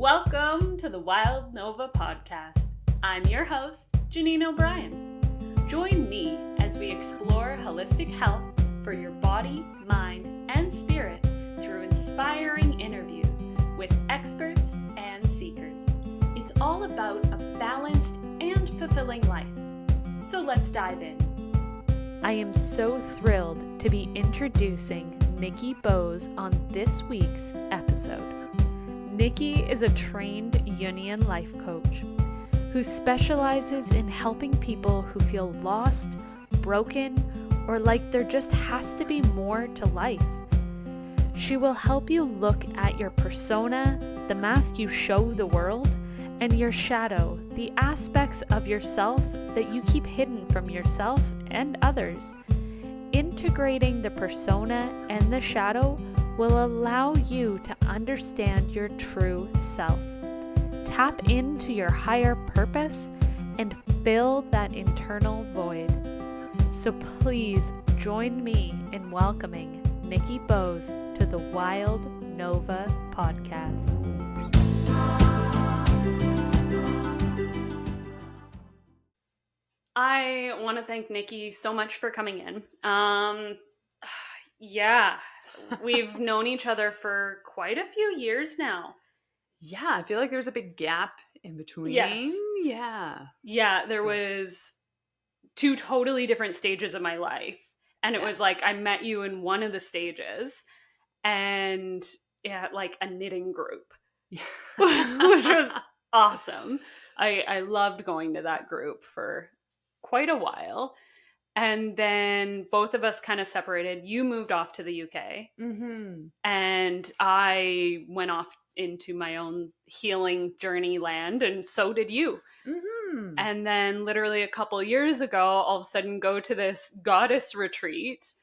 Welcome to the Wild Nova podcast. I'm your host, Janine O'Brien. Join me as we explore holistic health for your body, mind, and spirit through inspiring interviews with experts and seekers. It's all about a balanced and fulfilling life. So let's dive in. I am so thrilled to be introducing Nikki Bose on this week's episode. Nikki is a trained Jungian life coach who specializes in helping people who feel lost, broken, or like there just has to be more to life. She will help you look at your persona, the mask you show the world, and your shadow, the aspects of yourself that you keep hidden from yourself and others. Integrating the persona and the shadow will allow you to understand your true self. Tap into your higher purpose and fill that internal void. So please join me in welcoming Nikki Bose to the Wild Nova podcast. I want to thank Nikki so much for coming in. We've known each other for quite a few years now. Yeah, I feel like there's a big gap in between. Yes. Yeah, there was two totally different stages of my life. And it was like I met you in one of the stages and like a knitting group, which was awesome. I loved going to that group for quite a while. And then both of us kind of separated. You moved off to the UK. Mm-hmm. And I went off into my own healing journey land, and so did you. Mm-hmm. And then literally a couple years ago, all of a sudden go to this goddess retreat,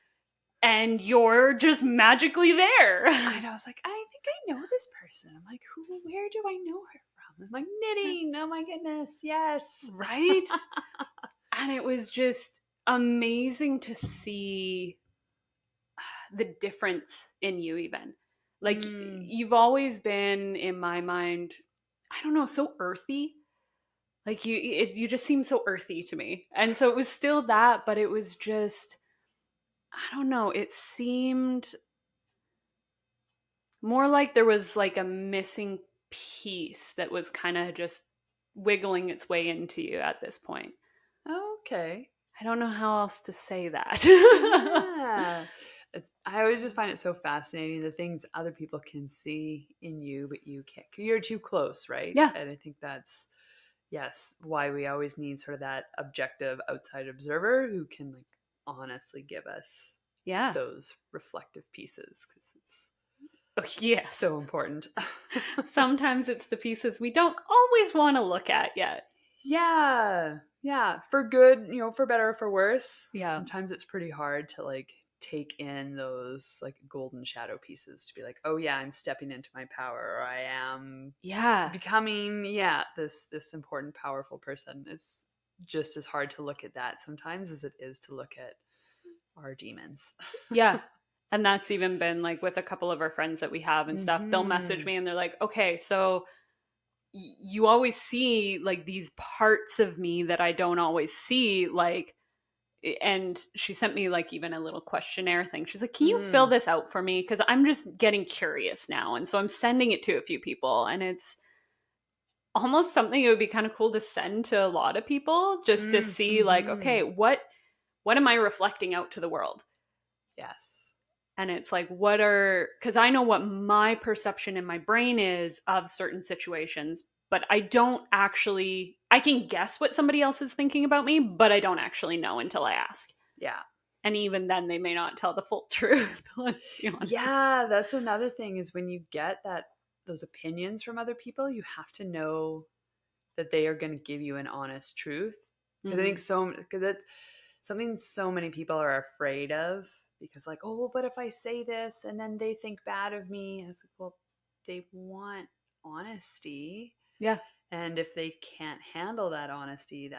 and you're just magically there. And I was like, I think I know this person. I'm like, where do I know her from? I'm like, knitting. Oh my goodness. Yes. Right? And it was just amazing to see the difference in you even. Like, you've always been, in my mind, I don't know, so earthy. Like, you just seem so earthy to me. And so it was still that, but it was just, I don't know, it seemed more like there was like a missing piece that was kind of just wiggling its way into you at this point. Okay. I don't know how else to say that. Yeah. I always just find it so fascinating, the things other people can see in you, but you can't. You're too close, right? Yeah. And I think that's, why we always need sort of that objective outside observer who can like honestly give us those reflective pieces, because it's so important. Sometimes it's the pieces we don't always want to look at yet. Yeah. For good, for better or for worse. Yeah. Sometimes it's pretty hard to like take in those like golden shadow pieces to be like, oh yeah, I'm stepping into my power, or I am becoming this important, powerful person. It's just as hard to look at that sometimes as it is to look at our demons. Yeah. And that's even been like with a couple of our friends that we have and stuff. They'll message me and they're like, okay, so you always see like these parts of me that I don't always see, like, and she sent me like even a little questionnaire thing. She's like, can you fill this out for me? Because I'm just getting curious now. And so I'm sending it to a few people, and it's almost something it would be kind of cool to send to a lot of people just to see like, okay, what am I reflecting out to the world? Yes. And it's like, because I know what my perception in my brain is of certain situations, but I can guess what somebody else is thinking about me, but I don't actually know until I ask. Yeah. And even then they may not tell the full truth. Let's be honest. Yeah, that's another thing, is when you get those opinions from other people, you have to know that they are going to give you an honest truth. Because I think that's something so many people are afraid of, because like, oh, well, but if I say this and then they think bad of me, and it's like, well, they want honesty. Yeah. And if they can't handle that honesty,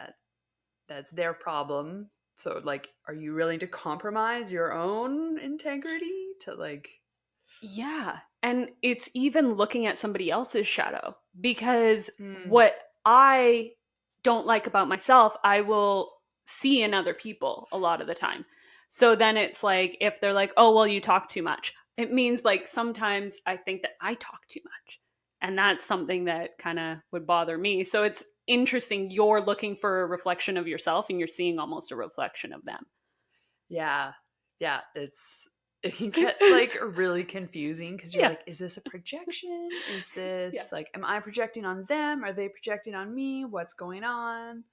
that's their problem. So like, are you willing to compromise your own integrity to like... Yeah. And it's even looking at somebody else's shadow. because Mm. what I don't like about myself, I will see in other people a lot of the time. So then it's like, if they're like, oh, well, you talk too much, it means like sometimes I think that I talk too much. And that's something that kind of would bother me. So it's interesting. You're looking for a reflection of yourself and you're seeing almost a reflection of them. Yeah. Yeah. It can get like really confusing because you're like, is Yes. this a projection? Is this like, Yes. am I projecting on them? Are they projecting on me? What's going on?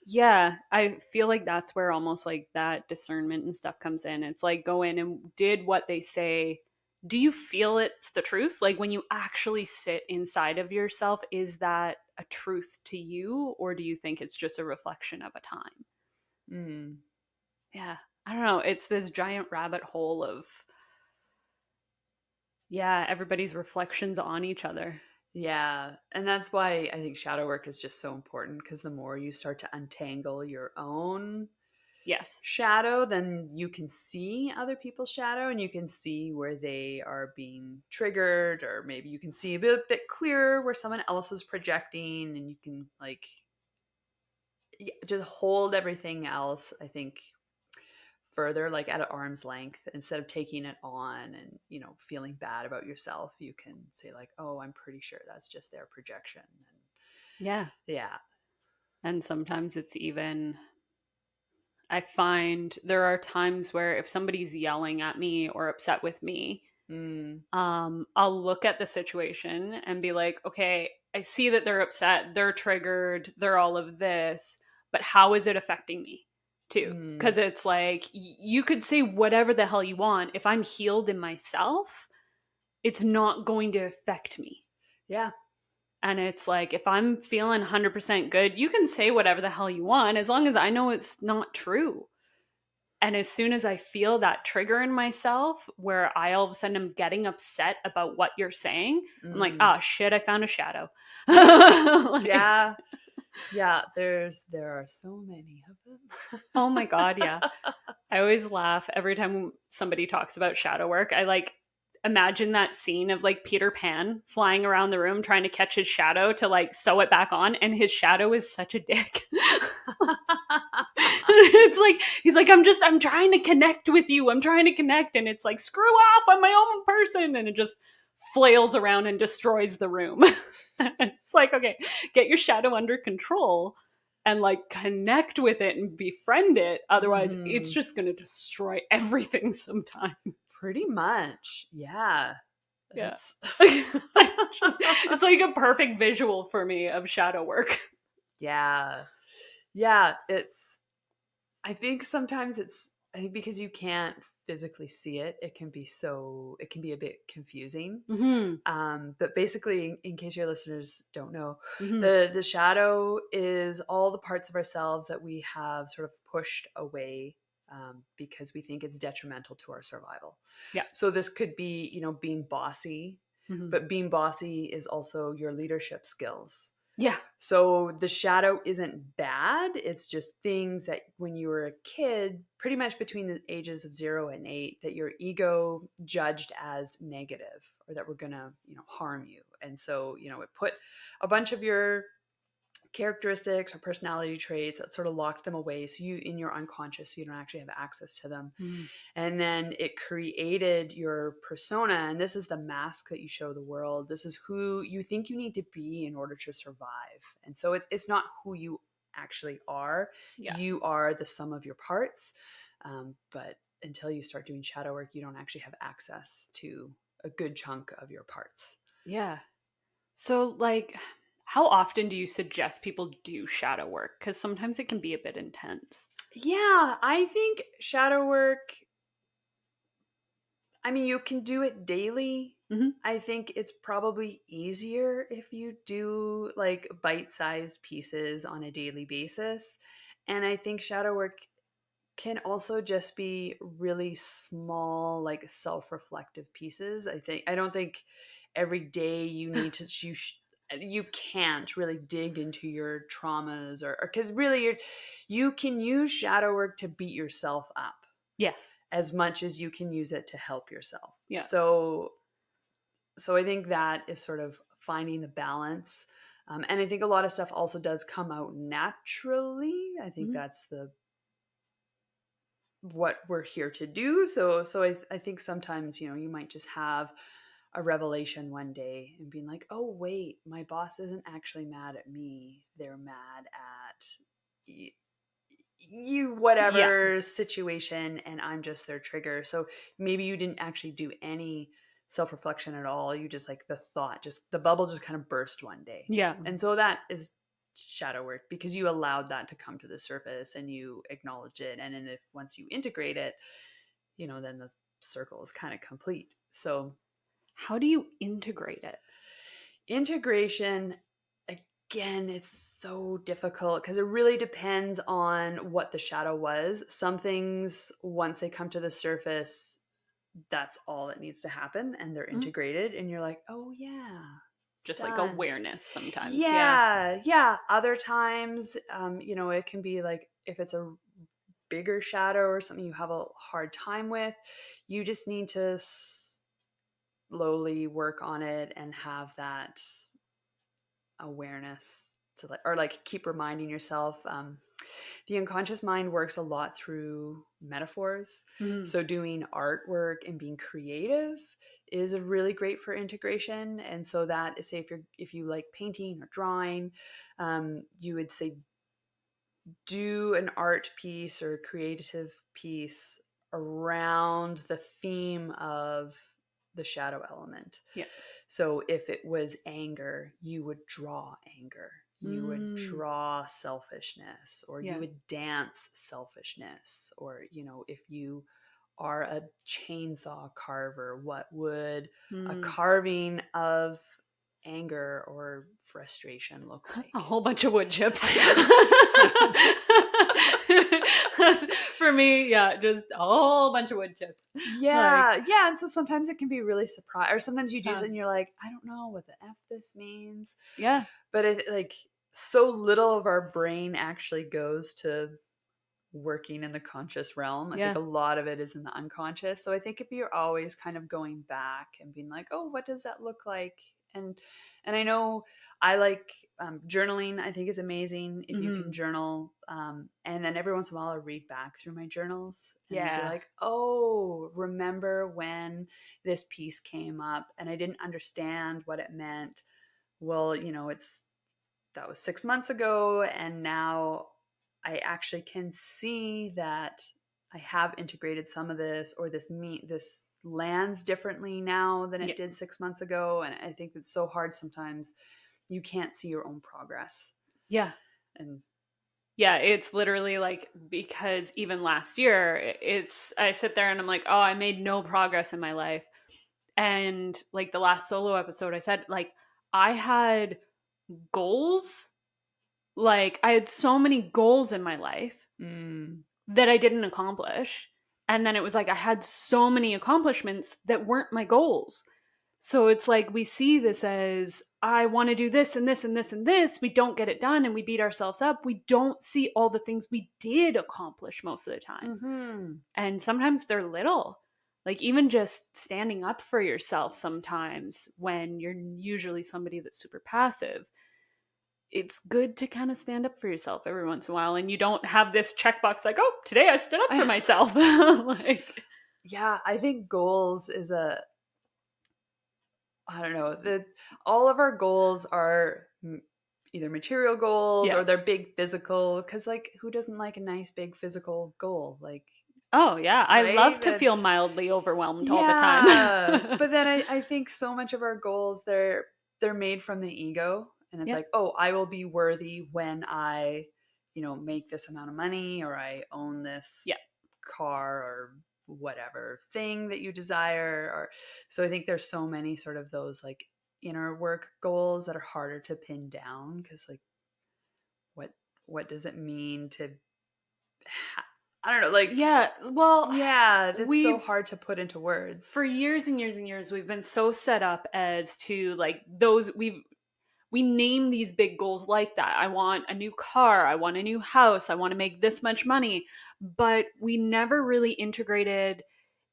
Yeah, I feel like that's where almost like that discernment and stuff comes in. It's like, go in and did what they say. Do you feel it's the truth? Like when you actually sit inside of yourself, is that a truth to you, or do you think it's just a reflection of a time? Mm. Yeah, I don't know. It's this giant rabbit hole of, yeah, everybody's reflections on each other. Yeah. And that's why I think shadow work is just so important because the more you start to untangle your own Yes. shadow, then you can see other people's shadow and you can see where they are being triggered, or maybe you can see a bit clearer where someone else is projecting, and you can like just hold everything else, I think, further, like at arm's length, instead of taking it on and feeling bad about yourself. You can say like, oh, I'm pretty sure that's just their projection. And Yeah. yeah. And sometimes it's even, I find there are times where if somebody's yelling at me or upset with me, Mm, I'll look at the situation and be like, okay, I see that they're upset, they're triggered, they're all of this, but how is it affecting me too? mm, Because it's like, you could say whatever the hell you want. If I'm healed in myself, it's not going to affect me. yeah. And it's like, if I'm feeling 100% good, you can say whatever the hell you want as long as I know it's not true. And as soon as I feel that trigger in myself where I all of a sudden am getting upset about what you're saying, I'm like, Mm, oh shit, I found a shadow. Like, yeah. Yeah, there are so many of them. oh my God, yeah. I always laugh every time somebody talks about shadow work. I like imagine that scene of like Peter Pan flying around the room trying to catch his shadow to like sew it back on, and his shadow is such a dick. It's like he's like, I'm trying to connect with you. I'm trying to connect, and it's like, screw off, I'm my own person, and it just flails around and destroys the room. It's like, okay, get your shadow under control and like connect with it and befriend it. Otherwise, it's Mhm. just going to destroy everything sometimes. Pretty much. Yeah. Yeah. That's It's like a perfect visual for me of shadow work. yeah. Yeah, I think sometimes I think because you can't physically see it, it can be a bit confusing. Hmm. But basically, in case your listeners don't know, Hmm. the shadow is all the parts of ourselves that we have sort of pushed away, because we think it's detrimental to our survival. Yeah. So this could be, being bossy, Hmm. but being bossy is also your leadership skills. Yeah. So the shadow isn't bad. It's just things that when you were a kid, pretty much between the ages of 0 and 8, that your ego judged as negative, or that were going to, harm you. And so, it put a bunch of your characteristics or personality traits that sort of locked them away. So you, in your unconscious, you don't actually have access to them. Hmm. And then it created your persona, and this is the mask that you show the world. This is who you think you need to be in order to survive. And so it's not who you actually are. Yeah. You are the sum of your parts. But until you start doing shadow work, you don't actually have access to a good chunk of your parts. Yeah. So, like, how often do you suggest people do shadow work? Because sometimes it can be a bit intense. Yeah, I think shadow work, I mean, you can do it daily. Hmm. I think it's probably easier if you do like bite-sized pieces on a daily basis. And I think shadow work can also just be really small, like self-reflective pieces. I don't think every day you need to you can't really dig into your traumas, or because really you can use shadow work to beat yourself up Yes. as much as you can use it to help yourself. Yeah. So I think that is sort of finding the balance. And I think a lot of stuff also does come out naturally. I think that's what we're here to do. So I think sometimes, you might just have a revelation one day and being like, oh wait, my boss isn't actually mad at me. They're mad at you, Yeah. whatever situation, and I'm just their trigger. So maybe you didn't actually do any self-reflection at all. You just like the bubble just kind of burst one day. Yeah. And so that is shadow work, because you allowed that to come to the surface and you acknowledge it. And then if once you integrate it, then the circle is kind of complete. So how do you integrate it? integration, again, it's so difficult because it really depends on what the shadow was. Some things, once they come to the surface, that's all that needs to happen and they're integrated and you're like, oh yeah, Just done. like awareness sometimes. Yeah. Other times, it can be like if it's a bigger shadow or something you have a hard time with, you just need to slowly work on it and have that awareness to keep reminding yourself. The unconscious mind works a lot through metaphors. So doing artwork and being creative is really great for integration. And so that is, say if you like painting or drawing, you would say do an art piece or creative piece around the theme of the shadow element. Yeah. So if it was anger, you would draw anger. You would draw selfishness, or you would dance selfishness. Or, if you are a chainsaw carver, what would a carving of anger or frustration look like? A whole bunch of wood chips. For me, just a whole bunch of wood chips. Yeah. And so sometimes it can be really surprising, or sometimes you do something and you're like, I don't know what the F this means. Yeah. But so little of our brain actually goes to working in the conscious realm. I think a lot of it is in the unconscious. So I think if you're always kind of going back and being like, oh, what does that look like? And I know I like journaling, I think is amazing if you can journal. And then every once in a while I read back through my journals and be like, oh, remember when this piece came up and I didn't understand what it meant. Well, that was 6 months ago, and now I actually can see that I have integrated some of this, or this lands differently now than it did 6 months ago. And I think it's so hard sometimes you can't see your own progress. Yeah. And it's literally like, because even last year, I sit there and I'm like, oh, I made no progress in my life. And like the last solo episode, I said, like, I had goals. Like, I had so many goals in my life that I didn't accomplish. And then it was like I had so many accomplishments that weren't my goals. So it's like we see this as, I want to do this and this and this and this. We don't get it done and we beat ourselves up. We don't see all the things we did accomplish most of the time. And sometimes they're little. Like even just standing up for yourself sometimes when you're usually somebody that's super passive. It's good to kind of stand up for yourself every once in a while, and you don't have this checkbox like, oh, today I stood up for myself. I think goals is I don't know, all of our goals are either material goals or they're big physical, because who doesn't like a nice big physical goal? Oh yeah, I love to feel mildly overwhelmed all the time. But then I think so much of our goals, they're made from the ego, and it's like, oh, I will be worthy when I make this amount of money, or I own this car, or whatever thing that you desire. Or so I think there's so many sort of those inner work goals that are harder to pin down, because what does it mean to I don't know, it's so hard to put into words. For years and years and years, we've been so set up as to those, we name these big goals like that. I want a new car. I want a new house. I want to make this much money. But we never really integrated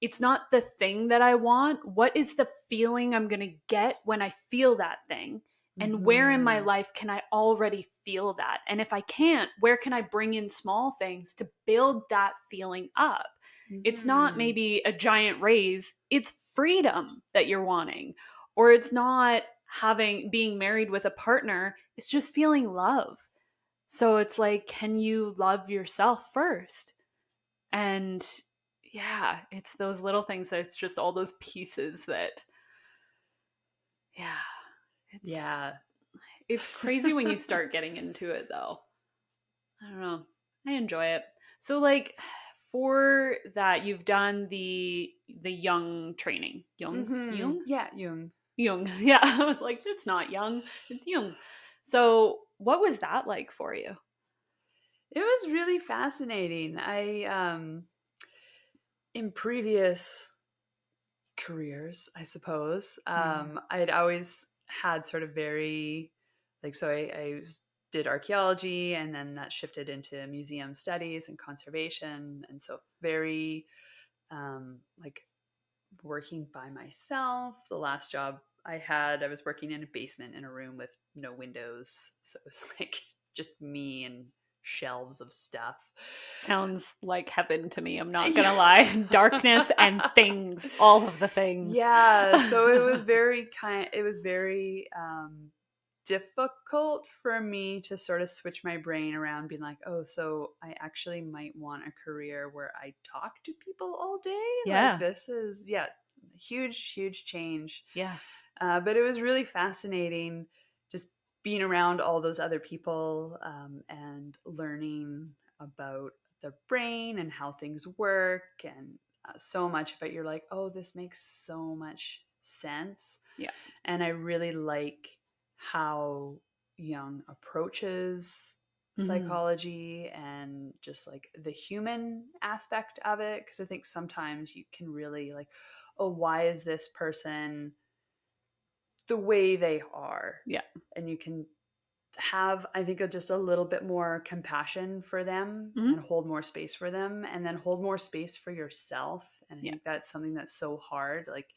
it's not the thing that I want. What is the feeling I'm going to get when I feel that thing? And where in my Mhm. life can I already feel that? And if I can't, where can I bring in small things to build that feeling up? It's not Mhm. maybe a giant raise, it's freedom that you're wanting. Or it's not being married with a partner, it's just feeling love. So it's like, can you love yourself first? And yeah, it's those little things that it's just all those pieces that, yeah, it's Yeah. it's crazy when you start getting into it though. I don't know. I enjoy it. So like for that you've done the young training. Young Mhm. Jung? Yeah, Jung. Jung. Yeah, I was like it's not young, it's Jung. So what was that like for you? It was really fascinating. In previous careers, I suppose, Yeah. I'd always had sort of very, like, so did archaeology and then that shifted into museum studies and conservation. And so very, like working by myself. The last job I had, I was working in a basement in a room with no windows. So it was like just me and shelves of stuff. Sounds like heaven to me, I'm not Yeah. gonna lie. Darkness and things, all of the things. Yeah, so it was very difficult for me to sort of switch my brain around being like, oh, so I actually might want a career where I talk to people all day. Like Yeah, this is, yeah, huge change. yeah. But it was really fascinating just being around all those other people, and learning about the brain and how things work, and so much of it. You're like, oh, this makes so much sense. Yeah. And I really like how Jung approaches Mhm. psychology and just like the human aspect of it. Because I think sometimes you can really like, oh, why is this person the way they are? Yeah. And you can have, I think, just a little bit more compassion for them and Mhm. hold more space for them, and then hold more space for yourself. And I Yeah. think that's something that's so hard. Like,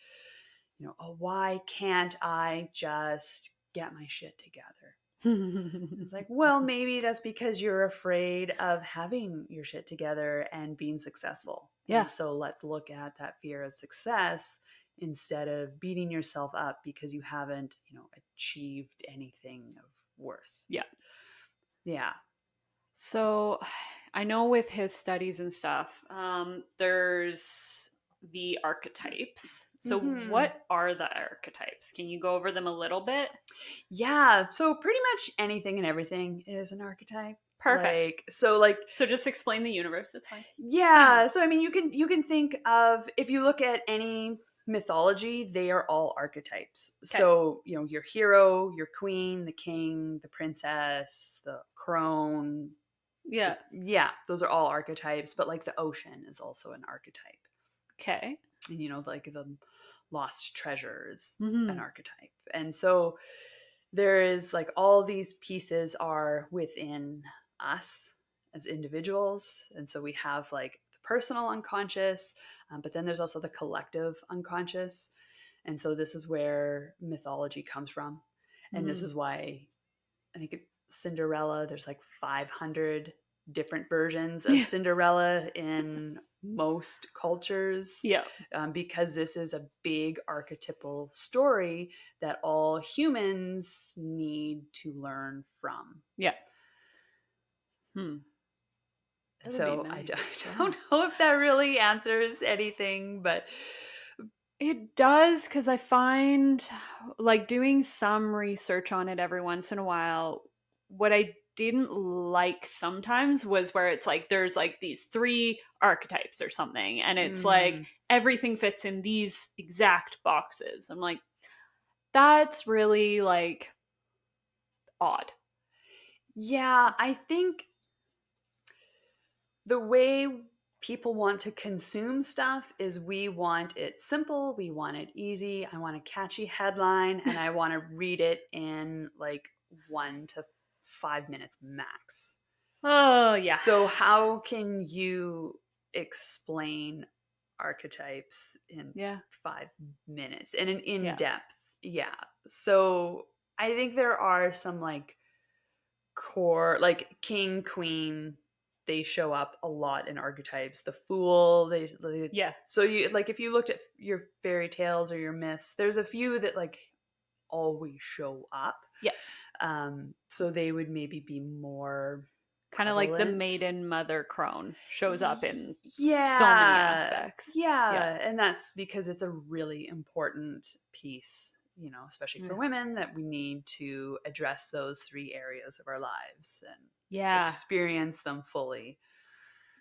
oh, why can't I just get my shit together? It's like, well, maybe that's because you're afraid of having your shit together and being successful. Yeah. And so let's look at that fear of success instead of beating yourself up because you haven't, achieved anything of worth. Yeah. Yeah. So I know with his studies and stuff, there's the archetypes. So Hmm. what are the archetypes? Can you go over them a little bit? Yeah. So pretty much anything and everything is an archetype. Perfect. Like So just explain the universe, it's fine. yeah, so I mean you can think of, if you look at any mythology, they are all archetypes. Okay. So, your hero, your queen, the king, the princess, the crone, Yeah. yeah, those are all archetypes, but like the ocean is also an archetype. Okay. And like the lost treasure is an Mhm. archetype. And so there is like all these pieces are within us as individuals. And so we have like the personal unconscious, but then there's also the collective unconscious. And so this is where mythology comes from. And this Mhm. is why I think Cinderella, there's like 500 different versions of Yeah. Cinderella in most cultures, Yeah. because this is a big archetypal story that all humans need to learn from. Yeah. Hmm. That'd be So I don't, nice. I Yeah. don't know if that really answers anything, but It does because I find like doing some research on it every once in a while. What I didn't like sometimes was where it's like there's like these three archetypes or something, and it's like mm, everything fits in these exact boxes. I'm like, that's really like odd. yeah, I think the way people want to consume stuff is we want it simple, we want it easy, I want a catchy headline, and I want to read it in like 1 to 5 minutes max. Oh, yeah. So how can you explain archetypes in Yeah. 5 minutes and an Yeah. in-depth. Yeah. So I think there are some like core, like king, queen, they show up a lot in archetypes. The fool, they Yeah. so you like if you looked at your fairy tales or your myths, there's a few that like always show up. Yeah. So they would maybe be more Kind of like the prevalent. maiden mother crone shows up in so many Yeah. aspects. Yeah. And that's because it's a really important piece, you know, especially for Yeah. women, that we need to address those 3 areas of our lives and Yeah. experience them fully.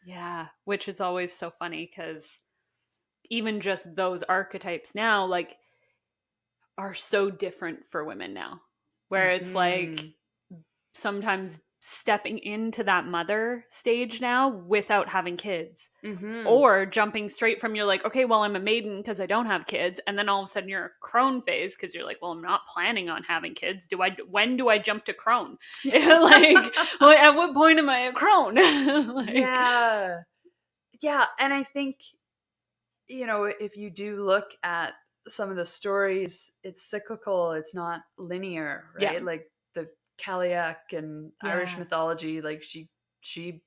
Yeah. Which is always so funny because even just those archetypes now, like, are so different for women now, where it's like Mhm. sometimes stepping into that mother stage now without having kids, Mhm. or jumping straight from, you're like, okay, well, I'm a maiden because I don't have kids, and then all of a sudden you're a crone phase because you're like, well, I'm not planning on having kids. When do I jump to crone? Like, well, at what point am I a crone? Like, Yeah. Yeah, and I think, you know, if you do look at some of the stories, it's cyclical, it's not linear, yeah, right? Like the Caliac and Irish yeah, mythology, like she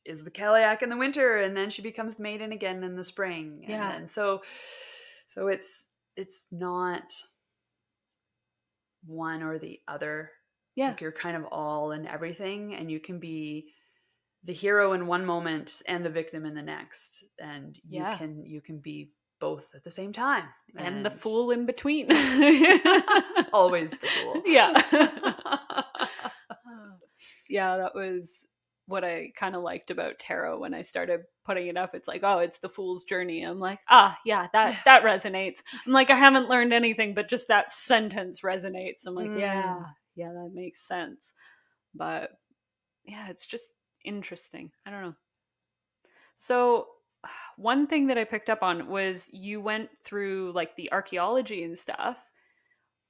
is the Caliac in the winter and then she becomes the maiden again in the spring. And yeah, then so it's not one or the other. yeah, Like you're kind of all in everything, and you can be the hero in one moment and the victim in the next, and yeah, you can be both at the same time, and the and fool in between. always the fool. Yeah. Yeah, that was what I kind of liked about tarot when I started putting it up. It's like, oh, it's the fool's journey. I'm like, yeah, that Yeah. that resonates. I'm like, I haven't learned anything, but just that sentence resonates. I'm like, Mm. yeah, that makes sense. But yeah, it's just interesting. I don't know. So one thing that I picked up on was you went through like the archaeology and stuff.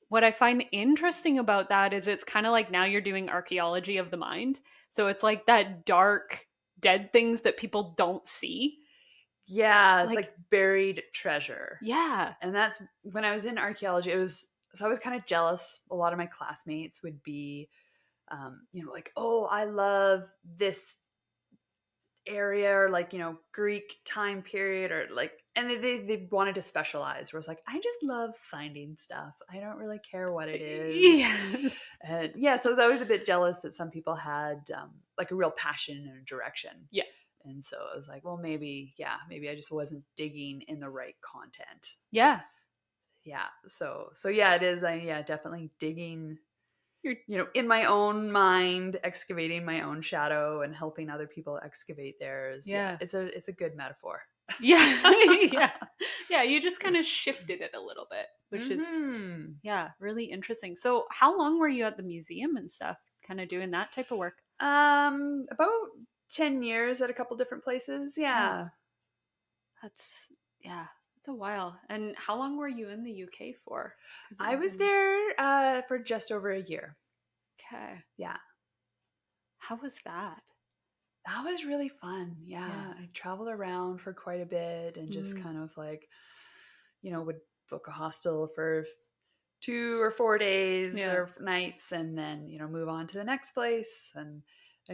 What I find interesting about that is it's kind of like now you're doing archaeology of the mind. So it's like that dark, dead things that people don't see. Yeah, it's Like, like buried treasure. yeah, And that's when I was in archaeology, I was kind of jealous. A lot of my classmates would be you know, like, oh, I love this area, or like, you know, Greek time period, or like, and they wanted to specialize, where it's like, I just love finding stuff, I don't really care what it is. yeah, And yeah, so I was always a bit jealous that some people had like a real passion and a direction. yeah, And so I was like, well, maybe, yeah, maybe I just wasn't digging in the right content. yeah. Yeah, so yeah, it is. Yeah, definitely digging, You're, you know, in my own mind, excavating my own shadow and helping other people excavate theirs. Yeah, yeah, it's a good metaphor. yeah, yeah, yeah. You just kind of shifted it a little bit, which is, Hmm. yeah, really interesting. So, how long were you at the museum and stuff, kind of doing that type of work? About 10 years at a couple different places. Yeah, Yeah, that's, yeah, it's a while. And how long were you in the UK for? Because I I've was been, there for just over a year. okay. Yeah, How was that? that was really fun. Yeah, Yeah. I traveled around for quite a bit and just Mm, kind of like, you know, would book a hostel for 2 or 4 days yeah. or nights, and then, you know, move on to the next place. And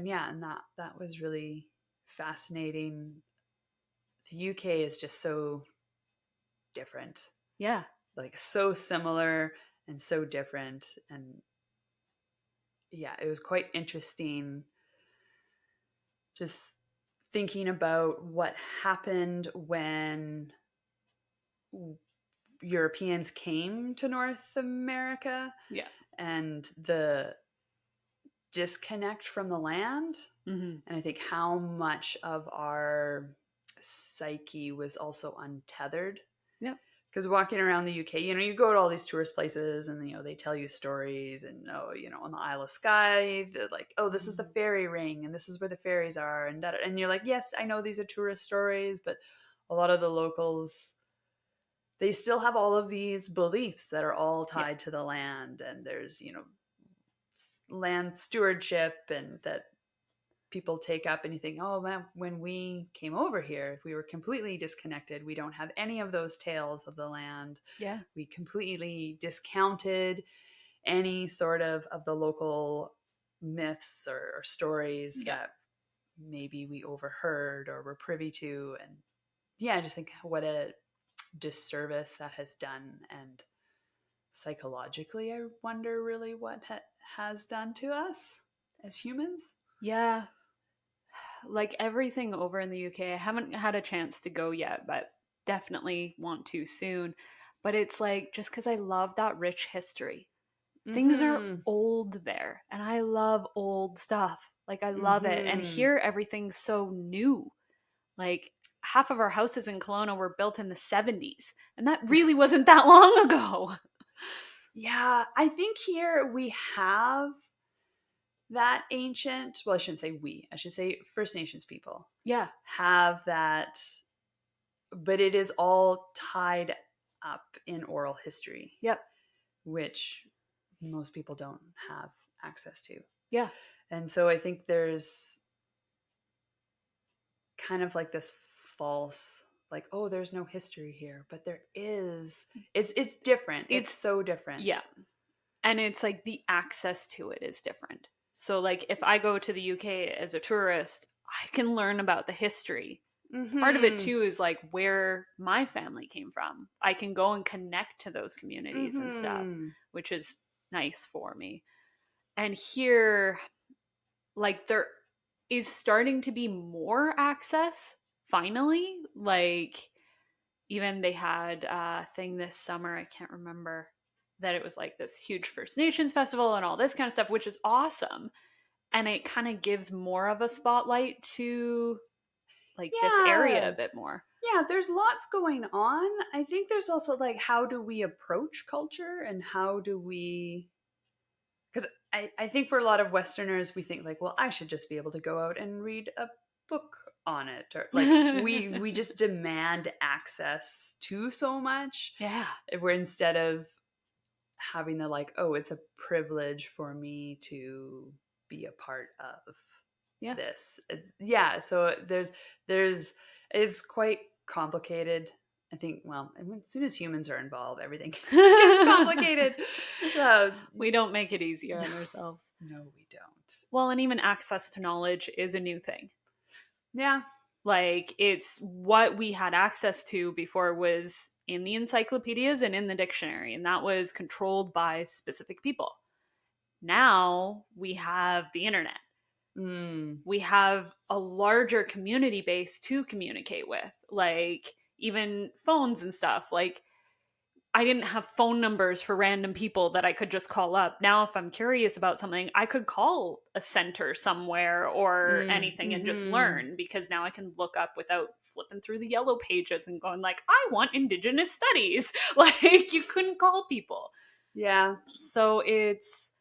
yeah, and that was really fascinating. The UK is just so different, Yeah. like so similar and so different. And yeah, it was quite interesting just thinking about what happened when Europeans came to North America, Yeah. and the disconnect from the land. Hmm. And I think how much of our psyche was also untethered. Yep. Because walking around the UK, you know, you go to all these tourist places, and, you know, they tell you stories, and, oh, you know, on the Isle of Skye, they're like, oh, this is the fairy ring, and this is where the fairies are, and that, and you're like, yes, I know these are tourist stories, but a lot of the locals, they still have all of these beliefs that are all Yeah. tied to the land, and there's, you know, land stewardship, and that people take up, and you think, oh man, when we came over here, we were completely disconnected. We don't have any of those tales of the land. Yeah. We completely discounted any sort of the local myths or stories that maybe we overheard or were privy to. And yeah, I just think what a disservice that has done. And psychologically, I wonder really what has done to us as humans. Yeah. Like everything over in the UK, I haven't had a chance to go yet, but definitely want to soon. But it's like, just because I love that rich history. Things are Mm-hmm. old there, and I love old stuff. Like, I love it. And Mm-hmm. here, everything's so new. Like, half of our houses in Kelowna were built in the 70s, and that really wasn't that long ago. Yeah, I think here we have that ancient, well, I shouldn't say we, I should say First Nations people Yeah. have that, but it is all tied up in oral history, Yep. which most people don't have access to. Yeah. And so I think there's kind of like this false, like, oh, there's no history here, but there is. It's different. It's so different. Yeah. And it's like the access to it is different. So, like, if I go to the UK as a tourist, I can learn about the history. Mm-hmm. Part of it too is like where my family came from. I can go and connect to those communities and stuff, which is nice for me. And here, like, there is starting to be more access finally. Like, even they had a thing this summer, I can't remember, that it was like this huge First Nations festival and all this kind of stuff, which is awesome. And it kind of gives more of a spotlight to like this area a bit more. Yeah, there's lots going on. I think there's also like, how do we approach culture, and how do we, because I think for a lot of Westerners, we think like, well, I should just be able to go out and read a book on it, or like we just demand access to so much. Yeah. Where instead of having the like, oh, it's a privilege for me to be a part of this. Yeah, so there's it's quite complicated. I think, well, as soon as humans are involved, everything gets complicated. We don't make it easier on ourselves. No, we don't. Well, and even access to knowledge is a new thing. Yeah. Like, it's what we had access to before was in the encyclopedias and in the dictionary, and that was controlled by specific people. Now we have the internet. We have a larger community base to communicate with, like even phones and stuff. Like, I didn't have phone numbers for random people that I could just call up. Now, if I'm curious about something, I could call a center somewhere or anything and just learn, because now I can look up without flipping through the yellow pages and going like, I want Indigenous studies. Like, you couldn't call people. Yeah. So it's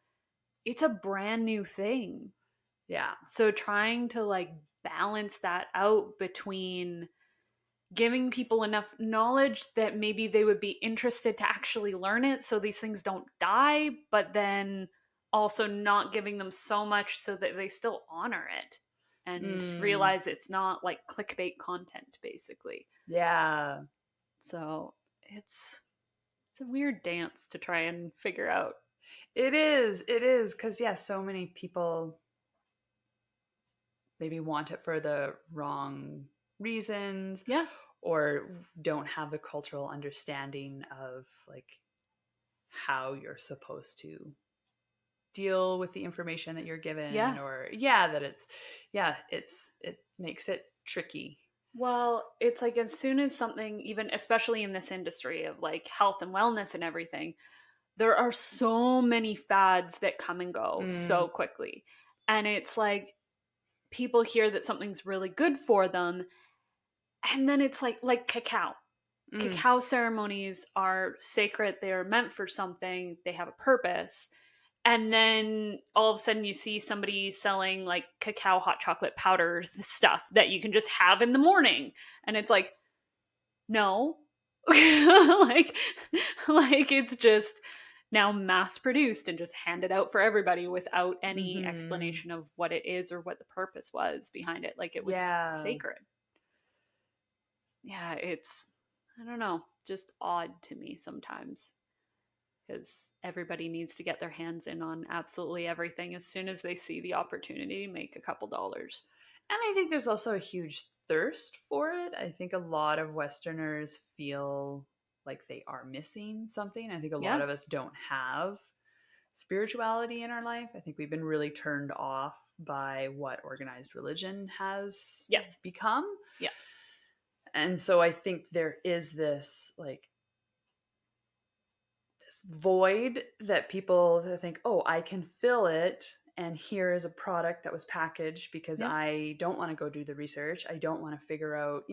a brand new thing. Yeah. So trying to like balance that out between giving people enough knowledge that maybe they would be interested to actually learn it so these things don't die, but then also not giving them so much so that they still honor it and realize it's not like clickbait content, basically. Yeah. So it's a weird dance to try and figure out. It is, because yeah, so many people maybe want it for the wrong reasons. Yeah. Or don't have the cultural understanding of like how you're supposed to deal with the information that you're given. Yeah. Or that it makes it tricky. Well, it's like, as soon as something, even especially in this industry of like health and wellness and everything, there are so many fads that come and go so quickly. And it's like, people hear that something's really good for them, and then it's like cacao. Cacao ceremonies are sacred. They are meant for something. They have a purpose. And then all of a sudden you see somebody selling like cacao hot chocolate powders, stuff that you can just have in the morning. And it's like, no. like it's just, now mass produced and just handed out for everybody without any Mm-hmm. explanation of what it is or what the purpose was behind it. Like it was Yeah. sacred. Yeah, it's, I don't know, just odd to me sometimes because everybody needs to get their hands in on absolutely everything as soon as they see the opportunity to make a couple dollars. And I think there's also a huge thirst for it. I think a lot of Westerners feel like they are missing something. I think a lot Yeah. of us don't have spirituality in our life. I think we've been really turned off by what organized religion has Yes. become. Yeah. And so I think there is this like this void that people think, oh, I can fill it. And here is a product that was packaged because Yep. I don't want to go do the research. I don't want to figure out,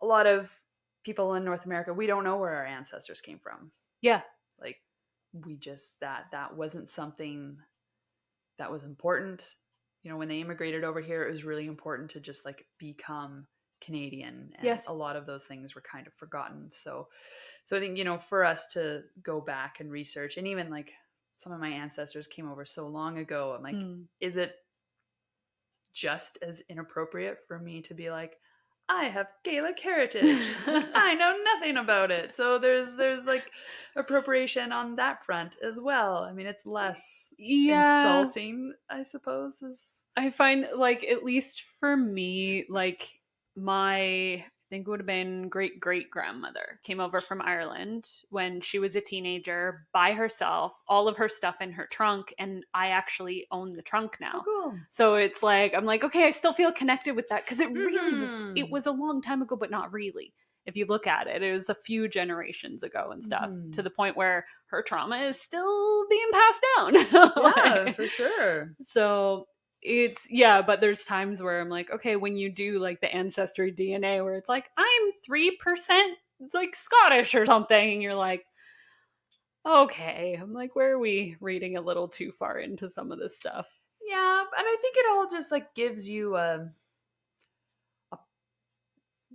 a lot of people in North America, we don't know where our ancestors came from. Yeah. Like we just, that wasn't something that was important. When they immigrated over here, it was really important to just like become Canadian, and Yes. a lot of those things were kind of forgotten. So I think, for us to go back and research, and even like some of my ancestors came over so long ago, I'm like, Mm. is it just as inappropriate for me to be like, I have Gaelic heritage? It's like, I know nothing about it. So there's like appropriation on that front as well. I mean, it's less Yeah. insulting, I suppose, is I find like at least for me, like my I think it would have been great great grandmother came over from Ireland when she was a teenager by herself, all of her stuff in her trunk, and I actually own the trunk oh now. cool. So it's like I'm like, okay, I still feel connected with that because it Mm-hmm. was a long time ago, but not really. If you look at it, it was a few generations ago and stuff, Mm-hmm. to the point where her trauma is still being passed down. Yeah, for sure. So it's yeah, but there's times where I'm like, okay, when you do like the ancestry DNA where it's like I'm 3% like Scottish or something, and you're like, okay, I'm like, where are we reading a little too far into some of this stuff? Yeah, and I think it all just like gives you a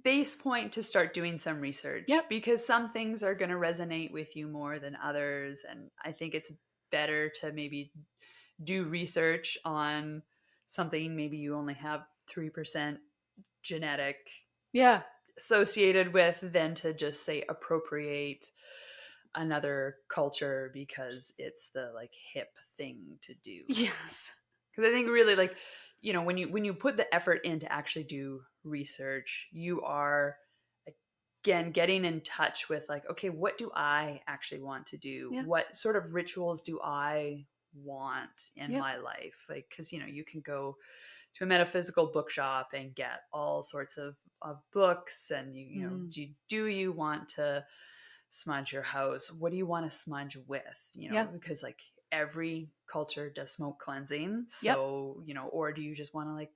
base point to start doing some research, Yep. because some things are going to resonate with you more than others, and I think it's better to maybe do research on something maybe you only have 3% genetic Yeah. associated with than to just say appropriate another culture because it's the like hip thing to do. Yes. Because I think really like, when you put the effort in to actually do research, you are again getting in touch with like, okay, what do I actually want to do? Yeah. What sort of rituals do I want in Yep. my life? Like, because you can go to a metaphysical bookshop and get all sorts of books, and Mm. do you want to smudge your house? What do you want to smudge with? Yep. Because like every culture does smoke cleansing. Yep. So, or do you just want to like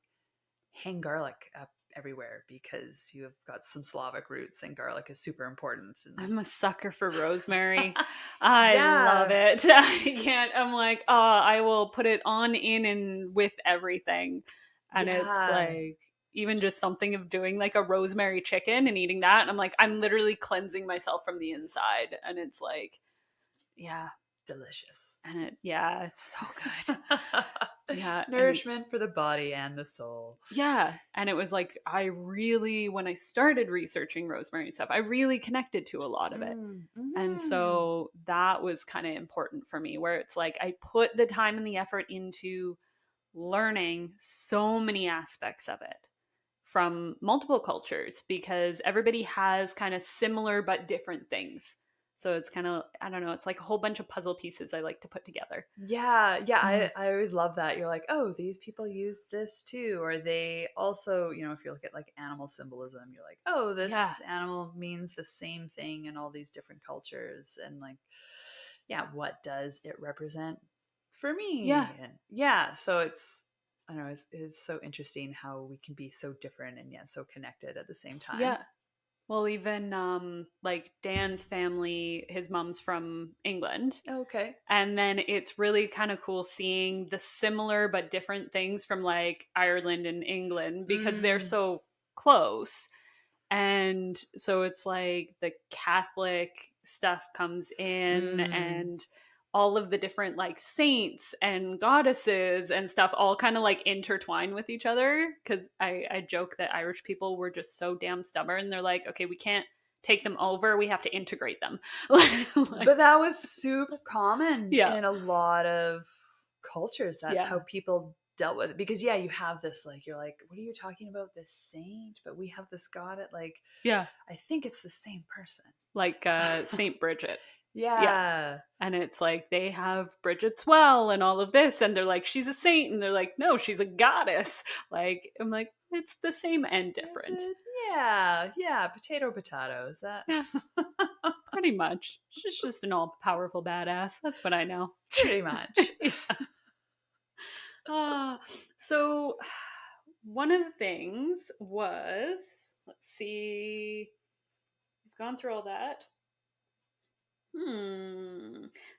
hang garlic up everywhere because you have got some Slavic roots and garlic is super important? And I'm a sucker for rosemary. I love yeah. it. I can't. I'm like, oh, I will put it on, in, and with everything. And it's Yeah. like, even just something of doing like a rosemary chicken and eating that. And I'm like, I'm literally cleansing myself from the inside. And it's like, yeah. Delicious. And yeah, it's so good. Yeah. And it's, Nourishment for the body and the soul. yeah. And it was like, I really, when I started researching rosemary and stuff, I really connected to a lot of it. And Mm-hmm. so that was kind of important for me, where it's like I put the time and the effort into learning so many aspects of it from multiple cultures because everybody has kind of similar but different things. So it's kind of, I don't know, it's like a whole bunch of puzzle pieces I like to put together. Yeah, yeah, Mm. I always love that. You're like, oh, these people use this too. Or they also, if you look at like animal symbolism, you're like, oh, Yeah. this animal means the same thing in all these different cultures. And like, yeah, what does it represent for Yeah. me? And yeah, so I don't know, it's so interesting how we can be so different and yet so connected at the same time. Yeah. Well, even like Dan's family, his mom's from England. Okay. And then it's really kind of cool seeing the similar but different things from like Ireland and England because they're Mm. so close. And so it's like the Catholic stuff comes in, Mm. and all of the different like saints and goddesses and stuff all kind of like intertwine with each other. Because I joke that Irish people were just so damn stubborn. They're like, okay, we can't take them over, we have to integrate them. But that was super common Yeah. in a lot of cultures. That's Yeah. how people dealt with it. Because yeah, you have this like, you're like, what are you talking about? This saint, but we have this god at like, Yeah. I think it's the same person. Like Saint Bridget. Yeah. Yeah. And it's like they have Bridget's well and all of this, and they're like, she's a saint, and they're like, no, she's a goddess. Like, I'm like, it's the same and different. Yeah. Potato. Is that? Yeah. Pretty much. She's just an all powerful badass. That's what I know. Pretty much. So one of the things was, let's see, we've gone through all that.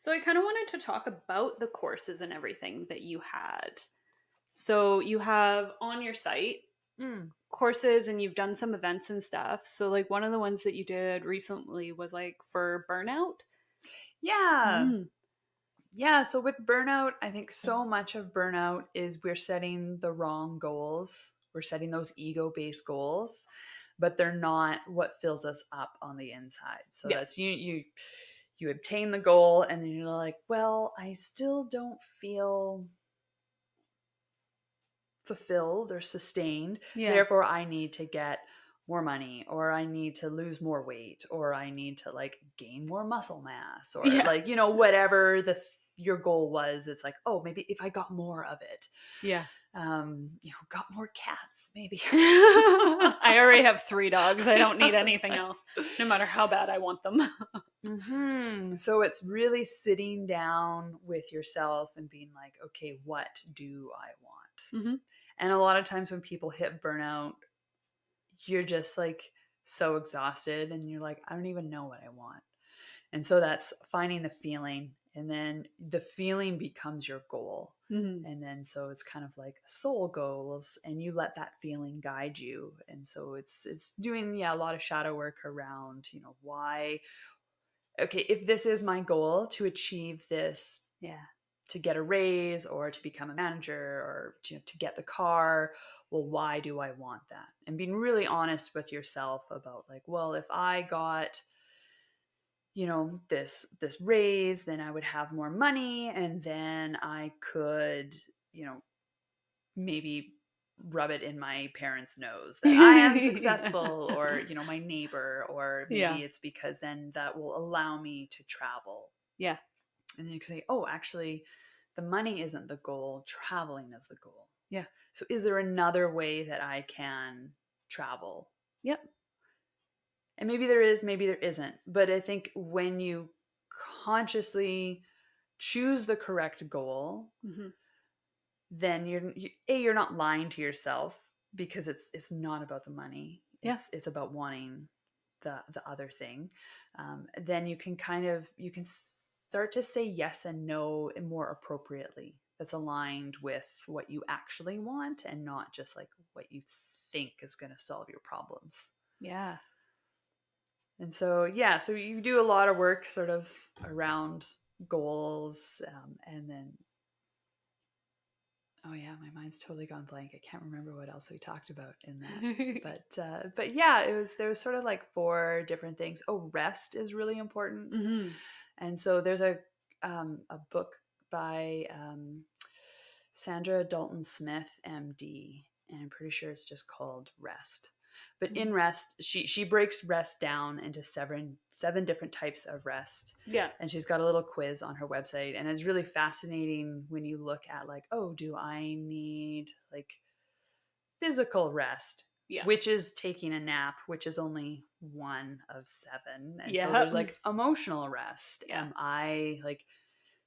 So I kind of wanted to talk about the courses and everything that you had. So you have on your site courses, and you've done some events and stuff. So like one of the ones that you did recently was like for burnout. Yeah. Yeah, so with burnout, I think so much of burnout is we're setting the wrong goals. We're setting those ego-based goals, but they're not what fills us up on the inside. So Yeah. that's you obtain the goal and then you're like, well, I still don't feel fulfilled or sustained. Yeah. Therefore, I need to get more money, or I need to lose more weight, or I need to like gain more muscle mass, or Yeah. like, whatever your goal was. It's like, oh, maybe if I got more of it. Yeah. Got more cats, maybe. I already have 3 dogs. I don't need anything else, no matter how bad I want them. So it's really sitting down with yourself and being like, okay, what do I want? And a lot of times when people hit burnout, you're just like so exhausted and you're like, I don't even know what I want. And so that's finding the feeling, and then the feeling becomes your goal. And then so it's kind of like soul goals, and you let that feeling guide you. And so it's doing a lot of shadow work around, why, okay, if this is my goal to achieve this, to get a raise or to become a manager or to get the car, well, why do I want that? And being really honest with yourself about like, well, if I got this raise, then I would have more money, and then I could maybe rub it in my parents' nose that I am successful, or my neighbor, or maybe it's because then that will allow me to travel. Yeah. And then you can say, oh, actually the money isn't the goal, traveling is the goal. Yeah. So is there another way that I can travel? Yep. And maybe there is, maybe there isn't. But I think when you consciously choose the correct goal, then you're not lying to yourself, because it's not about the money. It's about wanting the other thing. Then you can start to say yes and no more appropriately. That's aligned with what you actually want, and not just like what you think is going to solve your problems. Yeah. And so, so you do a lot of work sort of around goals, and then, oh yeah, my mind's totally gone blank. I can't remember what else we talked about in that. But yeah, there was sort of like 4 different things. Oh, rest is really important. And so there's a book by Sandra Dalton Smith, MD, and I'm pretty sure it's just called Rest. But in rest, she breaks rest down into seven different types of rest. Yeah. And she's got a little quiz on her website. And it's really fascinating when you look at like, oh, do I need like physical rest? Yeah. Which is taking a nap, which is only 1 of 7. And so there's like emotional rest. Yeah. Am I like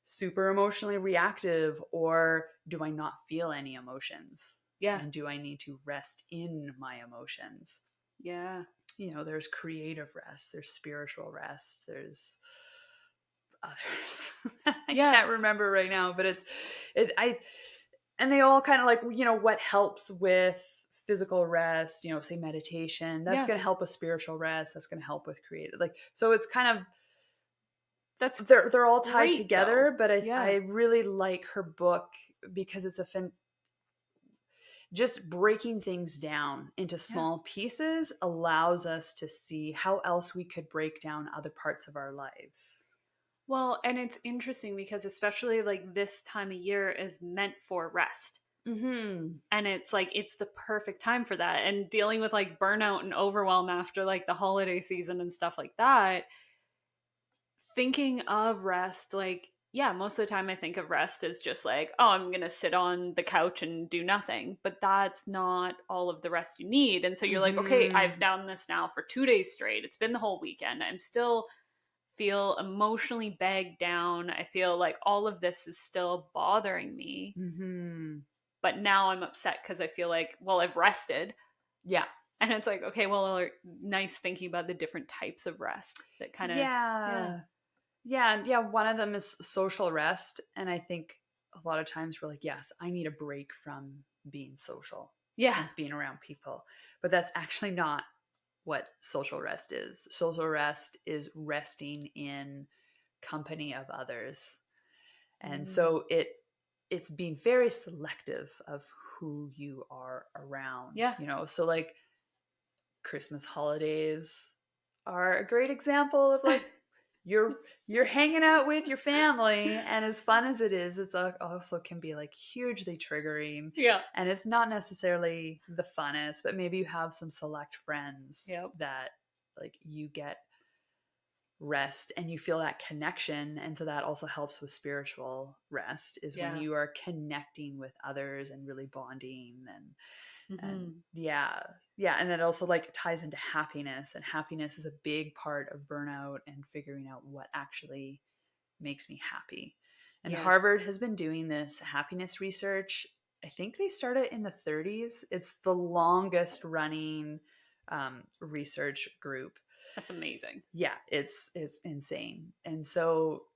super emotionally reactive, or do I not feel any emotions? Yeah. And do I need to rest in my emotions? Yeah. There's creative rest, there's spiritual rest, there's others. I can't remember right now, but and they all kind of like, what helps with physical rest, say meditation, that's going to help with spiritual rest, that's going to help with creative, like, so it's kind of That's they're all tied great, together, though. but I Yeah. really like her book because it's just breaking things down into Yeah. small pieces allows us to see how else we could break down other parts of our lives. Well, and it's interesting because especially like this time of year is meant for rest. Mhm. And it's like it's the perfect time for that. And dealing with like burnout and overwhelm after like the holiday season and stuff like that, thinking of rest, like, yeah, most of the time I think of rest as just like, oh, I'm going to sit on the couch and do nothing. But that's not all of the rest you need. And so you're like, okay, I've Mhm. done this now for 2 days straight. It's been the whole weekend. I'm still feel emotionally bagged down. I feel like all of this is still bothering me. Mhm. But now I'm upset because I feel like, well, I've rested. Yeah. And it's like, okay, well, nice thinking about the different types of rest that kind of, yeah. Yeah. Yeah, yeah, one of them is social rest, and I think a lot of times we're like, yes, I need a break from being social Yeah. and being around people. But that's actually not what social rest is. Social rest is resting in company of others. And Mm. so it's being very selective of who you are around, Yeah. So like Christmas holidays are a great example of like you're you're hanging out with your family, and as fun as it is, it's also can be like hugely triggering, Yeah. and it's not necessarily the funnest, but maybe you have some select friends Yep. that like you get rest and you feel that connection, and so that also helps with spiritual rest is when Yeah. you are connecting with others and really bonding and Hmm. yeah, and that also like ties into happiness, and happiness is a big part of burnout and figuring out what actually makes me happy. And Yeah. Harvard has been doing this happiness research. I think they started in the 30s. It's the longest running research group. That's amazing. Yeah, it's insane. And so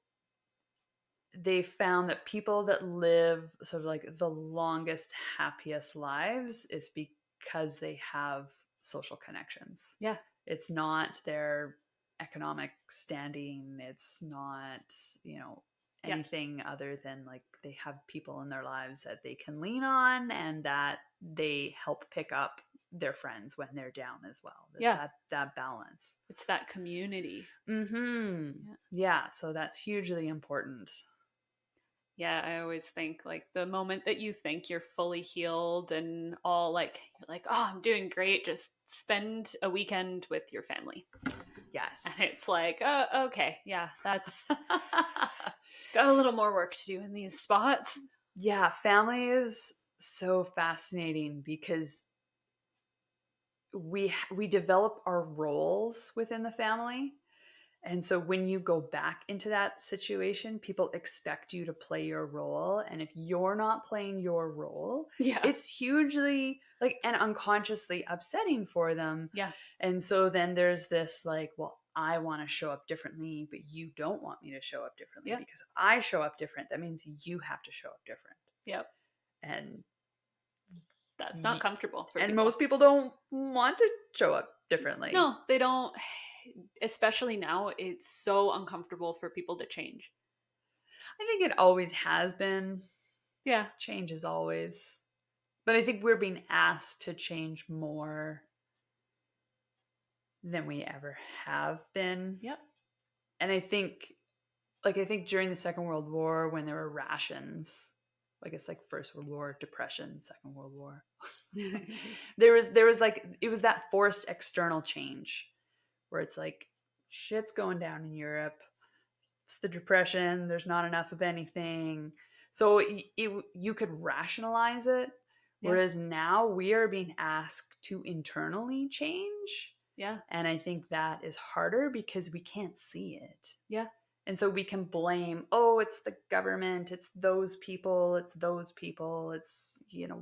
they found that people that live sort of like the longest, happiest lives is because they have social connections. Yeah. It's not their economic standing. It's not, you know, Yeah. anything other than like they have people in their lives that they can lean on and that they help pick up their friends when they're down as well. There's Yeah. that balance. It's that community. Mm-hmm. Yeah. Yeah, so that's hugely important. Yeah, I always think like the moment that you think you're fully healed and all like you're like, oh, I'm doing great, just spend a weekend with your family. And it's Yes. like, oh, okay, yeah, that's got a little more work to do in these spots. Yeah, family is so fascinating because we develop our roles within the family. And so when you go back into that situation, people expect you to play your role. And if you're not playing your role, Yeah. it's hugely like and unconsciously upsetting for them. Yeah. And so then there's this like, well, I want to show up differently, but you don't want me to show up differently Yeah. because if I show up different, that means you have to show up different. Yep. And That's not comfortable for and people. most people don't want to show up differently. No, they don't. Especially now, it's so uncomfortable for people to change. I think it always has been. Yeah. Change is always. But I think we're being asked to change more than we ever have been. Yep. And I think during the Second World War when there were rations, I guess like First World War, Depression, Second World War. there was like it was that forced external change where it's like shit's going down in Europe. It's the Depression, there's not enough of anything. So you could rationalize it. Yeah. Whereas now we are being asked to internally change. Yeah. And I think that is harder because we can't see it. Yeah. And so we can blame, oh, it's the government, it's those people, it's,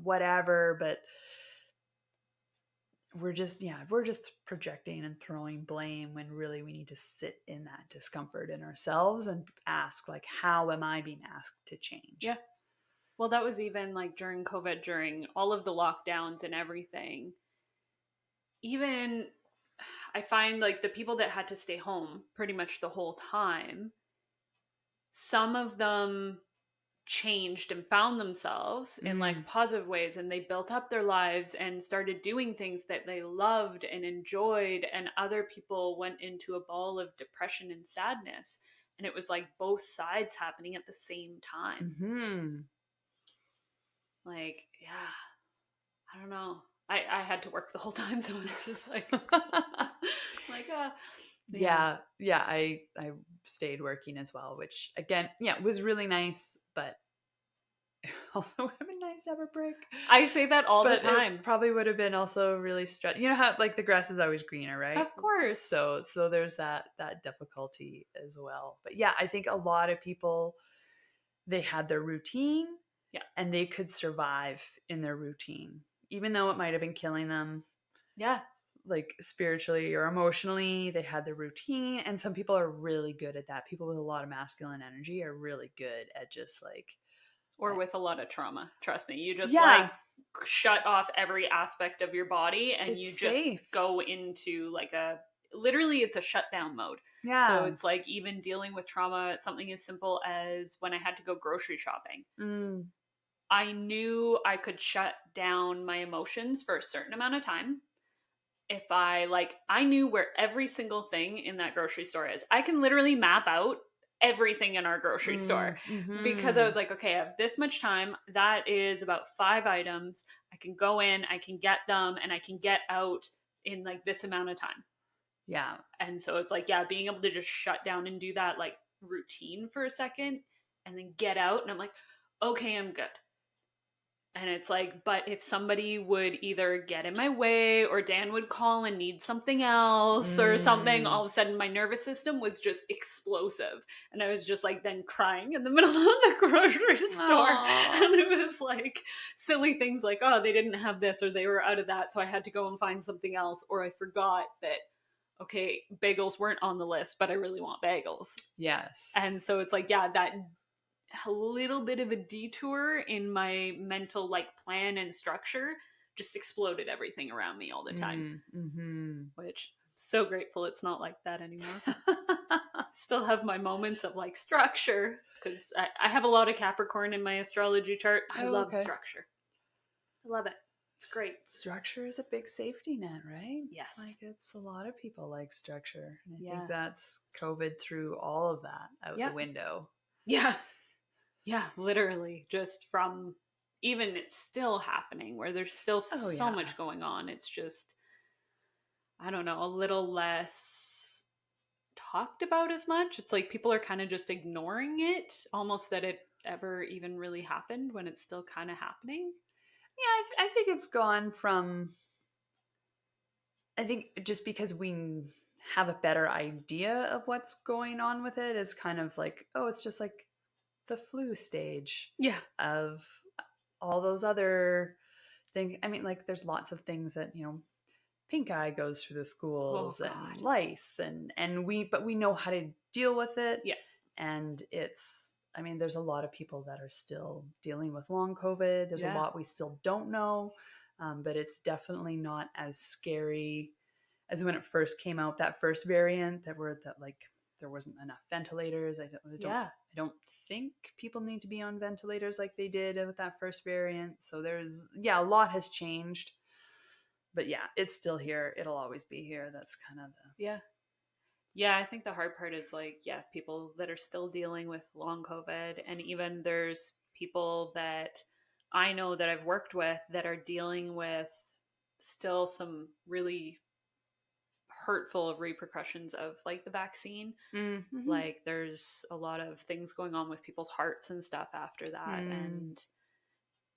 whatever. But we're just projecting and throwing blame when really we need to sit in that discomfort in ourselves and ask, like, how am I being asked to change? Yeah. Well, that was even like during COVID, during all of the lockdowns and everything. Even I find like the people that had to stay home pretty much the whole time, some of them changed and found themselves in like positive ways, and they built up their lives and started doing things that they loved and enjoyed, and other people went into a ball of depression and sadness, and it was like both sides happening at the same time. Like, yeah, I don't know, I had to work the whole time, so it's just like like yeah, I stayed working as well, which again, yeah, was really nice, but also would have been nice to have a break. I say that all the But time. it probably would have been also really stressful. You know how like the grass is always greener, right? Of course. So there's that difficulty as well. But yeah, I think a lot of people, they had their routine, Yeah. and they could survive in their routine, even though it might have been killing them. Yeah. Like spiritually or emotionally, they had their routine. And some people are really good at that. People with a lot of masculine energy are really good at just like, or with a lot of trauma. Trust me, you just yeah, like shut off every aspect of your body, and it's you safe. just go into like literally it's a shutdown mode. Yeah. So it's like even dealing with trauma, something as simple as when I had to go grocery shopping. I knew I could shut down my emotions for a certain amount of time. If I knew where every single thing in that grocery store is. I can literally map out everything in our grocery store because I was like, okay, I have this much time. That is about 5 items. I can go in, I can get them, and I can get out in like this amount of time. Yeah. And so it's like, yeah, being able to just shut down and do that like routine for a second and then get out. And I'm like, okay, I'm good. And it's like, but if somebody would either get in my way or Dan would call and need something else or something, all of a sudden my nervous system was just explosive. And I was just like then crying in the middle of the grocery store. Aww. And it was like silly things like, oh, they didn't have this or they were out of that. So I had to go and find something else. Or I forgot that, okay, bagels weren't on the list, but I really want bagels. Yes. And so it's like, yeah, that a little bit of a detour in my mental like plan and structure just exploded everything around me all the time. Which I'm so grateful it's not like that anymore. Still have my moments of like structure because I have a lot of Capricorn in my astrology chart. I love structure. I love it. It's great. Structure is a big safety net, right? Yes. Like it's a lot of people like structure. And I Yeah. think that's COVID threw all of that out the window. Yeah. Yeah, literally. Just from even it's still happening where there's still so much going on. It's just, I don't know, a little less talked about as much. It's like people are kind of just ignoring it, almost that it ever even really happened when it's still kind of happening. Yeah, I think it's gone from, I think just because we have a better idea of what's going on with it is kind of like, oh, it's just like the flu stage of all those other things. I mean, like there's lots of things that, pink eye goes through the schools and lice and we know how to deal with it. Yeah. And I mean, there's a lot of people that are still dealing with long COVID. There's a lot we still don't know, but it's definitely not as scary as when it first came out, that first variant that there wasn't enough ventilators. I don't think people need to be on ventilators like they did with that first variant. So a lot has changed. But yeah, it's still here. It'll always be here. That's kind of the... Yeah, I think the hard part is like, people that are still dealing with long COVID. And even there's people that I know that I've worked with that are dealing with still some really hurtful repercussions of like the vaccine. Like there's a lot of things going on with people's hearts and stuff after that. And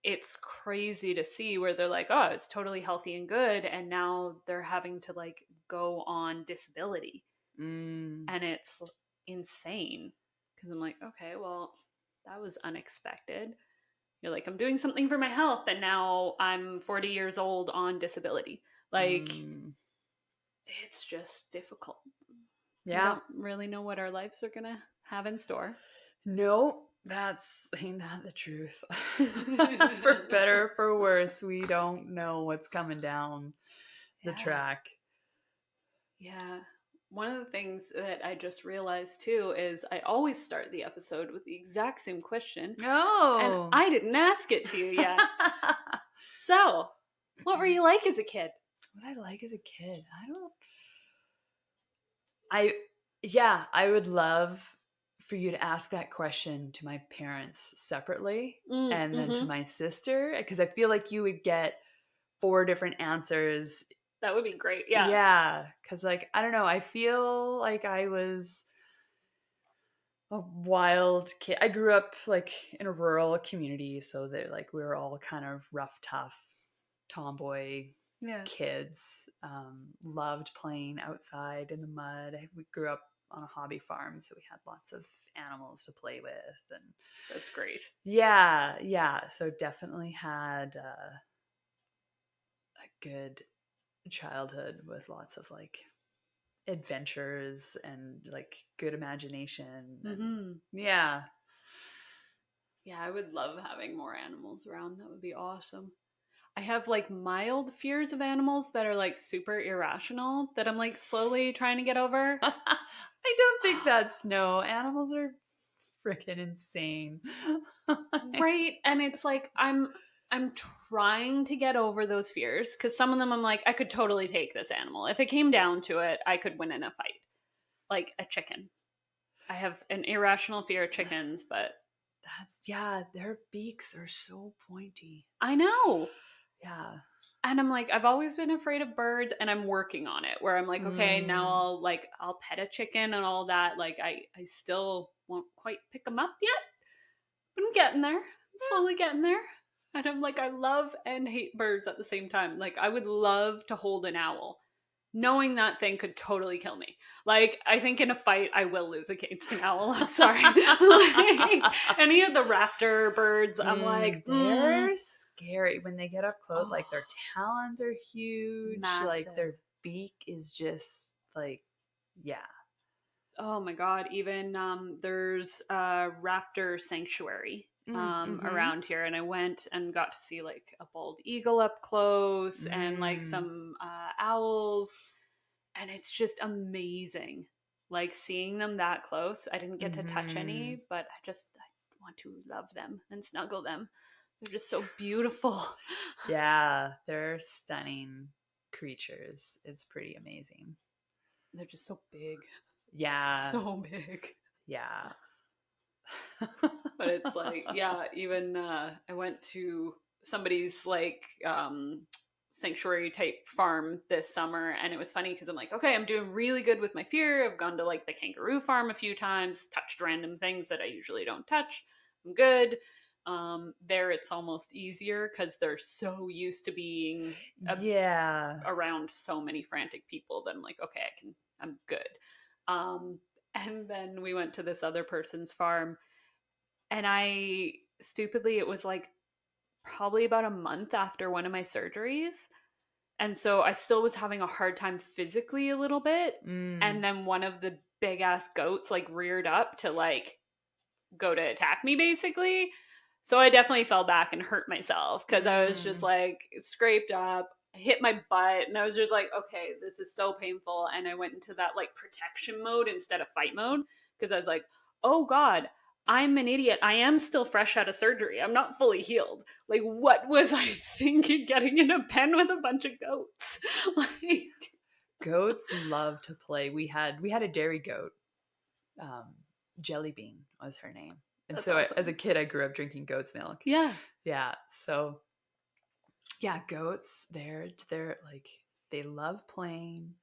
it's crazy to see where they're like, oh, it's totally healthy and good. And now they're having to like go on disability. And it's insane because I'm like, okay, well, that was unexpected. You're like, I'm doing something for my health. And now I'm 40 years old on disability. Like, it's just difficult. Yeah. We don't really know what our lives are going to have in store. No. Ain't that the truth? For better or for worse, we don't know what's coming down the track. Yeah. One of the things that I just realized too is I always start the episode with the exact same question, and Oh. I didn't ask it to you yet. So, what were you like as a kid? What I like as a kid? I would love for you to ask that question to my parents separately and then to Mm-hmm. my sister, because I feel like you would get 4 different answers. That would be great. Yeah. Yeah, because like I don't know, I feel like I was a wild kid. I grew up like in a rural community, so that like we were all kind of rough, tough, tomboy Yeah. kids. Loved playing outside in the mud. We grew up on a hobby farm, so we had lots of animals to play with, and That's great. yeah. So definitely had a good childhood with lots of like adventures and like good imagination. And Mm-hmm. yeah. Yeah, I would love having more animals around. That would be awesome. I have like mild fears of animals that are like super irrational that I'm like slowly trying to get over. I don't think that's no. Animals are freaking insane. Right? And it's like I'm trying to get over those fears cuz some of them I'm like I could totally take this animal. If it came down to it, I could win in a fight. Like a chicken. I have an irrational fear of chickens, but Yeah, their beaks are so pointy. I know. Yeah. And I'm like, I've always been afraid of birds, and I'm working on it. Where I'm like, okay, now Mm. I'll pet a chicken and all that. Like, I still won't quite pick them up yet, but I'm getting there. I'm slowly getting there. And I'm like, I love and hate birds at the same time. Like, I would love to hold an owl, knowing that thing could totally kill me. Like, I think in a fight, I will lose against an owl. I'm sorry. Like, any of the raptor birds, I'm like, They're scary when they get up close. oh, Like their talons are huge. Like massive. their beak is just like, yeah. Oh my god, even there's a raptor sanctuary Mm-hmm. around here, and I went and got to see like a bald eagle up close and like Mm. some owls, and it's just amazing. Like seeing them that close. I didn't get to touch Mm-hmm. any, but I want to love them and snuggle them. They're just so beautiful. Yeah, they're stunning creatures. It's pretty amazing. They're just so big. Yeah. So big. Yeah. But it's like yeah, even I went to somebody's like sanctuary type farm this summer, and it was funny because I'm like, okay, I'm doing really good with my fear. I've gone to like the kangaroo farm a few times, touched random things that I usually don't touch. I'm good. There it's almost easier because they're so used to being Yeah. around so many frantic people that I'm like, okay, I'm good. And then we went to this other person's farm, and I stupidly, it was like probably about a month after one of my surgeries. And so I still was having a hard time physically a little bit. Mm. And then one of the big ass goats like reared up to like go to attack me basically. So I definitely fell back and hurt myself because I was just Mm. like scraped up, hit my butt, and I was just like, okay, this is so painful. And I went into that like protection mode instead of fight mode because I was like, oh God, I'm an idiot. I am still fresh out of surgery. I'm not fully healed. Like, what was I thinking getting in a pen with a bunch of goats? Like, Goats love to play. We had a dairy goat. Um, Jelly Bean was her name. And that's so as awesome. a kid, I grew up drinking goat's milk. Yeah. Yeah. So yeah, goats, they're like they love playing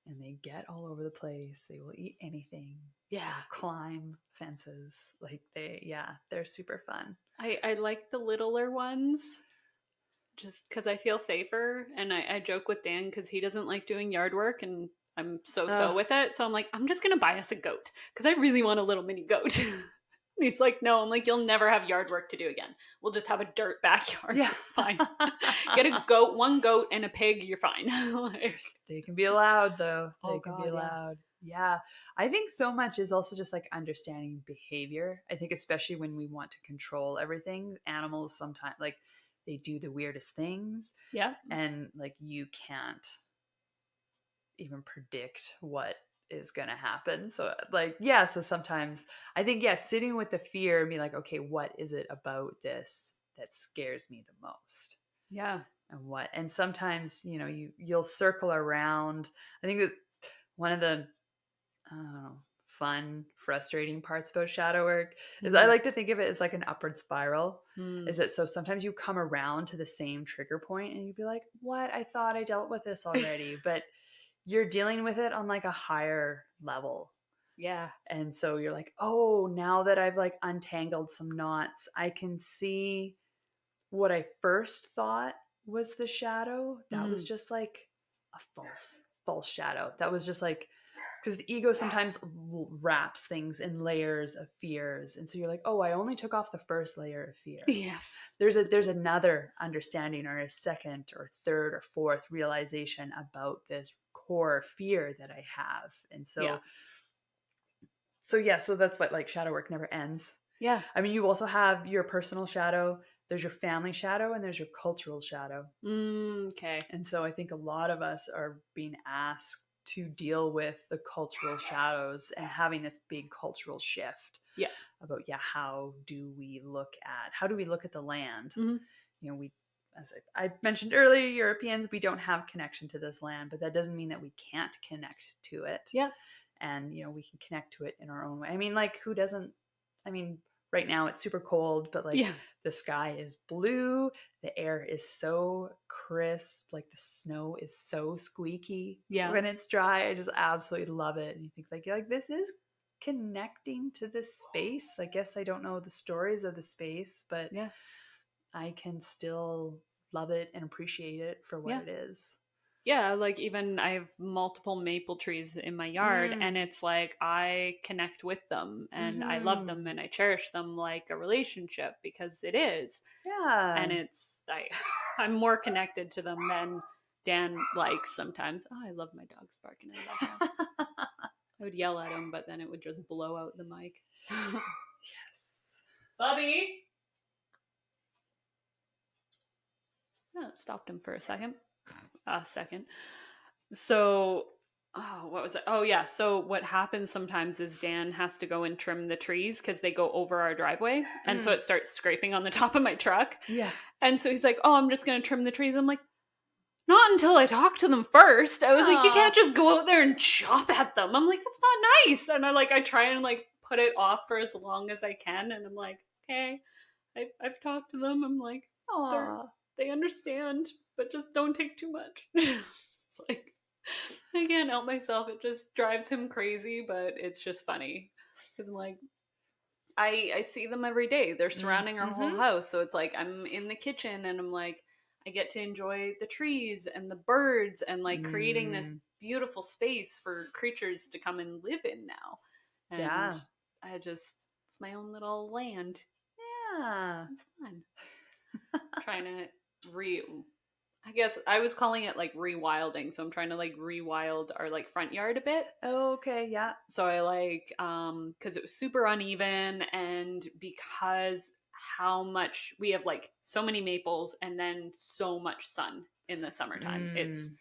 and they get all over the place. They will eat anything. Yeah. They'll climb fences. Like they're super fun. I like the littler ones just because I feel safer. And I joke with Dan because he doesn't like doing yard work and I'm so Oh, with it. So I'm like, I'm just going to buy us a goat because I really want a little mini goat. And he's like, no, I'm like, you'll never have yard work to do again. We'll just have a dirt backyard. yeah. It's fine. Get a goat, one goat, and a pig. You're fine. Like, They can be allowed though. oh, They can be God, yeah. allowed. Yeah. I think so much is also just like understanding behavior. I think especially when we want to control everything, animals sometimes like they do the weirdest things Yeah. and like you can't even predict what is going to happen. So like, yeah, so sometimes I think, yeah, sitting with the fear and be like, okay, what is it about this that scares me the most? Yeah. And sometimes, you'll circle around. I think it's one of the, I don't know, fun, frustrating parts about shadow work is I like to think of it as like an upward spiral. Is that so sometimes you come around to the same trigger point and you'd be like, what? I thought I dealt with this already. But you're dealing with it on like a higher level. Yeah. And so you're like, oh, now that I've like untangled some knots, I can see what I first thought was the shadow. That was just like a false shadow. That was just like, because the ego sometimes wraps things in layers of fears. And so you're like, oh, I only took off the first layer of fear. Yes. There's another understanding or a second or third or fourth realization about this core fear that I have. And so, so that's what, like, shadow work never ends. Yeah. I mean, you also have your personal shadow, there's your family shadow, and there's your cultural shadow. Okay. And so I think a lot of us are being asked to deal with the cultural shadows and having this big cultural shift. Yeah. About, how do we look at the land? We, as I mentioned earlier, Europeans, we don't have connection to this land, but that doesn't mean that we can't connect to it. Yeah. And, we can connect to it in our own way. I mean, like, who doesn't? I mean, right now it's super cold, but like the sky is blue, the air is so crisp, like the snow is so squeaky when it's dry. I just absolutely love it. And you think like this is connecting to this space. I guess I don't know the stories of the space, but I can still love it and appreciate it for what it is. Yeah, like even I have multiple maple trees in my yard, and it's like I connect with them and I love them and I cherish them like a relationship, because it is. Yeah. And I'm more connected to them than Dan likes sometimes. Oh, I love my dogs barking in the background. I would yell at him, but then it would just blow out the mic. Yes. Bubby! Oh, it stopped him for a second. So, what was it? Oh, yeah. So what happens sometimes is Dan has to go and trim the trees because they go over our driveway. And so it starts scraping on the top of my truck. Yeah. And so he's like, oh, I'm just going to trim the trees. I'm like, not until I talk to them first. I was like, you can't just go out there and chop at them. I'm like, that's not nice. And I try and like put it off for as long as I can. And I'm like, okay, I've talked to them. I'm like, they understand, but just don't take too much. It's like, I can't help myself. It just drives him crazy, but it's just funny. Because I'm like, I see them every day. They're surrounding our whole house. So it's like, I'm in the kitchen and I'm like, I get to enjoy the trees and the birds and like creating this beautiful space for creatures to come and live in now. And it's my own little land. Yeah. It's fun. Trying to I guess I was calling it like rewilding. So I'm trying to like rewild our like front yard a bit. Oh, okay. Yeah. So I like, cause it was super uneven, and because how much we have like so many maples and then so much sun in the summertime. It's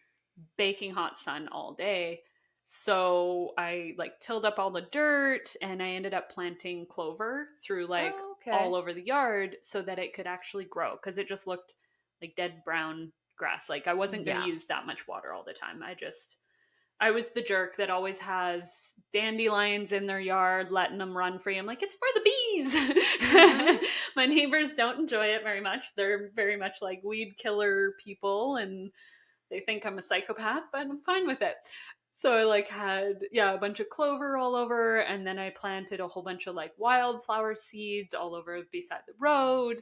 baking hot sun all day. So I like tilled up all the dirt and I ended up planting clover through like all over the yard so that it could actually grow. Cause it just looked like dead brown grass. Like I wasn't going to use that much water all the time. I was the jerk that always has dandelions in their yard, letting them run free. I'm like, it's for the bees. My neighbors don't enjoy it very much. They're very much like weed killer people, and they think I'm a psychopath, but I'm fine with it. So I like had, a bunch of clover all over, and then I planted a whole bunch of like wildflower seeds all over beside the road.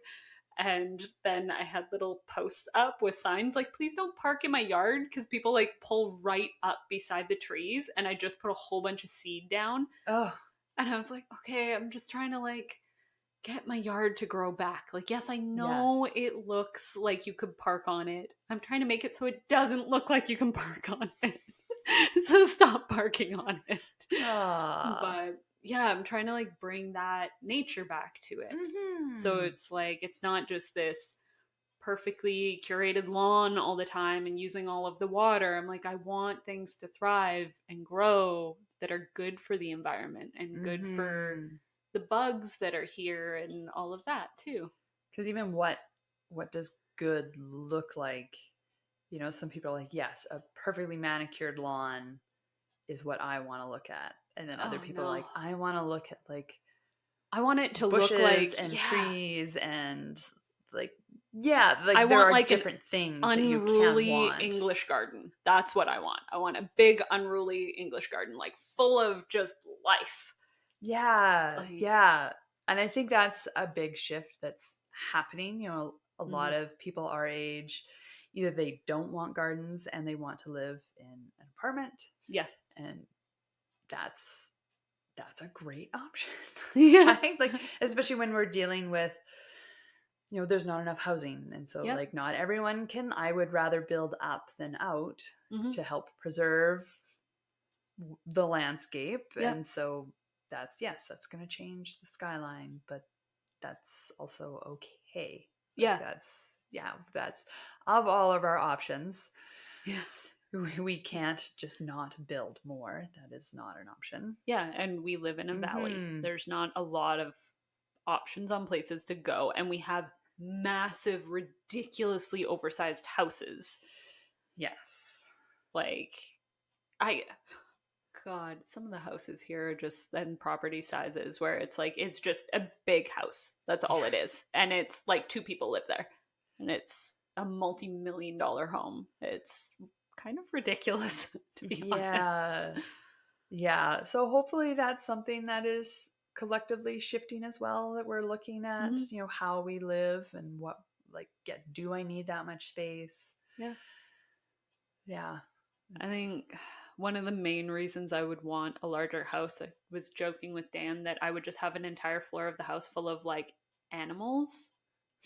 And then I had little posts up with signs like, please don't park in my yard, because people like pull right up beside the trees. And I just put a whole bunch of seed down. Oh. And I was like, okay, I'm just trying to like get my yard to grow back. Like, yes, I know it looks like you could park on it. I'm trying to make it so it doesn't look like you can park on it. So stop parking on it. But yeah, I'm trying to like bring that nature back to it. So it's like, it's not just this perfectly curated lawn all the time and using all of the water. I'm like, I want things to thrive and grow that are good for the environment and good for the bugs that are here and all of that too. Because even what does good look like? You know, some people are like, yes, a perfectly manicured lawn is what I want to look at. And then other people are like, I want to look at like I want it to bushes look like and yeah. trees and like like I there want are like different things that you can unruly want. English garden. That's what I want. I want a big unruly English garden, like full of just life. Yeah, Like, yeah. And I think that's a big shift that's happening. You know, a lot of people our age, either they don't want gardens and they want to live in an apartment. Yeah. And that's a great option. Yeah. Right? Like, especially when we're dealing with, you know, there's not enough housing. And so Yep. like not everyone can. I would rather build up than out to help preserve the landscape. Yep. And so that's going to change the skyline, but that's also okay. Like Yeah. that's of all of our options. Yes. We can't just not build more. That is not an option. Yeah, and we live in a valley. There's not a lot of options on places to go, and we have massive, ridiculously oversized houses. Yes. Like, God, some of the houses here are just then property sizes where it's just a big house. That's all it is. And it's like 2 people live there. And it's a multi-million-dollar home. It's kind of ridiculous, to be honest. Yeah. So hopefully that's something that is collectively shifting as well, that we're looking at, you know, how we live and what, like, do I need that much space? Yeah. Yeah. I think one of the main reasons I would want a larger house, I was joking with Dan that I would just have an entire floor of the house full of like animals.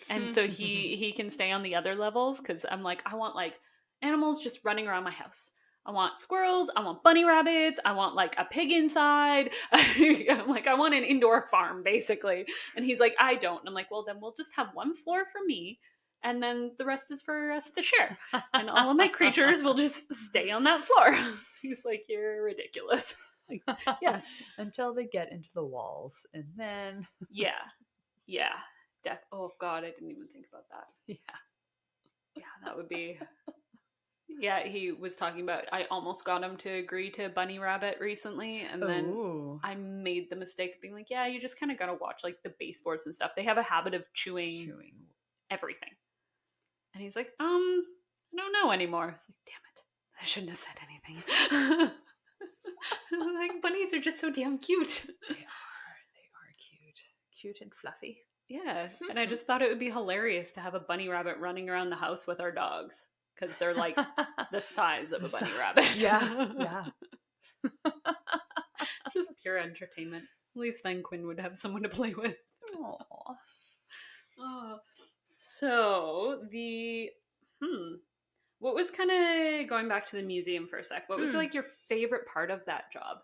And so he can stay on the other levels, because I'm like, I want like animals just running around my house. I want squirrels, I want bunny rabbits, I want like a pig inside. I'm like, I want an indoor farm basically. And he's like, I don't. And I'm like, well, then we'll just have one floor for me, and then the rest is for us to share. And all of my creatures will just stay on that floor. He's like, you're ridiculous. Like, yes. Until they get into the walls, and then Yeah. Oh God, I didn't even think about that. Yeah, that would be. Yeah, he was talking about. I almost got him to agree to bunny rabbit recently, and then I made the mistake of being like, "Yeah, you just kind of gotta watch like the baseboards and stuff. They have a habit of chewing everything." And he's like, I don't know anymore." I was like, "Damn it, I shouldn't have said anything." Like, bunnies are just so damn cute. They are cute and fluffy. Yeah, and I just thought it would be hilarious to have a bunny rabbit running around the house with our dogs, because they're like the size of a bunny rabbit. Yeah. Just pure entertainment. At least then Quinn would have someone to play with. Aww. Oh. So what was kind of going back to the museum for a sec? What was like your favorite part of that job?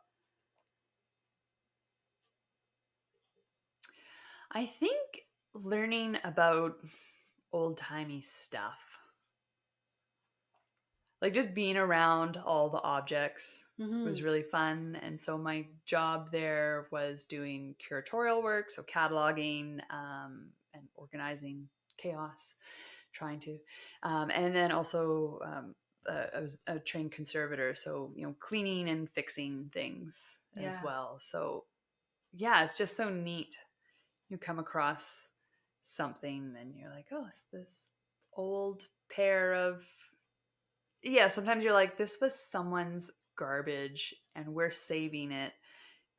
I think learning about old-timey stuff. Like just being around all the objects was really fun. And so my job there was doing curatorial work, so cataloging and organizing chaos, trying to. And then also I was a trained conservator, so, you know, cleaning and fixing things as well. So yeah, it's just so neat. You come across something and you're like, oh, it's this old pair of, sometimes you're like, this was someone's garbage and we're saving it.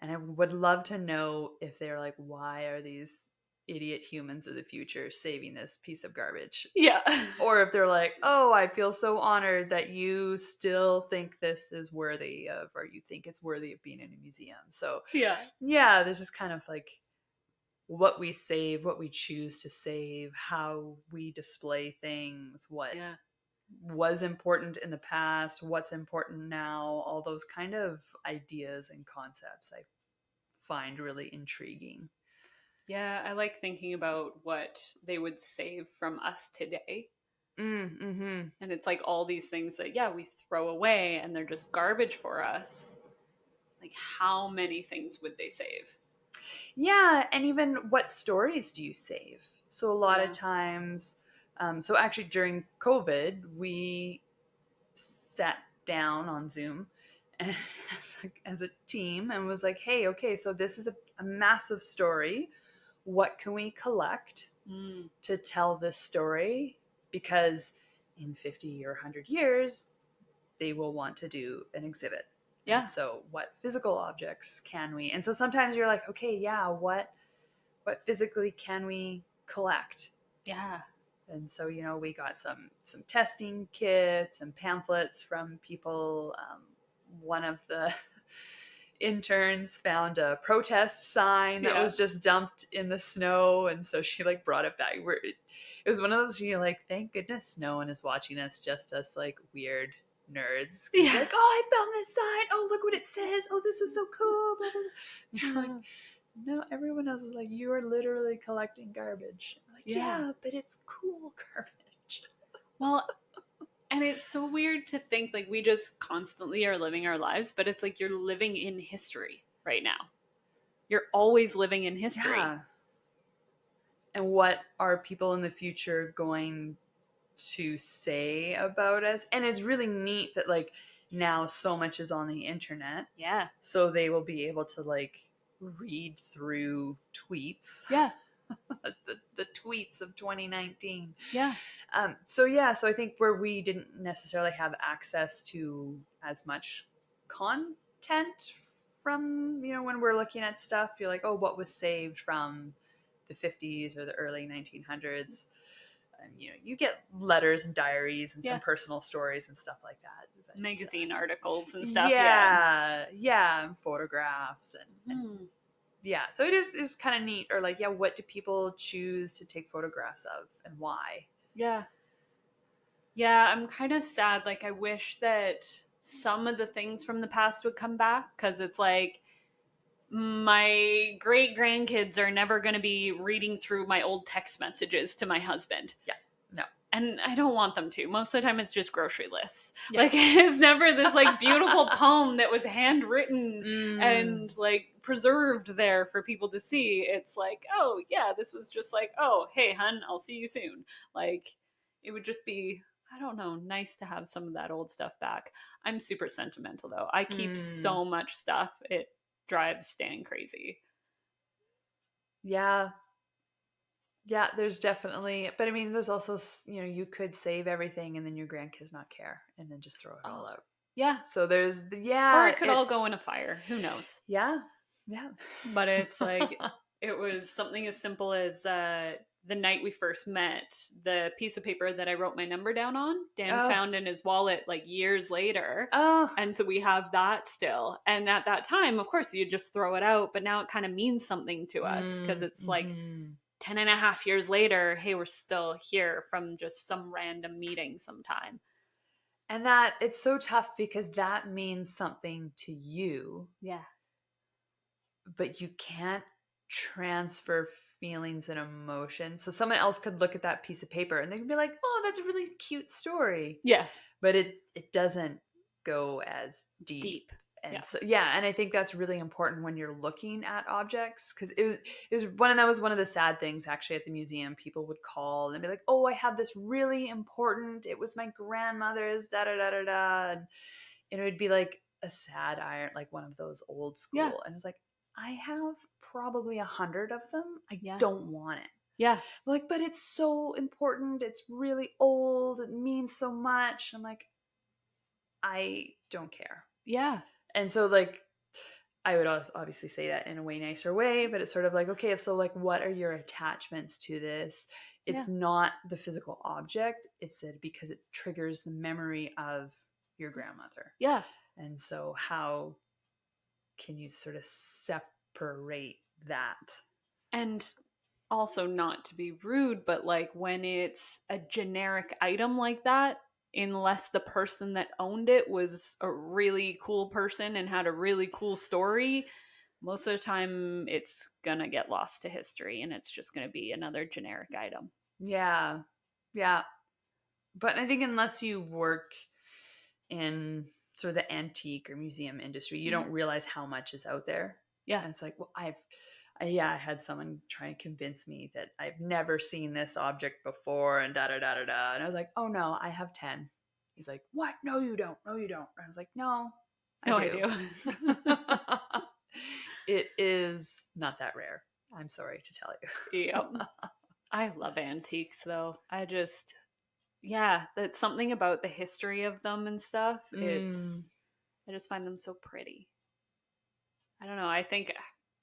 And I would love to know if they're like, why are these idiot humans of the future saving this piece of garbage? Yeah. Or if they're like, oh, I feel so honored that you still think this is worthy of, or you think it's worthy of being in a museum. So yeah, there's just kind of like what we save, what we choose to save, how we display things, what was important in the past, what's important now, all those kind of ideas and concepts I find really intriguing. Yeah, I like thinking about what they would save from us today. And it's like all these things that, we throw away and they're just garbage for us. like how many things would they save? Yeah, and even what stories do you save? So a lot of Yeah. times, so actually during COVID, we sat down on Zoom and as a team and was like, hey, okay, so this is a massive story. What can we collect to tell this story? Because in 50 or 100 years, they will want to do an exhibit. Yeah. And so what physical objects can we? And so sometimes you're like, okay, yeah, what physically can we collect? Yeah. And so, we got some testing kits and pamphlets from people. One of the interns found a protest sign that was just dumped in the snow, and so she like brought it back. It was one of those, like, thank goodness no one is watching us, just us like weird nerds. Yeah. Like, oh, I found this sign. Oh, look what it says. Oh, this is so cool. Blah, blah, blah. You're like, no, everyone else is like, you are literally collecting garbage. I'm like, yeah, but it's cool garbage. Well, and it's so weird to think like we just constantly are living our lives, but it's like you're living in history right now. You're always living in history. Yeah. And what are people in the future going to say about us? And it's really neat that like now so much is on the internet. Yeah. So they will be able to like read through tweets. Yeah. the tweets of 2019. Yeah. So I think where we didn't necessarily have access to as much content from, when we're looking at stuff, you're like, oh, what was saved from the 50s or the early 1900s? And, you get letters and diaries and some personal stories and stuff like that. But, magazine articles and stuff. Yeah, and photographs and yeah, so it is kind of neat. Or like, yeah, what do people choose to take photographs of and why? Yeah. I'm kind of sad. Like, I wish that some of the things from the past would come back, because it's like my great grandkids are never going to be reading through my old text messages to my husband. Yeah, no. And I don't want them to. Most of the time it's just grocery lists. Yeah. Like, it's never this like beautiful poem that was handwritten and like preserved there for people to see. It's like, oh yeah, this was just like, oh, hey hun, I'll see you soon. Like, it would just be, I don't know, nice to have some of that old stuff back. I'm super sentimental though. I keep so much stuff. It drives Stan crazy. Yeah, there's definitely, but I mean, there's also, you could save everything and then your grandkids not care and then just throw it all out. Yeah. So there's, or it could all go in a fire. Who knows? Yeah. But it's like, it was something as simple as the night we first met, the piece of paper that I wrote my number down on, Dan found in his wallet like years later. And so we have that still. And at that time, of course, you just throw it out, but now it kind of means something to us, because it's like 10 and a half years later, hey, we're still here from just some random meeting sometime. And that, it's so tough because that means something to you. Yeah. But you can't transfer feelings and emotions. So someone else could look at that piece of paper and they can be like, oh, that's a really cute story. Yes. But it doesn't go as deep. And so, and I think that's really important when you're looking at objects, because it was one of the sad things actually at the museum. People would call and be like, oh, I have this really important, it was my grandmother's, da da da da da, and it would be like a sad iron, like one of those old school, and it's like, I have probably 100 of them. I don't want it. Yeah. Like, but it's so important. It's really old. It means so much. I'm like, I don't care. Yeah. And so like, I would obviously say that in a way nicer way, but it's sort of like, okay, so like, what are your attachments to this? It's not the physical object. It's that because it triggers the memory of your grandmother. Yeah. And so how can you sort of separate that? And also, not to be rude, but like when it's a generic item like that, unless the person that owned it was a really cool person and had a really cool story, most of the time it's gonna get lost to history and it's just gonna be another generic item. Yeah. But I think unless you work in sort of the antique or museum industry, you don't realize how much is out there. Yeah. And it's like, well, I had someone try and convince me that I've never seen this object before and da da da da da. And I was like, oh no, I have 10. He's like, what? No, you don't. No, you don't. And I was like, no, I do. It is not that rare. I'm sorry to tell you. Yep. I love antiques though. That's something about the history of them and stuff. I just find them so pretty. I don't know. I think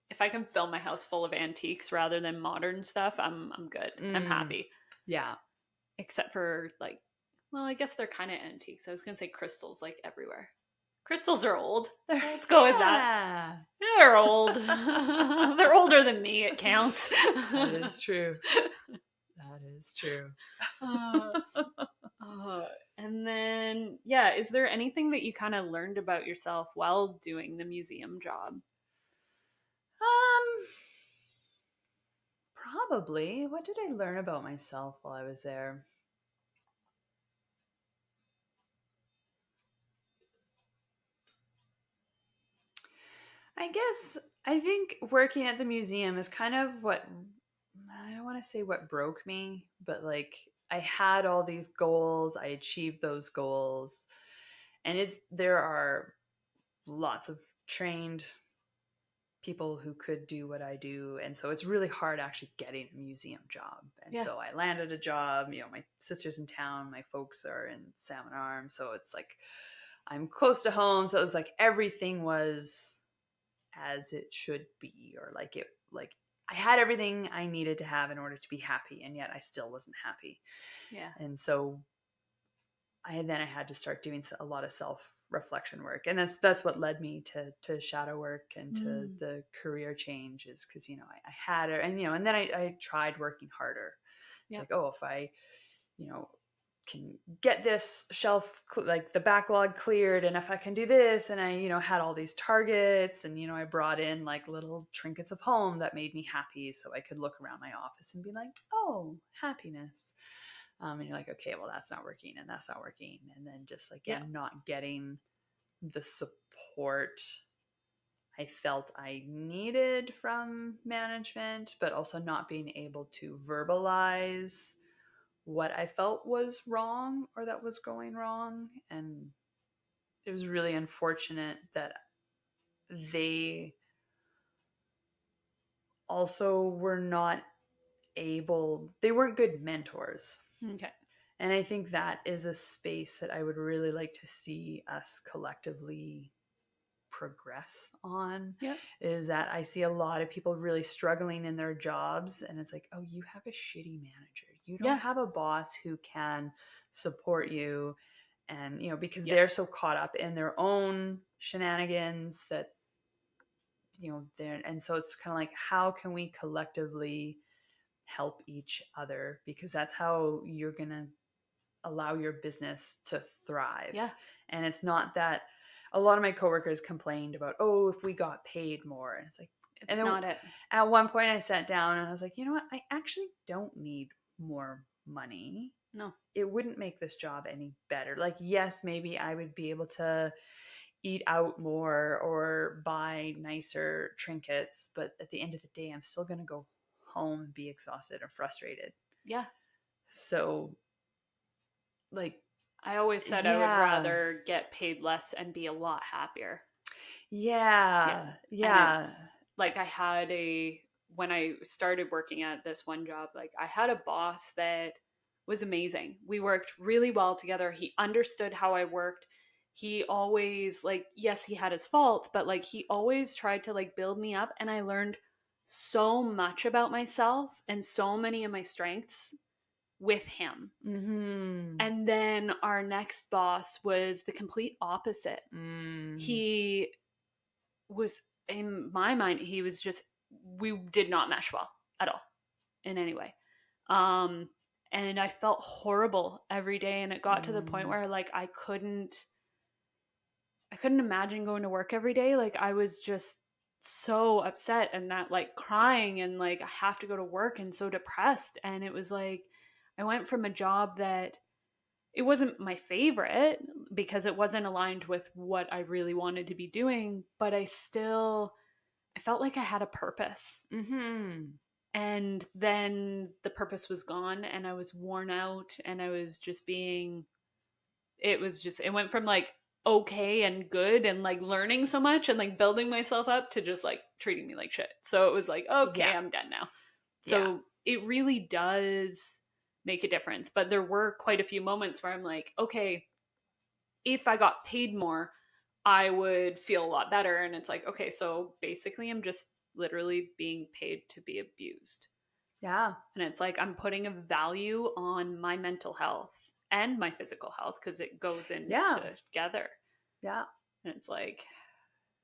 if I can fill my house full of antiques rather than modern stuff, I'm good. I'm happy. Yeah. Except for like, well, I guess they're kind of antiques. I was gonna say crystals like everywhere. Crystals are old. Let's go with that. They're old. They're older than me. It counts. That is true. That is true. And then, is there anything that you kind of learned about yourself while doing the museum job? Probably. What did I learn about myself while I was there? I think working at the museum is kind of what, I don't want to say what broke me, but like I had all these goals, I achieved those goals, and there are lots of trained people who could do what I do, and so it's really hard actually getting a museum job. And so I landed a job, my sister's in town, my folks are in Salmon Arm, so it's like I'm close to home, so it was like everything was as it should be, or like I had everything I needed to have in order to be happy, and yet I still wasn't happy. Yeah. And so I had to start doing a lot of self-reflection work, and that's what led me to shadow work and to the career changes, because I had it, and then I tried working harder. Like, if I can get this shelf, like the backlog cleared, and if I can do this, and I had all these targets, and I brought in like little trinkets of home that made me happy, so I could look around my office and be like, oh, happiness. And you're like, okay, well, that's not working, and that's not working, and then just like not getting the support I felt I needed from management, but also not being able to verbalize what I felt was wrong or that was going wrong. And it was really unfortunate that they also they weren't good mentors. Okay. And I think that is a space that I would really like to see us collectively progress on. Is that I see a lot of people really struggling in their jobs, and it's like, oh, you have a shitty manager, you don't have a boss who can support you, and because they're so caught up in their own shenanigans that and so it's kind of like, how can we collectively help each other, because that's how you're gonna allow your business to thrive. And it's not that a lot of my coworkers complained about, oh, if we got paid more, and it's like, it's not it. At one point I sat down and I was like, you know what, I actually don't need more money. No, it wouldn't make this job any better. Like, yes, maybe I would be able to eat out more or buy nicer trinkets, but at the end of the day, I'm still going to go home and be exhausted or frustrated. So like, I always said I would rather get paid less and be a lot happier. Like when I started working at this one job, like I had a boss that was amazing. We worked really well together. He understood how I worked. He always, like, yes, he had his faults, but like he always tried to like build me up, and I learned so much about myself and so many of my strengths with him. And then our next boss was the complete opposite. He was, in my mind, we did not mesh well at all in any way. And I felt horrible every day, and it got to the point where like I couldn't imagine going to work every day. Like I was just so upset, and that like crying, and like I have to go to work, and so depressed. And it was like I went from a job that it wasn't my favorite, because it wasn't aligned with what I really wanted to be doing, but I felt like I had a purpose. Mm-hmm. And then the purpose was gone and I was worn out and I was just it went from like okay and good and like learning so much and like building myself up to just like treating me like shit. So it was like, okay, Yeah. I'm done now. Yeah. So it really does make a difference. But there were quite a few moments where I'm like, okay, if I got paid more, I would feel a lot better. And it's like, okay, so basically I'm just literally being paid to be abused. Yeah. And it's like I'm putting a value on my mental health and my physical health because it goes in Yeah. together. Yeah. And it's like,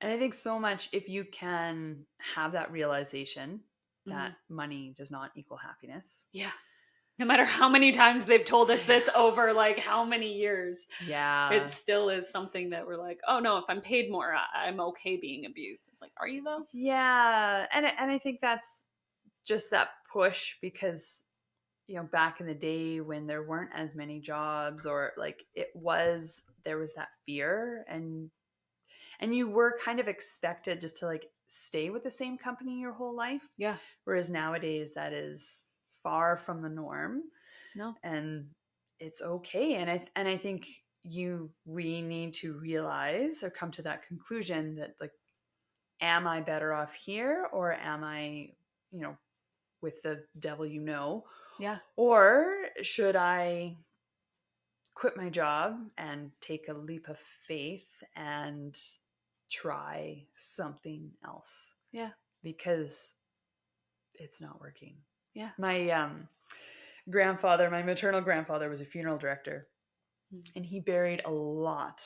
And I think so much if you can have that realization that mhm, money does not equal happiness. yeah. No matter how many times they've told us this over like how many years, it Yeah. still is something that we're like, oh no, if I'm paid more, I'm okay being abused. It's like, are you though? Yeah. And I think that's just that push because back in the day when there weren't as many jobs or like there was that fear and you were kind of expected just to like stay with the same company your whole life. Yeah. Whereas nowadays that is far from the norm No. and it's okay. And I think we need to realize or come to that conclusion that like, am I better off here or am I, with the devil, Yeah. or should I quit my job and take a leap of faith and try something else Yeah. because it's not working. Yeah. My my maternal grandfather was a funeral director Mhm. and he buried a lot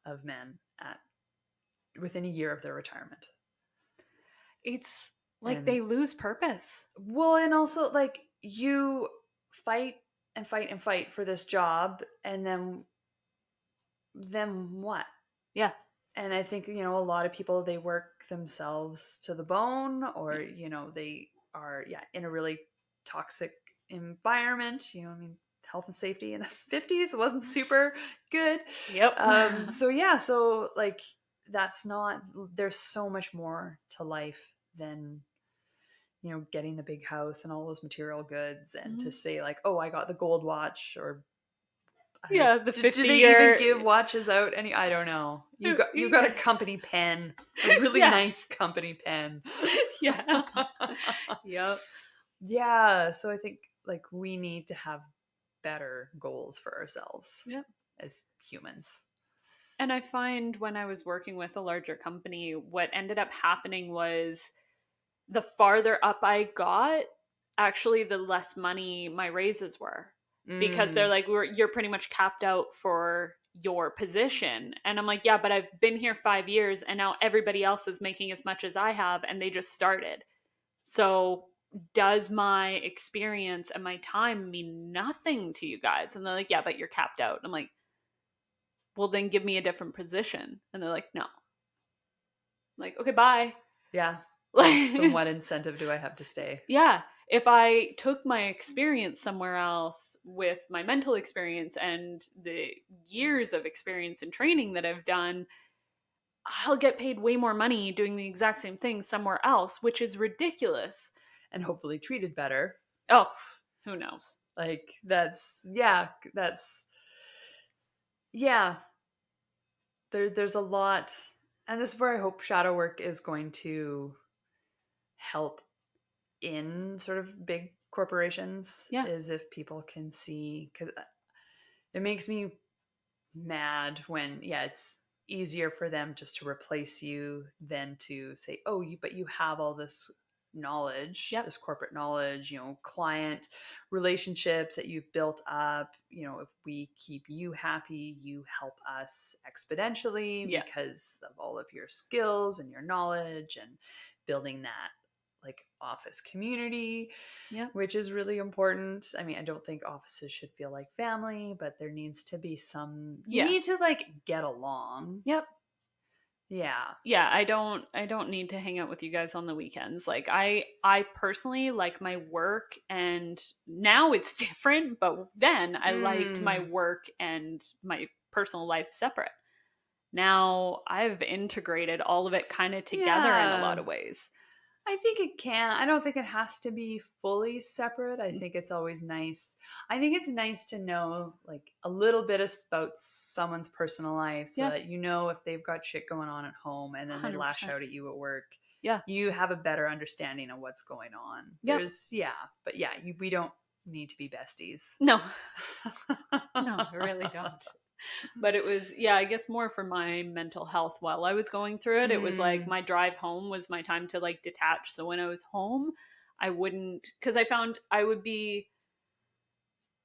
of men at within a year of their retirement. It's like And they lose purpose. well, and also like you fight and fight and fight for this job and then what? Yeah. And I think, a lot of people, they work themselves to the bone or, Yeah. they are, yeah, in a really toxic environment. I mean, health and safety in the 50s wasn't super good. Yep. So yeah, so like that's not, there's so much more to life than, getting the big house and all those material goods and to Mhm. say like, oh, I got the gold watch or I don't know. Yeah, the Do 50 they even year. give watches out? I don't know. You got a company pen, a really nice Yes. company pen. Yeah. Yep. Yeah. So I think like we need to have better goals for ourselves Yep. as humans. And I find when I was working with a larger company, what ended up happening was the farther up I got, actually, the less money my raises were. Because they're Mm, like, you're pretty much capped out for your position. And I'm like, yeah, but I've been here 5 years and now everybody else is making as much as I have and they just started. So does my experience and my time mean nothing to you guys? And they're like, yeah, but you're capped out. I'm like, well, then give me a different position. And they're like, no. I'm like, okay, bye. yeah. Then Like, what incentive do I have to stay? yeah. If I took my experience somewhere else with my mental experience and the years of experience and training that I've done, I'll get paid way more money doing the exact same thing somewhere else, which is ridiculous. And hopefully treated better. Oh, who knows? Like that's yeah. There's a lot, and this is where I hope shadow work is going to help in sort of big corporations Yeah. is if people can see, because it makes me mad when it's easier for them just to replace you than to say, oh, but you have all this knowledge, Yep. this corporate knowledge, client relationships that you've built up. If we keep you happy, you help us exponentially Yeah. because of all of your skills and your knowledge and building that like office community, Yep. which is really important. I mean, I don't think offices should feel like family, but there needs to be you need to Yes. like get along, Yep. Yeah, I don't need to hang out with you guys on the weekends. Like I personally like my work, and now it's different, but then I liked my Mm. work and my personal life separate. Now I've integrated all of it kind of together in a lot Yeah. of ways. I think it can. I don't think it has to be fully separate. I think it's always nice. I think it's nice to know like a little bit about someone's personal life so Yeah, that you know if they've got shit going on at home and then they lash 100%. out at you at work. Yeah. You have a better understanding of what's going on. Yep. But yeah, we don't need to be besties. No. No, I really don't. But it was, yeah, I guess more for my mental health while I was going through it. It was like Mm, my drive home was my time to like detach. So when I was home, I wouldn't, because I found I would be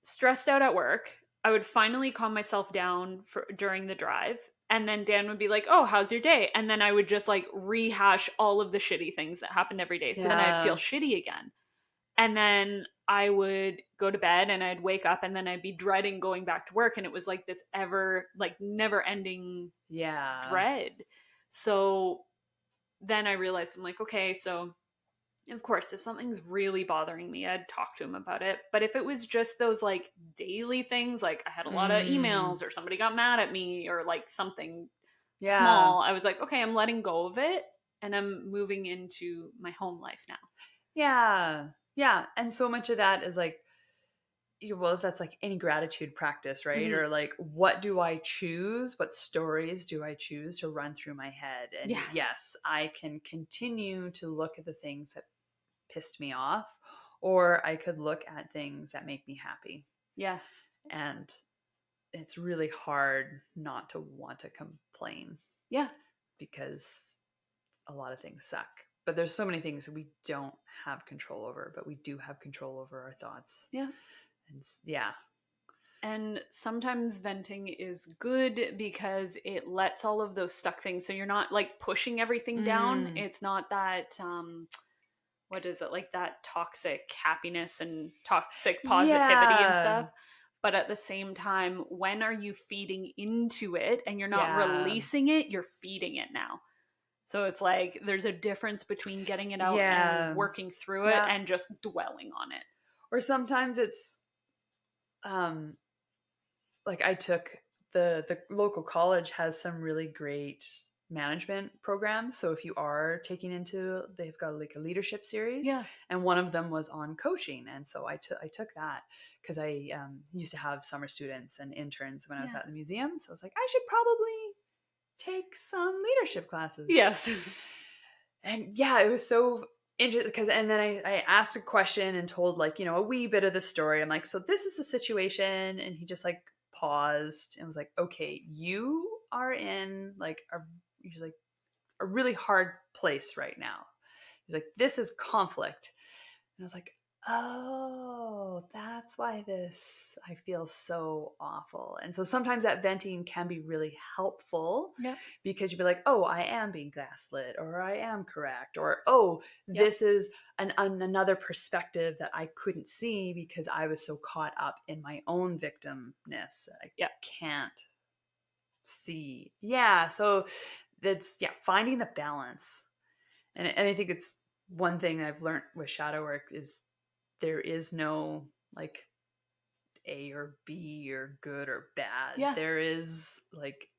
stressed out at work. I would finally calm myself down for during the drive. And then Dan would be like, "Oh, how's your day?" And then I would just like rehash all of the shitty things that happened every day. So then I'd feel yeah. shitty again. And then I would go to bed and I'd wake up and then I'd be dreading going back to work. And it was like this ever, like never ending Yeah. dread. So then I realized I'm like, okay, so of course, if something's really bothering me, I'd talk to him about it. But if it was just those like daily things, like I had a lot of Mm, emails or somebody got mad at me or like something yeah. small, I was like, okay, I'm letting go of it and I'm moving into my home life now. Yeah. Yeah. And so much of that is like, well, if that's like any gratitude practice, right? Hmm. Or like, what do I choose? What stories do I choose to run through my head? And Yes. yes, I can continue to look at the things that pissed me off, or I could look at things that make me happy. Yeah. And it's really hard not to want to complain Yeah. because a lot of things suck. But there's so many things that we don't have control over, but we do have control over our thoughts. Yeah. And yeah. And sometimes venting is good because it lets all of those stuck things. So you're not like pushing everything down. Mm, It's not that what is it, like that toxic happiness and toxic positivity and yeah. stuff. But at the same time, when are you feeding into it and you're not Yeah. releasing it, you're feeding it now. So it's like there's a difference between getting it out and Yeah. working through it Yeah. and just dwelling on it. Or sometimes it's um like I took the local college has some really great management programs. So if you are taking into they've got like a leadership series Yeah. and one of them was on coaching. And so I took that because I used to have summer students and interns when I was Yeah. at the museum. So I was like, I should probably take some leadership classes. Yes. And yeah, it was so interesting because, and then I asked a question and told like, a wee bit of the story. I'm like, so this is the situation. And he just like paused and was like, okay, you are in like he's like a really hard place right now. He's like, this is conflict. And I was like, oh, that's why I feel so awful. And so sometimes that venting can be really helpful Yep. because you'd be like, oh, I am being gaslit, or I am correct, or oh, Yep. this is another perspective that I couldn't see because I was so caught up in my own victimness that I Yep. can't see. Yeah. So that's, yeah, finding the balance. And I think it's one thing I've learned with shadow work is there is no like A or B or good or bad. Yeah. There is like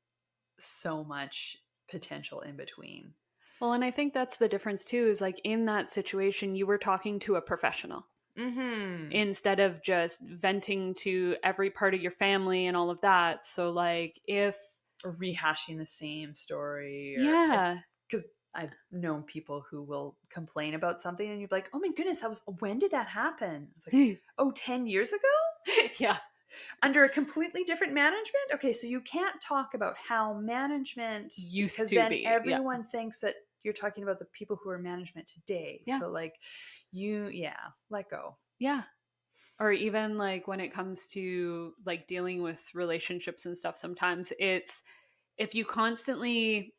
so much potential in between. Well, and I think that's the difference too, is like in that situation, you were talking to a professional Mm-hmm. instead of just venting to every part of your family and all of that. So, like, if, Or rehashing the same story, or yeah, because I've known people who will complain about something and you're like, oh my goodness, when did that happen? It's like, oh, 10 years ago? yeah, Under a completely different management? Okay, so you can't talk about how management, used because to then be. Yeah. everyone thinks that you're talking about the people who are management today. Yeah. So like yeah, let go. Yeah. Or even like when it comes to like dealing with relationships and stuff, sometimes it's if you constantly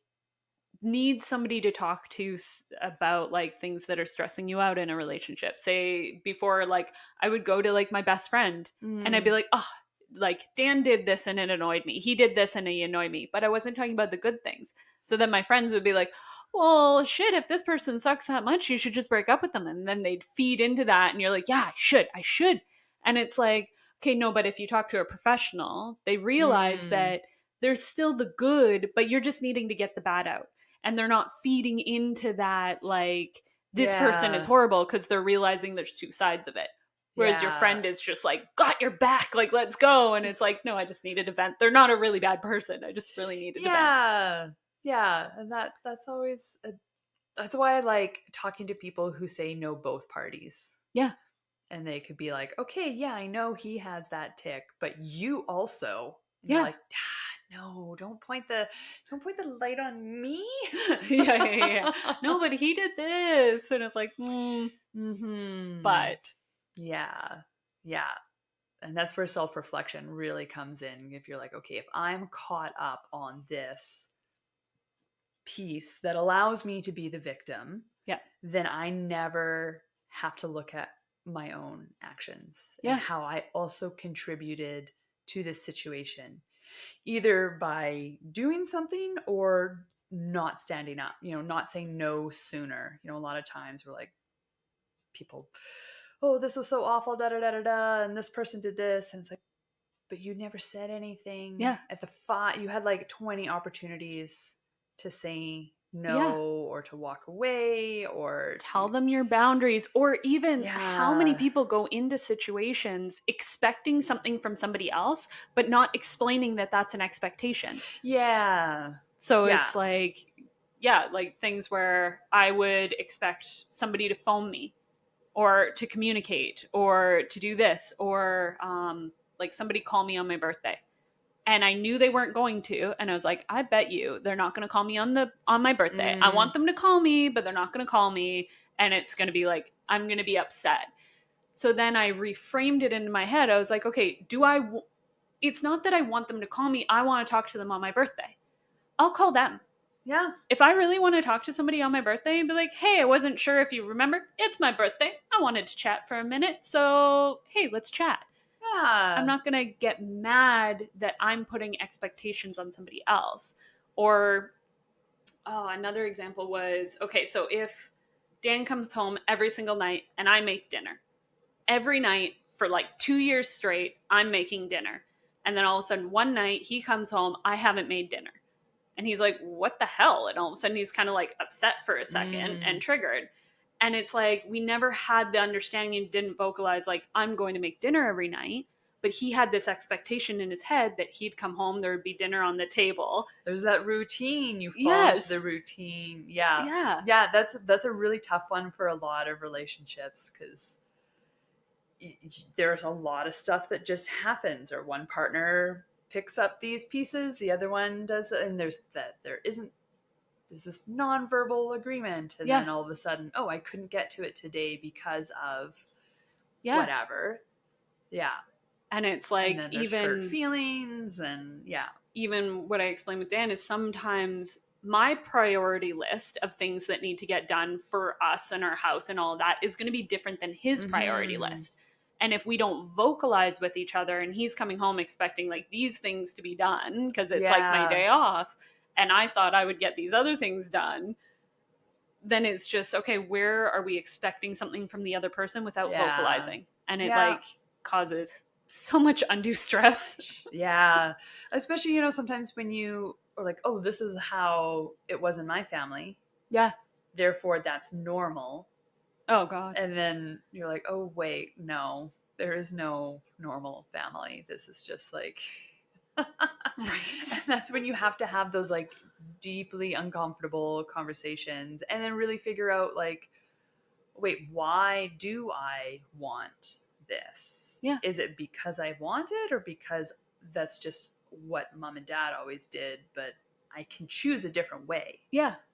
need somebody to talk to about like things that are stressing you out in a relationship. Say before, like I would go to like my best friend and I'd be Mm. like, oh, like Dan did this and it annoyed me. He did this and he annoyed me, but I wasn't talking about the good things. So then my friends would be like, well, shit, if this person sucks that much, you should just break up with them. And then they'd feed into that. And you're like, yeah, I should. And it's like, okay, no, but if you talk to a professional, they realize that there's still the good, but you're just needing to get the bad out. And they're not feeding into that, like, this person is horrible, because they're realizing there's two sides of it. Whereas your friend is just like, got your back, like, let's go. And it's like, no, I just needed a vent. They're not a really bad person. I just really needed a vent. Yeah. And that's always, that's why I like talking to people who say know both parties. Yeah. And they could be like, okay, yeah, I know he has that tick, but you also. And Yeah. you're like, no, don't point the light on me. yeah. No, but he did this. And it's like, but. Yeah. And that's where self-reflection really comes in. If you're like, okay, if I'm caught up on this piece that allows me to be the victim, then I never have to look at my own actions and how I also contributed to this situation, either by doing something or not standing up, not saying no sooner. A lot of times we're like, people, oh, this was so awful, da da da da da, and this person did this, and it's like, but you never said anything. At the you had like 20 opportunities to say no or to walk away or tell them your boundaries, or even how many people go into situations expecting something from somebody else but not explaining that that's an expectation. So it's like like things where I would expect somebody to phone me or to communicate or to do this, or like somebody call me on my birthday. And I knew they weren't going to. And I was like, I bet you they're not going to call me on my birthday. I want them to call me, but they're not going to call me. And it's going to be like, I'm going to be upset. So then I reframed it into my head. I was like, okay, it's not that I want them to call me. I want to talk to them on my birthday. I'll call them. Yeah. If I really want to talk to somebody on my birthday and be like, hey, I wasn't sure if you remember, it's my birthday. I wanted to chat for a minute. So, hey, let's chat. I'm not going to get mad that I'm putting expectations on somebody else. Or, another example was, okay, so if Dan comes home every single night and I make dinner, every night for like 2 years straight, I'm making dinner. And then all of a sudden one night he comes home, I haven't made dinner. And he's like, what the hell? And all of a sudden he's kind of like upset for a second and triggered. And it's like, we never had the understanding and didn't vocalize like, I'm going to make dinner every night. But he had this expectation in his head that he'd come home, there would be dinner on the table. There's that routine. You fall into the routine. Yeah. That's a really tough one for a lot of relationships, because there's a lot of stuff that just happens, or one partner picks up these pieces, the other one does, and there's this nonverbal agreement, and then all of a sudden, oh, I couldn't get to it today because of whatever. And it's like, and then there's hurt feelings, and even what I explained with Dan is sometimes my priority list of things that need to get done for us and our house and all of that is going to be different than his priority list. And if we don't vocalize with each other, and he's coming home expecting like these things to be done because it's like my day off, and I thought I would get these other things done, then it's just, okay, where are we expecting something from the other person without vocalizing? And it like causes so much undue stress. Especially, sometimes when you are like, oh, this is how it was in my family. Therefore, that's normal. Oh, God. And then you're like, oh, wait, no, there is no normal family. This is just like... Right. And that's when you have to have those like deeply uncomfortable conversations, and then really figure out like, wait, why do I want this? Is it because I want it, or because that's just what mom and dad always did, but I can choose a different way?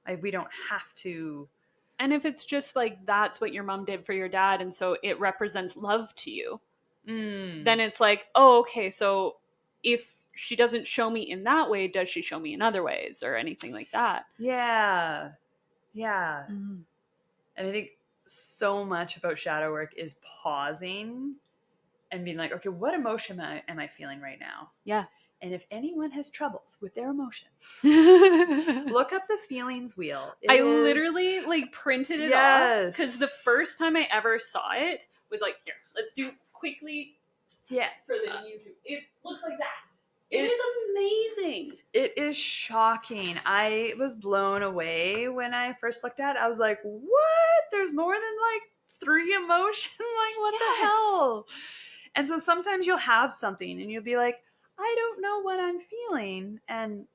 Like, we don't have to. And if it's just like, that's what your mom did for your dad, and so it represents love to you, then it's like, oh, okay, so if she doesn't show me in that way, does she show me in other ways, or anything like that? And I think so much about shadow work is pausing and being like, okay, what emotion am I feeling right now? Yeah. And if anyone has troubles with their emotions, I look up the feelings wheel. It is literally like printed it off because the yes. first time I ever saw it was like, here, let's do quickly Yeah. for the YouTube. It looks like that. It It's is amazing. It is shocking. I was blown away when I first looked at it. I was like, what? There's more than like 3 emotions? Like, what the Yes. hell? And so sometimes you'll have something and you'll be like, I don't know what I'm feeling. And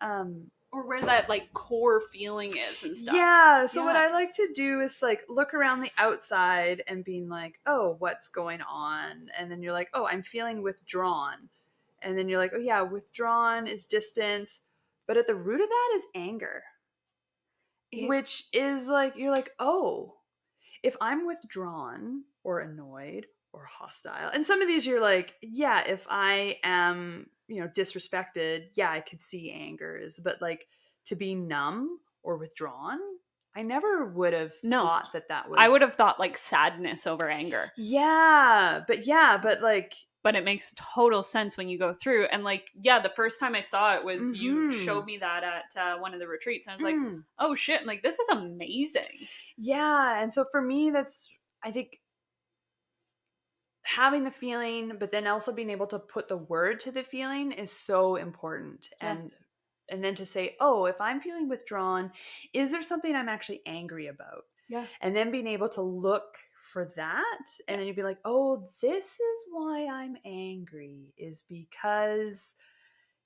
Or where that like core feeling is and stuff. yeah, so what Yeah. I like to do is like look around the outside and being like, oh, what's going on? And then you're like, oh, I'm feeling withdrawn. And then you're like, oh yeah, withdrawn is distance, but at the root of that is anger, which is like, you're like, oh, if I'm withdrawn or annoyed or hostile, and some of these you're like, yeah, if I am, disrespected, yeah, I could see angers, but like to be numb or withdrawn, I never would have thought that was. I would have thought like sadness over anger. Yeah, but like. But it makes total sense when you go through. And like, yeah, the first time I saw it was you showed me that at one of the retreats. And I was like, oh shit. I'm like, this is amazing. Yeah. And so for me, that's, I think, having the feeling, but then also being able to put the word to the feeling is so important. Yeah. And then to say, oh, if I'm feeling withdrawn, is there something I'm actually angry about? Yeah. And then being able to look for that. And then you'd be like, oh, this is why I'm angry, is because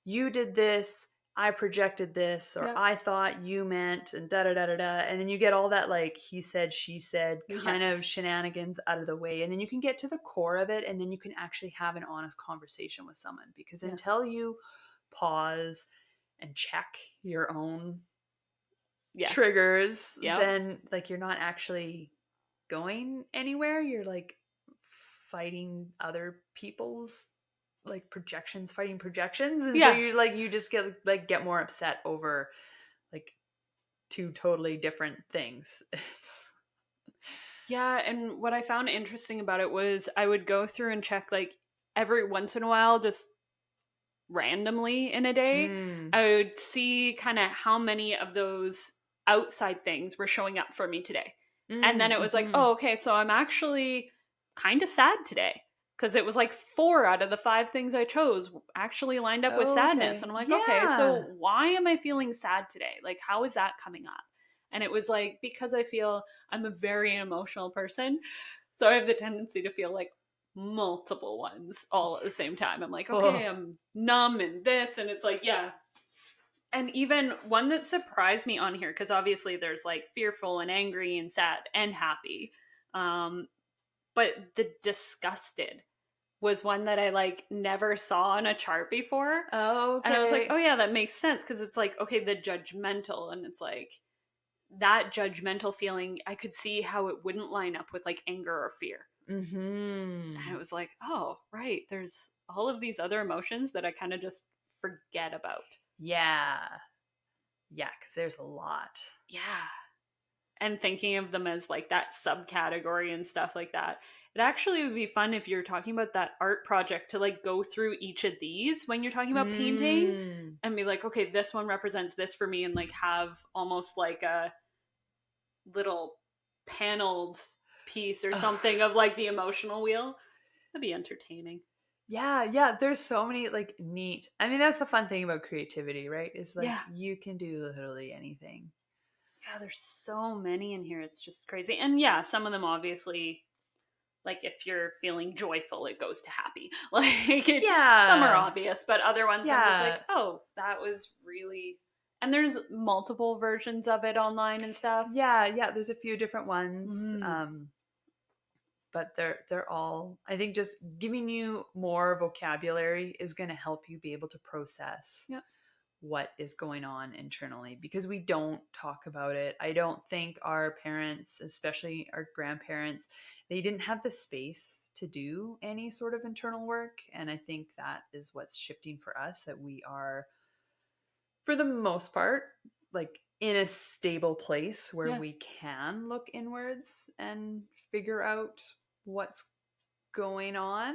you did this, I projected this, or I thought you meant, and da da da da da. And then you get all that like he said, she said kind of shenanigans out of the way. And then you can get to the core of it. And then you can actually have an honest conversation with someone. Because until you pause and check your own triggers, then like you're not actually going anywhere. You're like fighting other people's like fighting projections, and so you're like, you just get more upset over like 2 totally different things. Yeah, and what I found interesting about it was I would go through and check like every once in a while, just randomly in a day, I would see kind of how many of those outside things were showing up for me today. And then it was like, oh, okay, so I'm actually kind of sad today. Because it was like 4 out of the 5 things I chose actually lined up with sadness. And I'm like, okay, so why am I feeling sad today? Like, how is that coming up? And it was like, because I feel I'm a very emotional person. So I have the tendency to feel like multiple ones all at the same time. I'm like, okay, I'm numb and this. And it's like, yeah. And even one that surprised me on here, because obviously there's like fearful and angry and sad and happy. But the disgusted was one that I like never saw on a chart before. Oh, okay. And I was like, oh yeah, that makes sense. Because it's like, okay, the judgmental. And it's like, that judgmental feeling, I could see how it wouldn't line up with like anger or fear. And it was like, oh, right. There's all of these other emotions that I kind of just forget about. Yeah. Yeah, because there's a lot. Yeah. And thinking of them as like that subcategory and stuff like that. It actually would be fun if you're talking about that art project to like go through each of these when you're talking about painting and be like, okay, this one represents this for me, and like have almost like a little paneled piece or something of like the emotional wheel. That'd be entertaining. Yeah, there's so many like neat. I mean, that's the fun thing about creativity, right? Is like you can do literally anything. Yeah, there's so many in here. It's just crazy. And yeah, some of them obviously, like if you're feeling joyful, it goes to happy. Like some are obvious, but other ones I'm just like, oh, that was really. And there's multiple versions of it online and stuff. Yeah, there's a few different ones. But they're all, I think, just giving you more vocabulary is going to help you be able to process what is going on internally, because we don't talk about it. I don't think our parents, especially our grandparents, they didn't have the space to do any sort of internal work. And I think that is what's shifting for us, that we are, for the most part, like in a stable place where we can look inwards and figure out what's going on.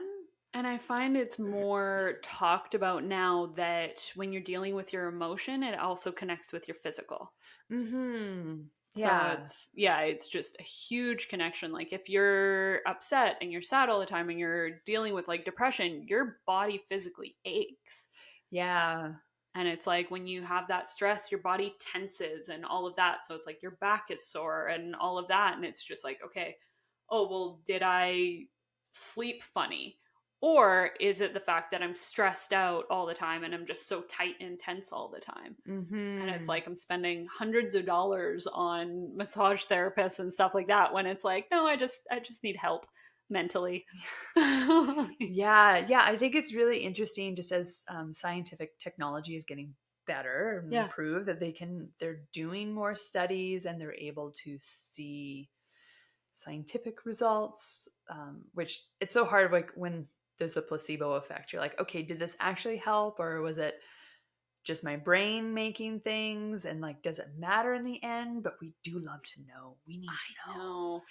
And I find it's more talked about now that when you're dealing with your emotion, it also connects with your physical. Mm-hmm. So Yeah. it's just a huge connection. Like if you're upset and you're sad all the time and you're dealing with like depression, your body physically aches. Yeah. And it's like when you have that stress, your body tenses and all of that. So it's like your back is sore and all of that. And it's just like, okay, oh, well, did I sleep funny? Or is it the fact that I'm stressed out all the time and I'm just so tight and tense all the time? And it's Mm-hmm. like I'm spending hundreds of dollars on massage therapists and stuff like that when it's like, no, I just need help mentally. Yeah, yeah. I think it's really interesting just as scientific technology is getting better and Yeah. improved that they're doing more studies and they're able to see scientific results, which it's so hard like when there's a placebo effect. You're like, okay, did this actually help or was it just my brain making things and like does it matter in the end? But we do love to know. We need to I know. know.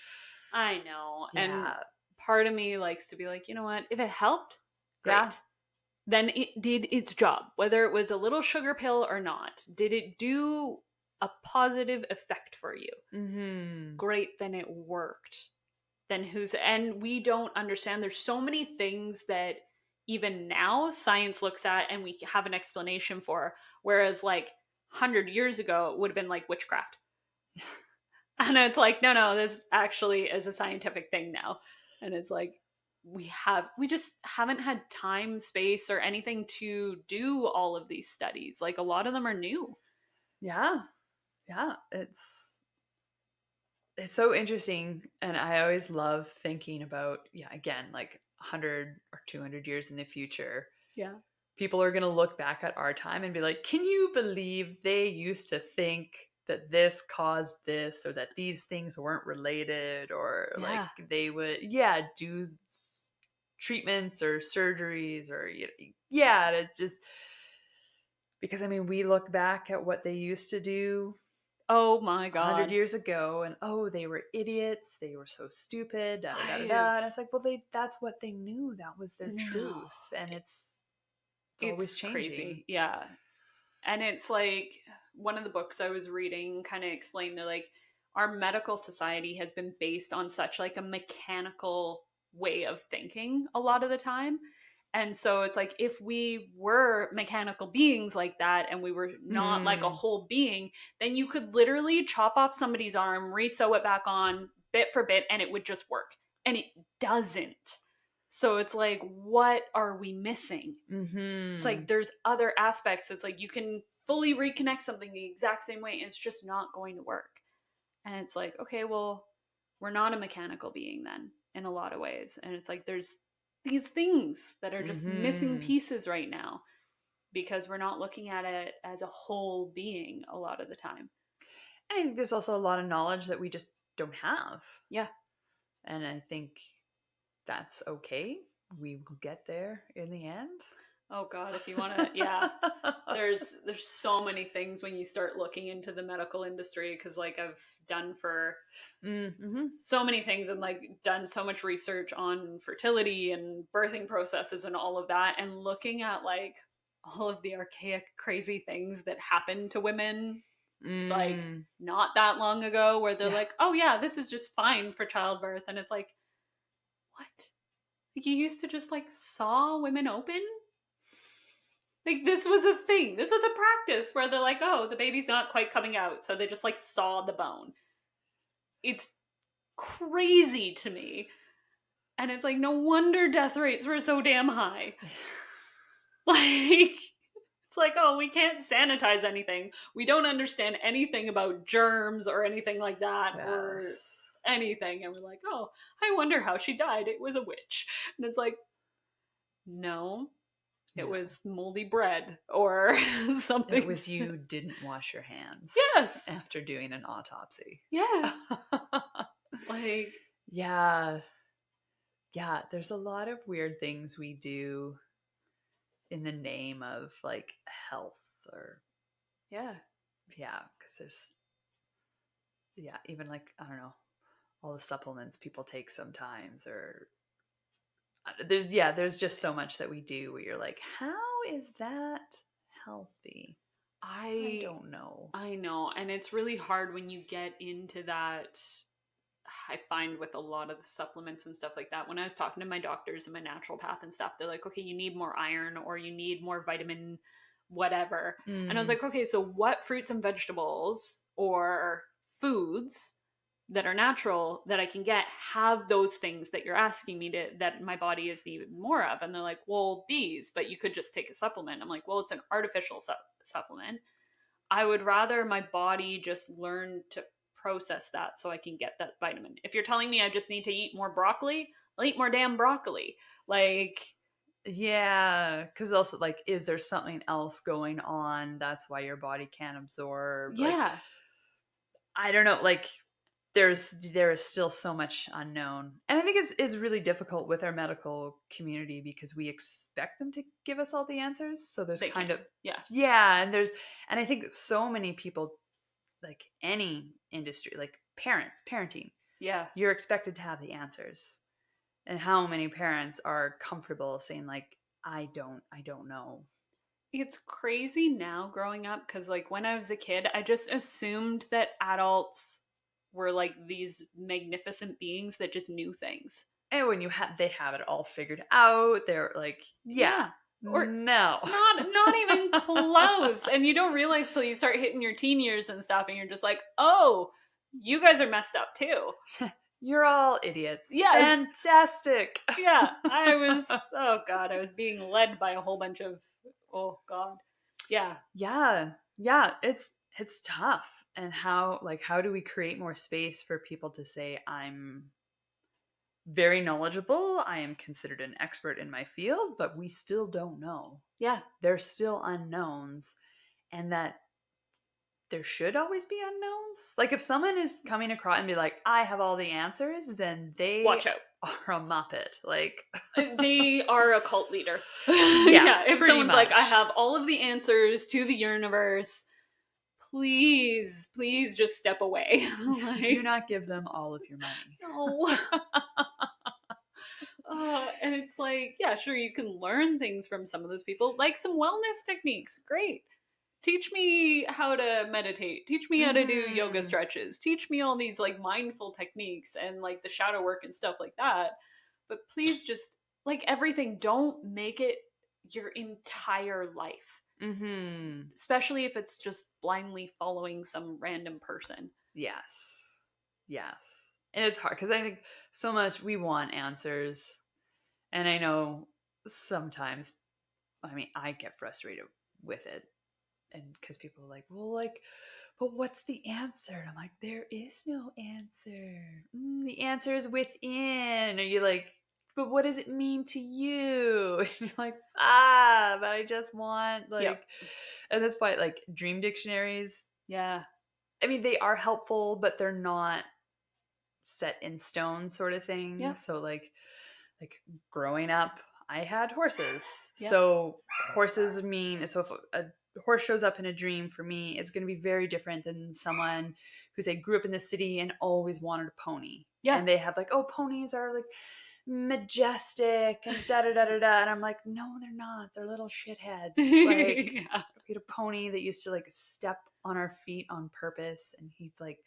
I know. And Yeah. part of me likes to be like, you know what? If it helped, Yeah. great. Then it did its job. Whether it was a little sugar pill or not, did it do a positive effect for you? Mm-hmm. Great, then it worked. Then who's, and we don't understand. There's so many things that even now science looks at and we have an explanation for. Whereas like 100 years ago, it would have been like witchcraft. And it's like, no, this actually is a scientific thing now. And it's like, we just haven't had time, space, or anything to do all of these studies. Like a lot of them are new. Yeah. Yeah. It's so interesting and I always love thinking about, yeah, again, like 100 or 200 years in the future Yeah. people are going to look back at our time and be like, can you believe they used to think that this caused this or that these things weren't related or like Yeah. they would, yeah, do treatments or surgeries or, yeah, it's just because I mean, we look back at what they used to do Oh my 100 God. years ago and oh they were idiots, they were so stupid, da da da I da have, da, and it's like, well, that's what they knew, that was their no. truth, and it's always It's changing. crazy. Yeah. And it's like one of the books I was reading kind of explained they're like, our medical society has been based on such like a mechanical way of thinking a lot of the time. And so it's like if we were mechanical beings like that and we were not like a Mm, whole being, then you could literally chop off somebody's arm, re-sew it back on bit for bit, and it would just work. And it doesn't. So it's like, what are we missing? It's mm-hmm. like there's other aspects. It's like you can fully reconnect something the exact same way, and it's just not going to work. And it's like, okay, well, we're not a mechanical being then in a lot of ways. And it's like there's these things that are just missing Mm-hmm. pieces right now because we're not looking at it as a whole being a lot of the time. And I think there's also a lot of knowledge that we just don't have, Yeah. and I think that's okay, we will get there in the end. Oh God, if you want to, yeah. There's so many things when you start looking into the medical industry because like I've done for Mm-hmm. so many things and like done so much research on fertility and birthing processes and all of that and looking at like all of the archaic crazy things that happened to women like Mm. not that long ago where they're Yeah. like, oh yeah, this is just fine for childbirth, and it's like, what, like you used to just like saw women open, like this was a thing, this was a practice where they're like, oh, the baby's not quite coming out, so they just like saw the bone. It's crazy to me. And it's like, no wonder death rates were so damn high. Like, it's like, oh, we can't sanitize anything. We don't understand anything about germs or anything like that or Yes. anything. And we're like, oh, I wonder how she died. It was a witch. And it's like, no, it No. was moldy bread or It something. was you didn't wash your hands Yes. after doing an autopsy. Yes. Like, Yeah. Yeah, there's a lot of weird things we do in the name of like health or yeah. yeah, because there's yeah, even like I don't know, all the supplements people take sometimes or there's just so much that we do where you're like, how is that healthy? I I don't know. I know, and it's really hard when you get into that. I find with a lot of the supplements and stuff like that, when I was talking to my doctors and my naturopath and stuff, they're like, okay, you need more iron or you need more vitamin, whatever. And I was Mm. like, okay, so what fruits and vegetables or foods that are natural that I can get have those things that you're asking me to, that my body is needing more of? And they're like, well, these, but you could just take a supplement. I'm like, well, it's an artificial supplement. I would rather my body just learn to process that so I can get that vitamin. If you're telling me I just need to eat more broccoli, I'll eat more damn broccoli. Like, Yeah, because also, like, is there something else going on? That's why your body can't absorb. Like, yeah, I don't know. Like, there is still so much unknown, and I think it's really difficult with our medical community because we expect them to give us all the answers. So there's they kind can. of, Yeah. yeah, and I think so many people, like any industry, like parenting, Yeah. you're expected to have the answers. And how many parents are comfortable saying like, I don't know. It's crazy now growing up because, like, when I was a kid, I just assumed that adults were like these magnificent beings that just knew things. And when they have it all figured out, they're like, yeah, Yeah. Or no. not even close. And you don't realize till you start hitting your teen years and stuff, and you're just like, oh, you guys are messed up too. You're all idiots. Yes. Fantastic. Yeah. I was, oh God, I was being led by a whole bunch of, oh God. Yeah. Yeah. Yeah, it's tough. And how do we create more space for people to say I'm very knowledgeable, I am considered an expert in my field, but we still don't know. Yeah. There's still unknowns, and that there should always be unknowns. Like if someone is coming across and be like, I have all the answers, then they Watch out. are a muppet. Like They are a cult leader. yeah, Yeah. If pretty someone's like, I much. have all of the answers to the universe, please just step away. Do Like, not give them all of your money. no. And it's like, yeah, sure, you can learn things from some of those people, like some wellness techniques. Great. Teach me how to meditate. Teach me how to do yoga Mhm. stretches. Teach me all these like mindful techniques and like the shadow work and stuff like that. But please just, like everything, don't make it your entire life, Mhm. especially if it's just blindly following some random person. Yes. Yes. And it's hard because I think so much we want answers. And I know sometimes, I mean, I get frustrated with it. And because people are like, well, like, but what's the answer? And I'm like, there is no answer. The answer is within. Are you like, but what does it mean to you? And you're like, but I just want Yep. like, and that's why like dream dictionaries. Yeah. I mean, they are helpful, but they're not set in stone sort of thing. Yep. So like growing up, I had horses. Yep. So horses mean, so if a horse shows up in a dream for me, it's going to be very different than someone who say grew up in the city and always wanted a pony. Yeah. And they have like, oh, ponies are like majestic and da da da da da. And I'm like, no, they're not. They're little shitheads. Like Yeah. we had a pony that used to like step on our feet on purpose, and he'd like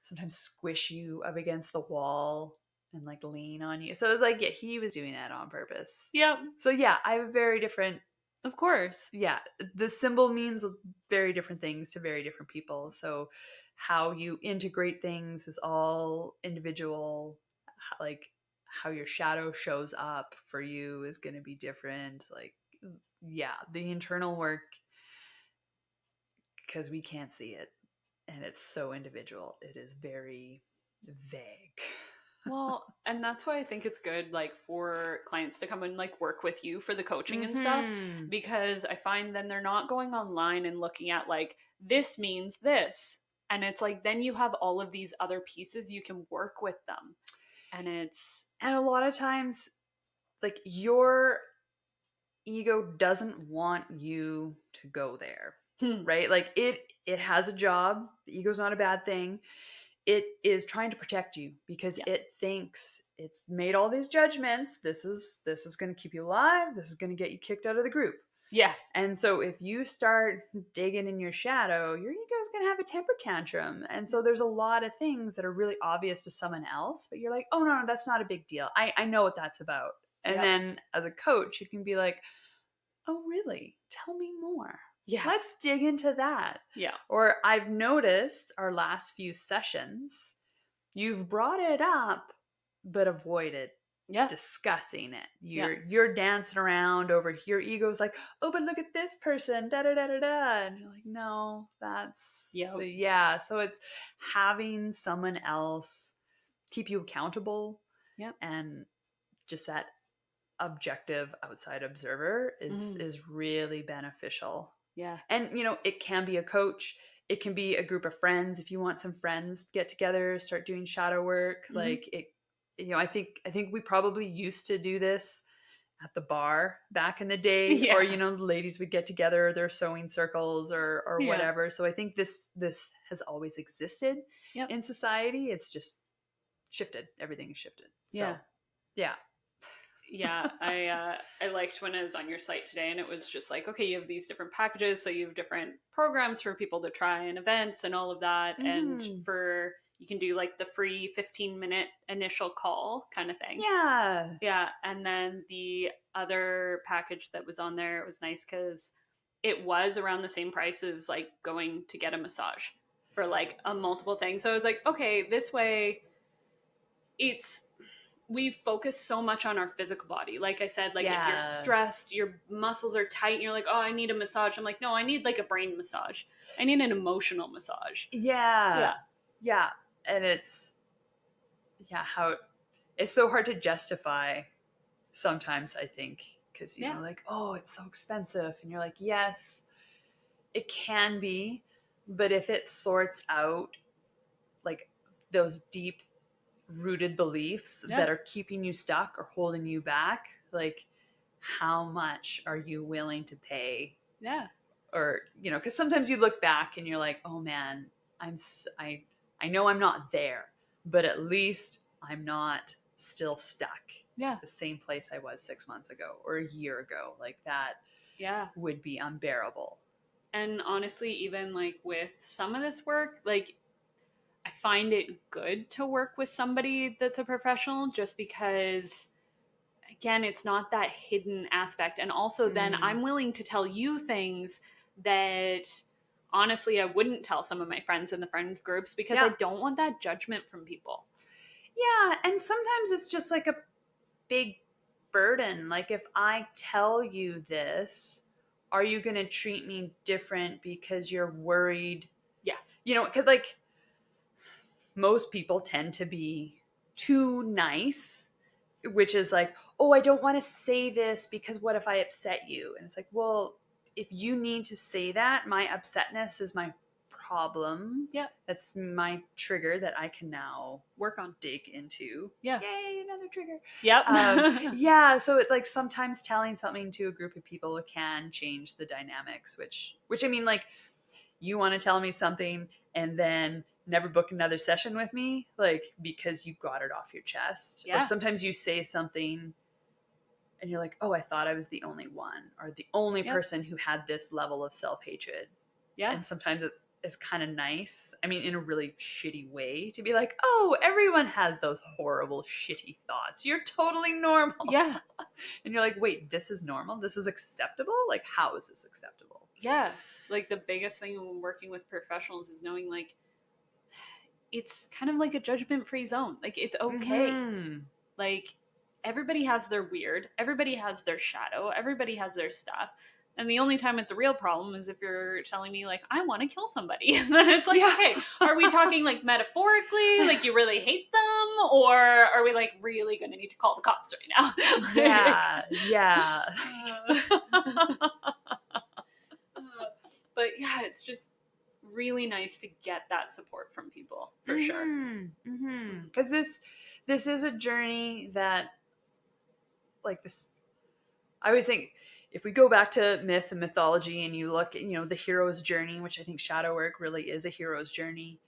sometimes squish you up against the wall and like lean on you. So it was like, yeah, he was doing that on purpose. Yep. So yeah, I have a very different, Of course. yeah, the symbol means very different things to very different people. So how you integrate things is all individual. Like how your shadow shows up for you is going to be different. Like, yeah, the internal work, because we can't see it and it's so individual, it is very vague. Well, and that's why I think it's good, like, for clients to come and like work with you for the coaching and stuff, Mhm. because I find then they're not going online and looking at like, this means this. And it's like, then you have all of these other pieces you can work with them. And it's, And a lot of times, like your ego doesn't want you to go there, right? Like it has a job. The ego's not a bad thing. It is trying to protect you because yeah, it thinks it's made all these judgments. This is going to keep you alive. This is going to get you kicked out of the group. Yes. And so if you start digging in your shadow, your ego is going to have a temper tantrum. And so there's a lot of things that are really obvious to someone else, but you're like, oh, no, that's not a big deal. I know what that's about. And Yep. then as a coach, you can be like, oh, really? Tell me more. Yes. Let's dig into that. Yeah. Or I've noticed our last few sessions, you've brought it up, but avoided discussing it. You're dancing around over your ego's like, oh, but look at this person, da da da da da, and you're like, no, that's so it's having someone else keep you accountable, and just that objective outside observer is really beneficial. And it can be a coach, it can be a group of friends. If you want some friends to get together, start doing shadow work, like it. I think we probably used to do this at the bar back in the day, or the ladies would get together, their sewing circles or whatever. So I think this has always existed in society. It's just shifted. Everything has shifted. So, I liked when I was on your site today, and it was just like, okay, you have these different packages, so you have different programs for people to try and events and all of that, and you can do like the free 15-minute initial call kind of thing. And then the other package that was on there, it was nice because it was around the same price as like going to get a massage for like a multiple thing. So I was like, okay, this way we focus so much on our physical body. Like I said, like if you're stressed, your muscles are tight, and you're like, oh, I need a massage. I'm like, no, I need like a brain massage. I need an emotional massage. And it's how it's so hard to justify sometimes, I think, because like, oh, it's so expensive, and you're like, yes, it can be, but if it sorts out like those deep rooted beliefs that are keeping you stuck or holding you back, like how much are you willing to pay? Or because sometimes you look back and you're like, oh man, I know I'm not there, but at least I'm not still stuck at the same place I was 6 months ago or a year ago. Like that would be unbearable. And honestly, even like with some of this work, like I find it good to work with somebody that's a professional, just because again, it's not that hidden aspect. And also then I'm willing to tell you things that honestly I wouldn't tell some of my friends in the friend groups, because I don't want that judgment from people. And sometimes it's just like a big burden. Like, if I tell you this, are you going to treat me different because you're worried? Because like most people tend to be too nice, which is like, oh, I don't want to say this because what if I upset you? And it's like, well, if you need to say that, my upsetness is my problem. That's my trigger that I can now work on, dig into. Yay, another trigger. So it like sometimes telling something to a group of people can change the dynamics, which I mean, like, you want to tell me something and then never book another session with me, like, because you got it off your chest. Or sometimes you say something and you're like, oh, I thought I was the only one, or the only person who had this level of self-hatred. And sometimes it's kind of nice, I mean, in a really shitty way, to be like, oh, everyone has those horrible, shitty thoughts. You're totally normal. And you're like, wait, this is normal? This is acceptable? Like, how is this acceptable? Like, the biggest thing when working with professionals is knowing, like, it's kind of like a judgment-free zone. Like, it's okay. Like, everybody has their weird, everybody has their shadow, everybody has their stuff. And the only time it's a real problem is if you're telling me, like, I want to kill somebody. Then it's like, okay, are we talking, like, metaphorically? Like, you really hate them? Or are we, like, really going to need to call the cops right now? But, it's just really nice to get that support from people, for sure. Because this is a journey that, like, this, I always think, if we go back to myth and mythology and you look at, the hero's journey, which I think shadow work really is a hero's journey,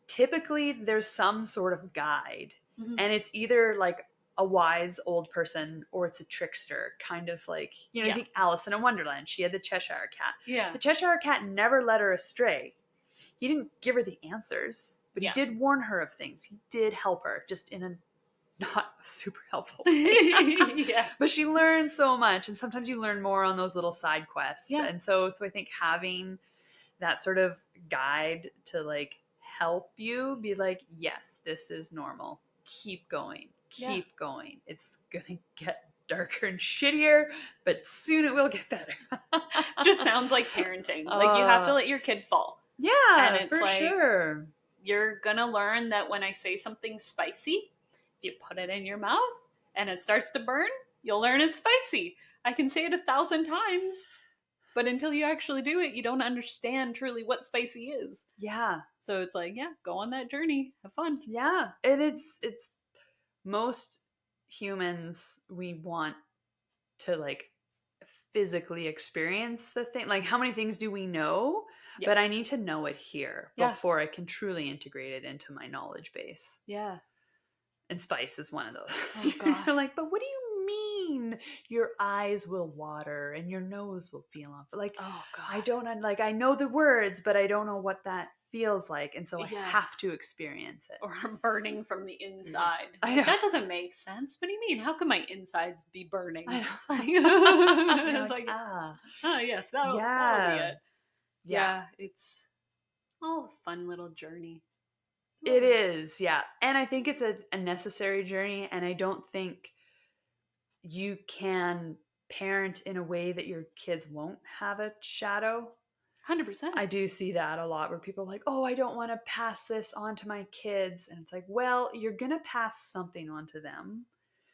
typically there's some sort of guide. Mhm. And it's either like a wise old person or it's a trickster, kind of like, you Yeah. think Alice in Wonderland, she had the Cheshire Cat. Yeah. The Cheshire Cat never led her astray. He didn't give her the answers, but he Yeah. did warn her of things. He did help her, just in a not super helpful way. Yeah. But she learned so much, and sometimes you learn more on those little side quests. Yeah. And so I think having that sort of guide to like help you be like, yes, this is normal. Keep going. Keep going. It's gonna get darker and shittier, but soon it will get better. Just sounds like parenting. Like you have to let your kid fall. Yeah, And it's for like, sure. You're gonna learn that when I say something spicy, if you put it in your mouth and it starts to burn, you'll learn it's spicy. I can say it 1,000 times, but until you actually do it, you don't understand truly what spicy is. Yeah. So it's like, yeah, go on that journey. Have fun. Yeah. And it's most humans, we want to like physically experience the thing. Like, how many things do we know? Yep. But I need to know it here Yeah. before I can truly integrate it into my knowledge base. Yeah. And spice is one of those. Oh, God. You're like, but what do you mean? Your eyes will water and your nose will feel off. Like, Oh, God. I don't like. I know the words, but I don't know what that feels like, and so I Yeah. have to experience it. Or burning from the inside. I Like, know. that doesn't make sense. What do you mean? How can my insides be burning? I know. It's like, You're it's like, ah, oh, yes, that'll be yeah. it. Yeah, it's all a fun little journey. It is, yeah. And I think it's a necessary journey, and I don't think you can parent in a way that your kids won't have a shadow. 100%. I do see that a lot where people are like, oh, I don't want to pass this on to my kids. And it's like, well, you're going to pass something on to them.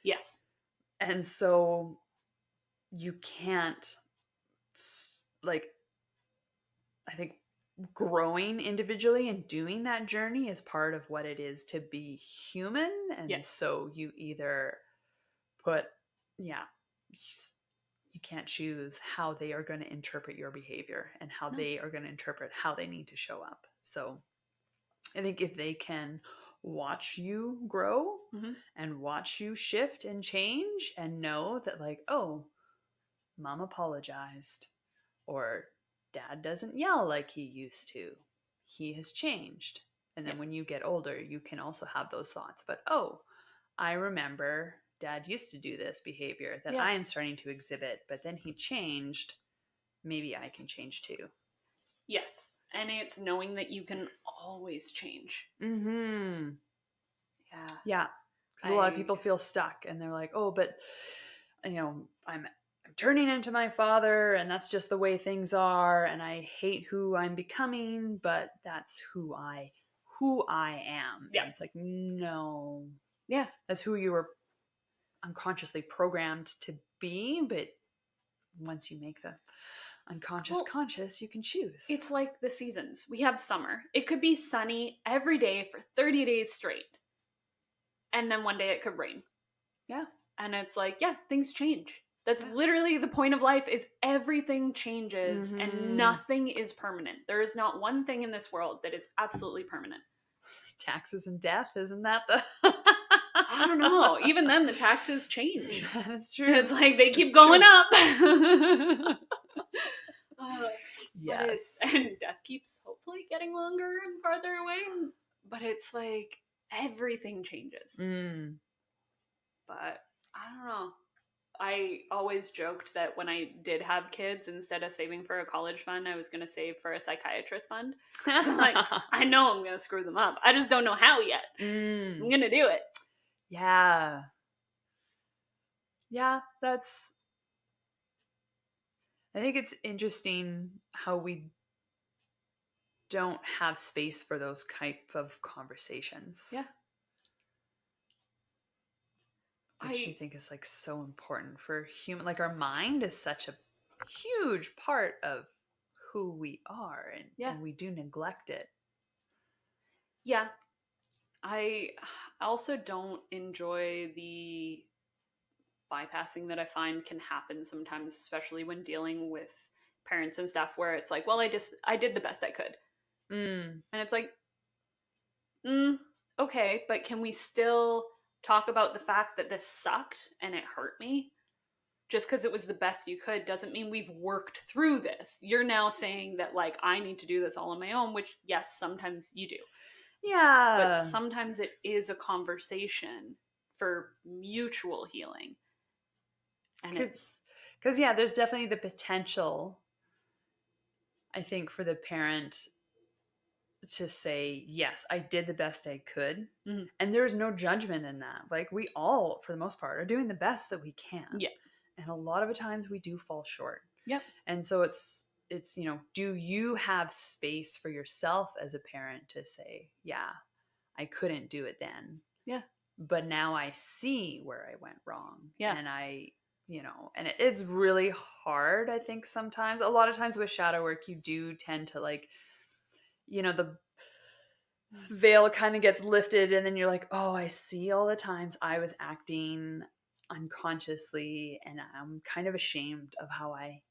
Yes. And so you can't, like, I think growing individually and doing that journey is part of what it is to be human. And Yes. so you either put, you can't choose how they are going to interpret your behavior and how they are going to interpret how they need to show up. So I think if they can watch you grow and watch you shift and change and know that, like, oh, mom apologized, or dad doesn't yell like he used to, he has changed. And then when you get older, you can also have those thoughts. But, oh, I remember dad used to do this behavior that I am starting to exhibit, but then he changed. Maybe I can change too. Yes. And it's knowing that you can always change. Mm-hmm. Yeah. Yeah. Because a lot of people feel stuck and they're like, oh, but, I'm turning into my father and that's just the way things are. And I hate who I'm becoming, but that's who I am. Yeah. And it's like, no. Yeah. That's who you were unconsciously programmed to be. But once you make the unconscious conscious, you can choose. It's like the seasons. We have summer. It could be sunny every day for 30 days straight. And then one day it could rain. Yeah. And it's like, yeah, things change. That's literally the point of life, is everything changes and nothing is permanent. There is not one thing in this world that is absolutely permanent. Taxes and death, isn't that the... I don't know. Even then, the taxes change. That is true. It's like they keep going up. Yes. And death keeps hopefully getting longer and farther away. But it's like everything changes. But I don't know. I always joked that when I did have kids, instead of saving for a college fund, I was going to save for a psychiatrist fund. I'm like, I know I'm going to screw them up. I just don't know how yet. I'm going to do it. Yeah. Yeah, I think it's interesting how we don't have space for those type of conversations. Yeah. Which I think is like so important for human, like our mind is such a huge part of who we are, and we do neglect it. Yeah. I also don't enjoy the bypassing that I find can happen sometimes, especially when dealing with parents and stuff, where it's like, well, I did the best I could. And it's like, okay, but can we still talk about the fact that this sucked and it hurt me. Just because it was the best you could doesn't mean we've worked through this. You're now saying that, like, I need to do this all on my own, which, yes, sometimes you do. Yeah. But sometimes it is a conversation for mutual healing. And it's... Because, yeah, there's definitely the potential, I think, for the parent to say, yes, I did the best I could. Mm-hmm. And there's no judgment in that. Like, we all, for the most part, are doing the best that we can. Yeah. And a lot of the times we do fall short. Yep. And so it's, you know, do you have space for yourself as a parent to say, yeah, I couldn't do it then. Yeah. But now I see where I went wrong. Yeah. And you know, and it's really hard, I think, sometimes. A lot of times with shadow work, you do tend to, like, you know, the veil kind of gets lifted and then you're like, oh, I see all the times I was acting unconsciously and I'm kind of ashamed of how I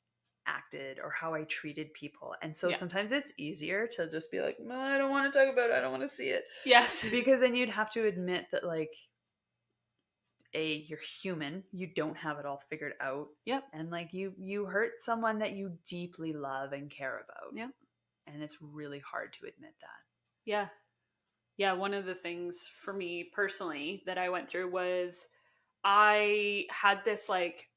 acted or how I treated people. And so sometimes it's easier to just be like, well, I don't want to talk about it. I don't want to see it. Yes. Because then you'd have to admit that, like, you're human. You don't have it all figured out. Yep. And, like, you hurt someone that you deeply love and care about. Yep. And it's really hard to admit that. Yeah. Yeah, one of the things for me personally that I went through was I had this, like,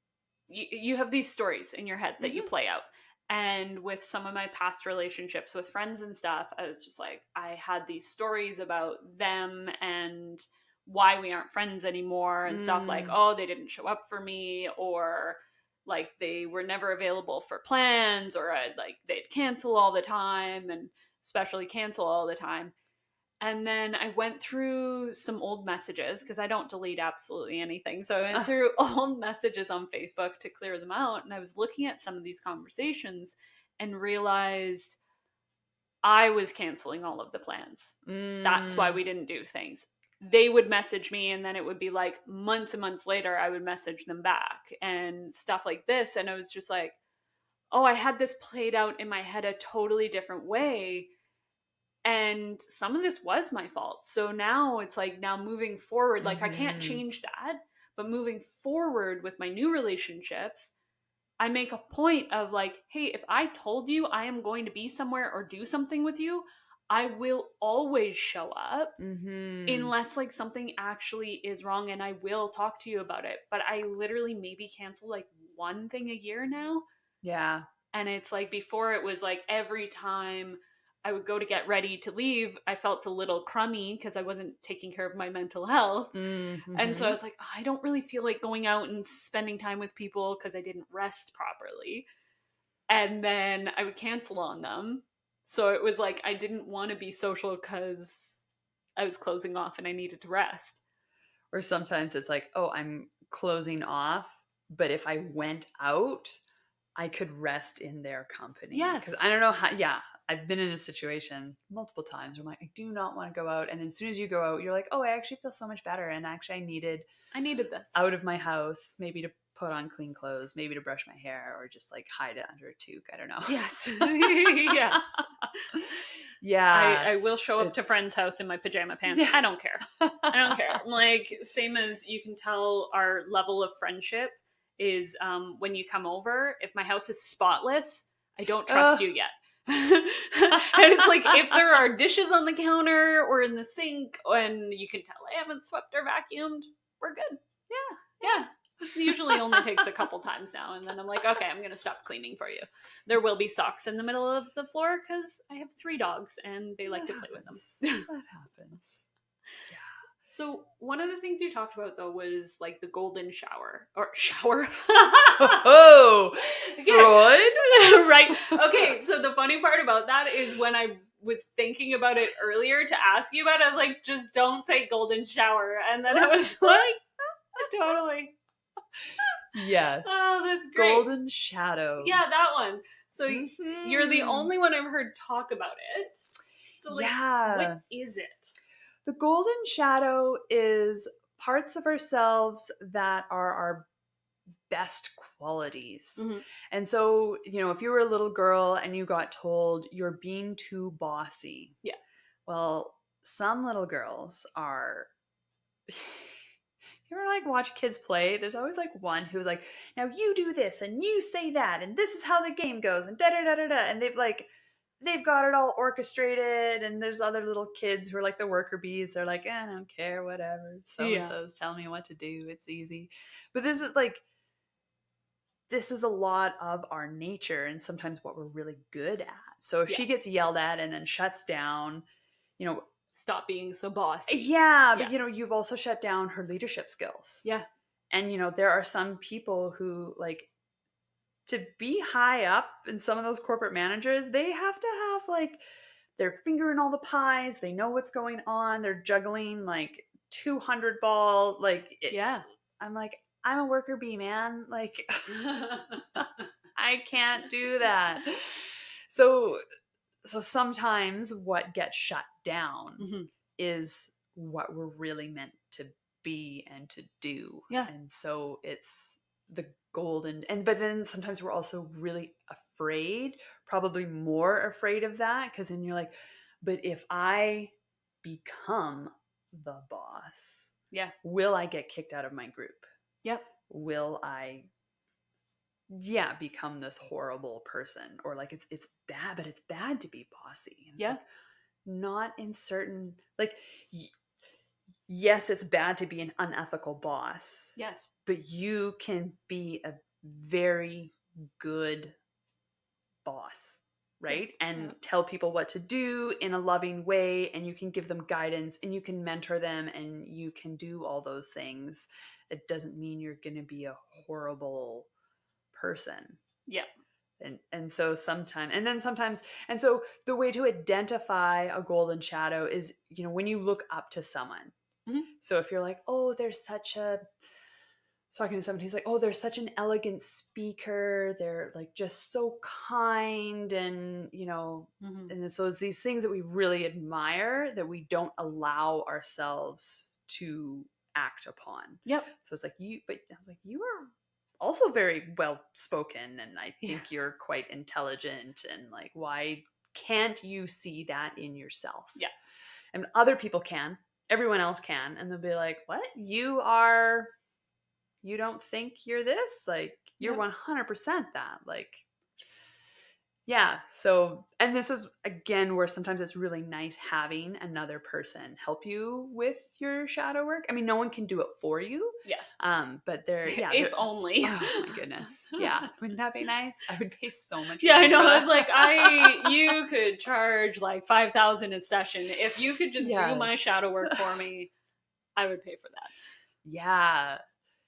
you have these stories in your head that you play out. And with some of my past relationships with friends and stuff, I was just like, I had these stories about them and why we aren't friends anymore and stuff like, oh, they didn't show up for me, or like they were never available for plans, or like they'd cancel all the time, and especially cancel all the time. And then I went through some old messages because I don't delete absolutely anything. So I went through old messages on Facebook to clear them out. And I was looking at some of these conversations and realized I was canceling all of the plans. That's why we didn't do things. They would message me and then it would be like months and months later, I would message them back and stuff like this. And I was just like, oh, I had this played out in my head a totally different way. And some of this was my fault. So now it's like, now moving forward, like I can't change that, but moving forward with my new relationships, I make a point of like, hey, if I told you I am going to be somewhere or do something with you, I will always show up unless like something actually is wrong, and I will talk to you about it. But I literally maybe cancel like one thing a year now. Yeah. And it's like, before it was like every time I would go to get ready to leave, I felt a little crummy because I wasn't taking care of my mental health. And so I was like, oh, I don't really feel like going out and spending time with people because I didn't rest properly. And then I would cancel on them. So it was like, I didn't want to be social because I was closing off and I needed to rest. Or sometimes it's like, oh, I'm closing off, but if I went out, I could rest in their company. Yes. Because I don't know how, I've been in a situation multiple times where I'm like, I do not want to go out. And then as soon as you go out, you're like, oh, I actually feel so much better. And actually I needed this out of my house, maybe to put on clean clothes, maybe to brush my hair, or just like hide it under a toque. I don't know. Yes. Yes. Yeah. I will show up to friends' house in my pajama pants. I don't care. I don't care. Like, same as you can tell our level of friendship is when you come over, if my house is spotless, I don't trust you yet. And it's like, if there are dishes on the counter or in the sink and you can tell I haven't swept or vacuumed, we're good. Yeah. It usually only takes a couple times now, and then I'm like, okay, I'm gonna stop cleaning for you. There will be socks in the middle of the floor because I have 3 dogs and they like to play with them. That happens. Yeah. So one of the things you talked about though was like the golden shower. Oh, Freud. Right. Okay, so the funny part about that is when I was thinking about it earlier to ask you about it, I was like, just don't say golden shower. And then I was like, totally. Yes. Oh, that's great. Golden shadow. Yeah, that one. So you're the only one I've heard talk about it. So like, what is it? The golden shadow is parts of ourselves that are our best qualities. And so, you know, if you were a little girl and you got told you're being too bossy. Yeah. Well, some little girls are you ever like watch kids play? There's always like one who's like, now you do this and you say that and this is how the game goes and da da da da da, and they've got it all orchestrated, and there's other little kids who are like the worker bees. They're like, I don't care, whatever. So and so's telling me what to do. It's easy. But this is a lot of our nature and sometimes what we're really good at. So if she gets yelled at and then shuts down, you know, stop being so bossy. Yeah, but you know, you've also shut down her leadership skills. Yeah. And you know, there are some people who like to be high up in some of those corporate managers, they have to have like their finger in all the pies. They know what's going on. They're juggling like 200 balls. I'm like, I'm a worker bee, man. Like, I can't do that. So sometimes what gets shut down is what we're really meant to be and to do. Yeah. And so it's the golden, but then sometimes we're also really afraid, probably more afraid of that, because then you're like, but if I become the boss, will I get kicked out of my group? Yep. Will I become this horrible person? Or like it's bad, but it's bad to be bossy. And it's like, not in certain, like, yes, it's bad to be an unethical boss. Yes. But you can be a very good boss, right? And tell people what to do in a loving way, and you can give them guidance and you can mentor them and you can do all those things. It doesn't mean you're going to be a horrible person. Yeah. And so sometimes, and so the way to identify a golden shadow is, you know, when you look up to someone. So if you're like, oh, there's such a, talking to someone who's like, oh, they're such an elegant speaker, they're like just so kind, and you know, and so it's these things that we really admire that we don't allow ourselves to act upon. So it's like, I was like, you are also very well spoken, and I think you're quite intelligent, and like, why can't you see that in yourself? And other people can, everyone else can, and they'll be like, what, you don't think you're this? Like, you're 100% that. Like, so, and this is again where sometimes it's really nice having another person help you with your shadow work. I mean, no one can do it for you. But if only. Oh my goodness. Wouldn't that be nice? I would pay so much. I know. I was like, you could charge like $5,000 a session if you could just do my shadow work for me. I would pay for that.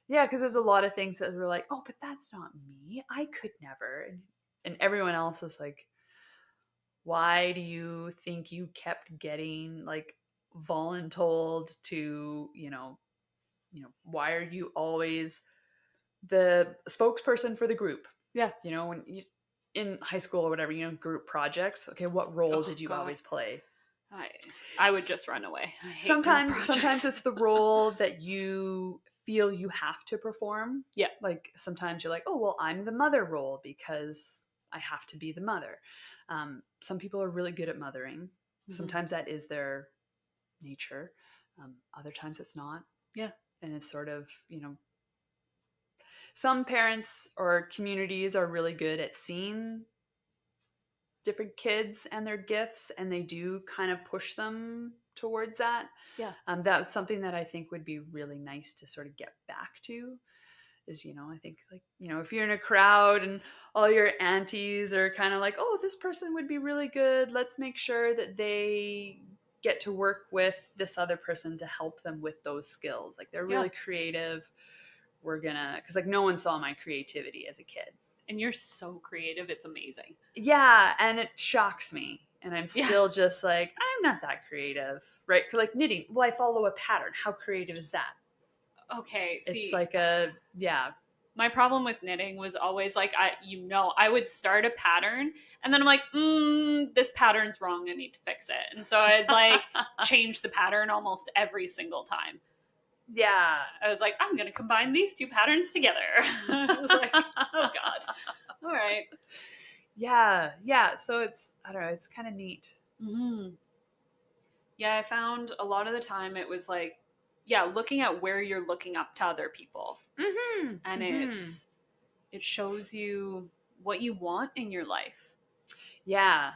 Because there's a lot of things that were like, oh, but that's not me. I could never. And everyone else is like, why do you think you kept getting like voluntold to, you know, why are you always the spokesperson for the group? You know, when you, in high school or whatever, you know, group projects. Okay, what role did you always play? I would just run away. Sometimes it's the role that you feel you have to perform. Like sometimes you're like, oh, well, I'm the mother role because I have to be the mother. Some people are really good at mothering. Sometimes that is their nature. Other times it's not. And it's sort of, you know, some parents or communities are really good at seeing different kids and their gifts, and they do kind of push them towards that. That's something that I think would be really nice to sort of get back to, is, you know, I think, like, you know, if you're in a crowd and all your aunties are kind of like, oh, this person would be really good, let's make sure that they get to work with this other person to help them with those skills. Like, they're really creative. We're gonna, because like no one saw my creativity as a kid. And you're so creative. It's amazing. And it shocks me. And I'm still just like, I'm not that creative, right? Like knitting, well, I follow a pattern. How creative is that? Okay, see, it's like my problem with knitting was always like, I would start a pattern and then I'm like, this pattern's wrong. I need to fix it. And so I'd like change the pattern almost every single time. I was like, I'm going to combine these two patterns together. I was like, oh God. All right. So it's, I don't know, it's kind of neat. I found a lot of the time it was like, looking at where you're looking up to other people. Mm-hmm. And Mm-hmm. it shows you what you want in your life. Yeah.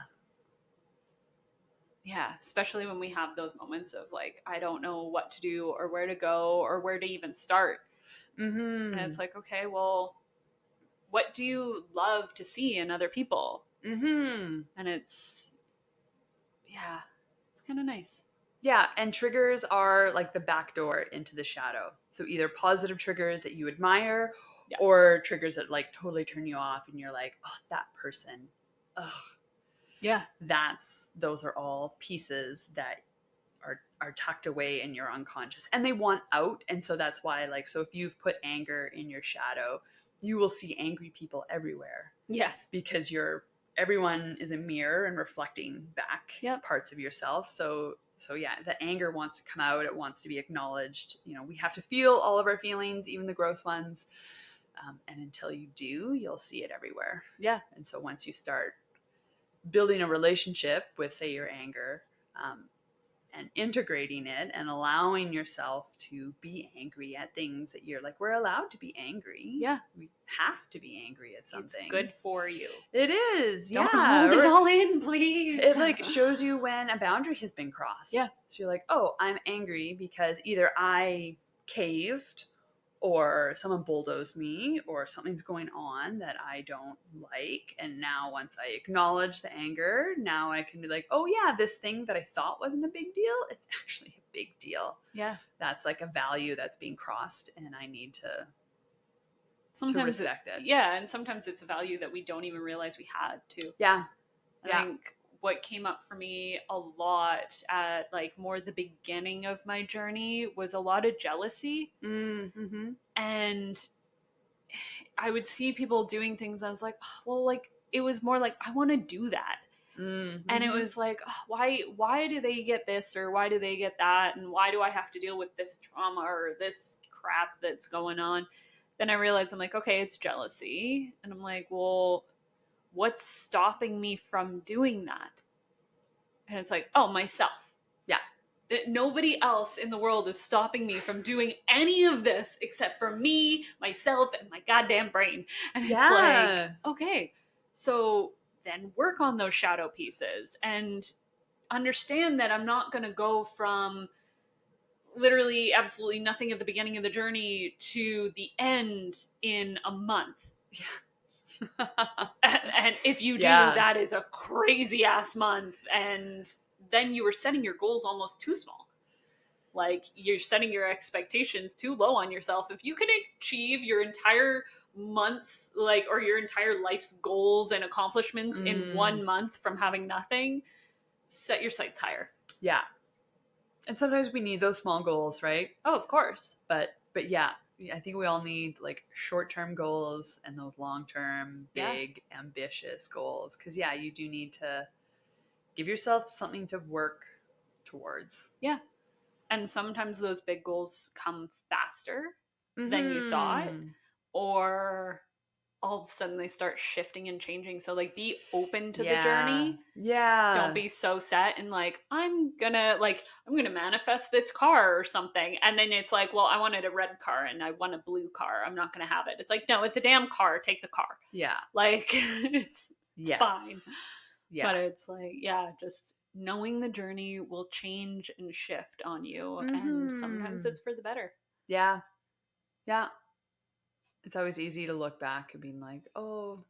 Yeah, especially when we have those moments of like, I don't know what to do or where to go or where to even start. Mm-hmm. And it's like, okay, well, what do you love to see in other people? Mm-hmm. And it's kind of nice. Yeah, and triggers are like the back door into the shadow. So either positive triggers that you admire, Yeah. or triggers that like totally turn you off and you're like, oh, that person. Ugh. Yeah. Those are all pieces that are tucked away in your unconscious and they want out. And so that's why, like, so if you've put anger in your shadow, you will see angry people everywhere. Yes. Because everyone is a mirror and reflecting back parts of yourself. So yeah, the anger wants to come out. It wants to be acknowledged. You know, we have to feel all of our feelings, even the gross ones. And until you do, you'll see it everywhere. Yeah. And so once you start building a relationship with, say, your anger, and integrating it and allowing yourself to be angry at things that you're like, we're allowed to be angry. Yeah. We have to be angry at some It's things. good for you. It is. Don't hold it all in, please. It like shows you when a boundary has been crossed. Yeah. So you're like, oh, I'm angry because either I caved or someone bulldozed me or something's going on that I don't like. And now once I acknowledge the anger, now I can be like, oh yeah, this thing that I thought wasn't a big deal, it's actually a big deal. Yeah. That's like a value that's being crossed and I need to respect it. Yeah, and sometimes it's a value that we don't even realize we had too. Yeah. I think what came up for me a lot at like more the beginning of my journey was a lot of jealousy. Mm-hmm. And I would see people doing things. I was like, oh, well, like it was more like I want to do that. Mm-hmm. And it was like, oh, why do they get this or why do they get that? And why do I have to deal with this trauma or this crap that's going on? Then I realized I'm like, okay, it's jealousy. And I'm like, well, what's stopping me from doing that? And it's like, oh, myself. Yeah. Nobody else in the world is stopping me from doing any of this except for me, myself, and my goddamn brain. And it's like, okay, so then work on those shadow pieces and understand that I'm not going to go from literally absolutely nothing at the beginning of the journey to the end in a month. Yeah. And if you do, that is a crazy ass month. And then you were setting your goals almost too small. Like you're setting your expectations too low on yourself. If you can achieve your entire month's like, or your entire life's goals and accomplishments in 1 month from having nothing, set your sights higher. Yeah. And sometimes we need those small goals, right? Oh, of course. But yeah, I think we all need like short-term goals and those long-term, big, ambitious goals. Because you do need to give yourself something to work towards. Yeah. And sometimes those big goals come faster than you thought, or all of a sudden they start shifting and changing. So like be open to the journey. Yeah. Don't be so set and like, I'm gonna manifest this car or something. And then it's like, well, I wanted a red car and I want a blue car. I'm not gonna have it. It's like, no, it's a damn car. Take the car. Yeah. Like it's fine. Yeah. But it's like, just knowing the journey will change and shift on you. And sometimes it's for the better. Yeah. Yeah. It's always easy to look back and being like, oh,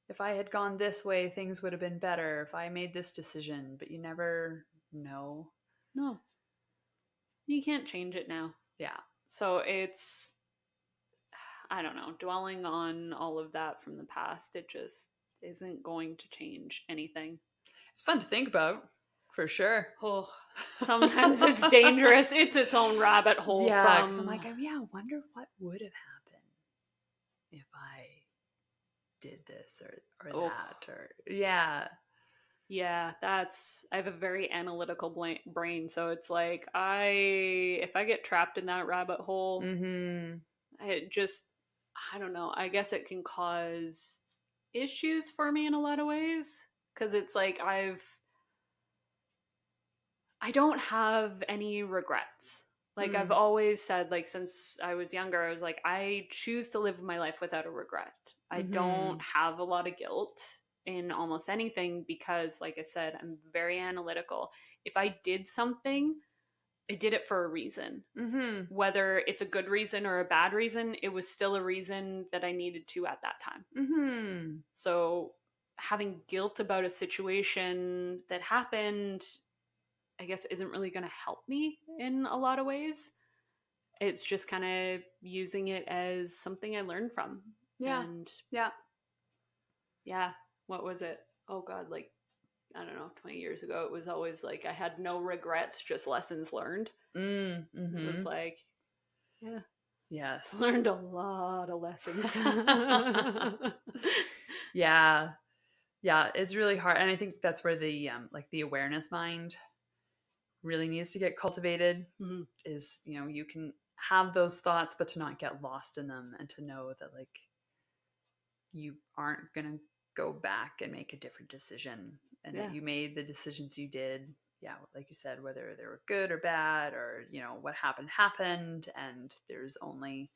if I had gone this way, things would have been better if I made this decision. But you never know. No. You can't change it now. Yeah. So it's, I don't know, dwelling on all of that from the past, it just isn't going to change anything. It's fun to think about, for sure. Oh, sometimes it's dangerous. It's its own rabbit hole. Yeah, because I'm like, I wonder what would have happened if I did this or that, or I have a very analytical brain, so it's like if I get trapped in that rabbit hole, it just, I don't know, I guess it can cause issues for me in a lot of ways, because it's like I don't have any regrets. Like I've always said, like since I was younger, I was like, I choose to live my life without a regret. I don't have a lot of guilt in almost anything because, like I said, I'm very analytical. If I did something, I did it for a reason. Whether it's a good reason or a bad reason, it was still a reason that I needed to at that time. So having guilt about a situation that happened, I guess, isn't really going to help me in a lot of ways. It's just kind of using it as something I learned from. Yeah. And Yeah. yeah, what was it? Oh God, like, I don't know, 20 years ago, it was always like I had no regrets, just lessons learned. It was like, yeah. Yes. Learned a lot of lessons. Yeah. Yeah, it's really hard. And I think that's where the like the awareness mind really needs to get cultivated. Is, you know, you can have those thoughts, but to not get lost in them and to know that like you aren't going to go back and make a different decision and that you made the decisions you did. Yeah, like you said, whether they were good or bad or, you know, what happened, and there's only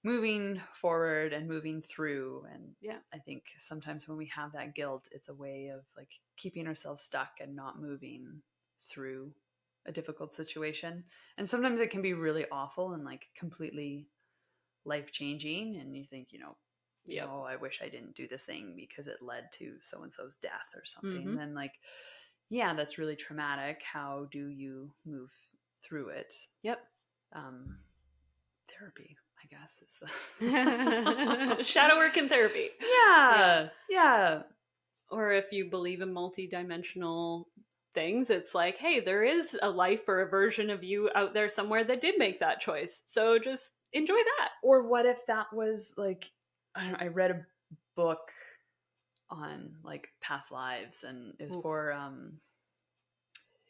moving forward and moving through. And I think sometimes when we have that guilt, it's a way of like keeping ourselves stuck and not moving through a difficult situation. And sometimes it can be really awful and like completely life changing, and you think, you know, oh, I wish I didn't do this thing because it led to so and so's death or something. Then like, yeah, that's really traumatic. How do you move through it? Therapy, I guess, is the shadow work and therapy. Yeah. Or if you believe in multidimensional things, it's like, hey, there is a life or a version of you out there somewhere that did make that choice. So just enjoy that. Or what if that was like, I don't know, I read a book on like past lives, and it was for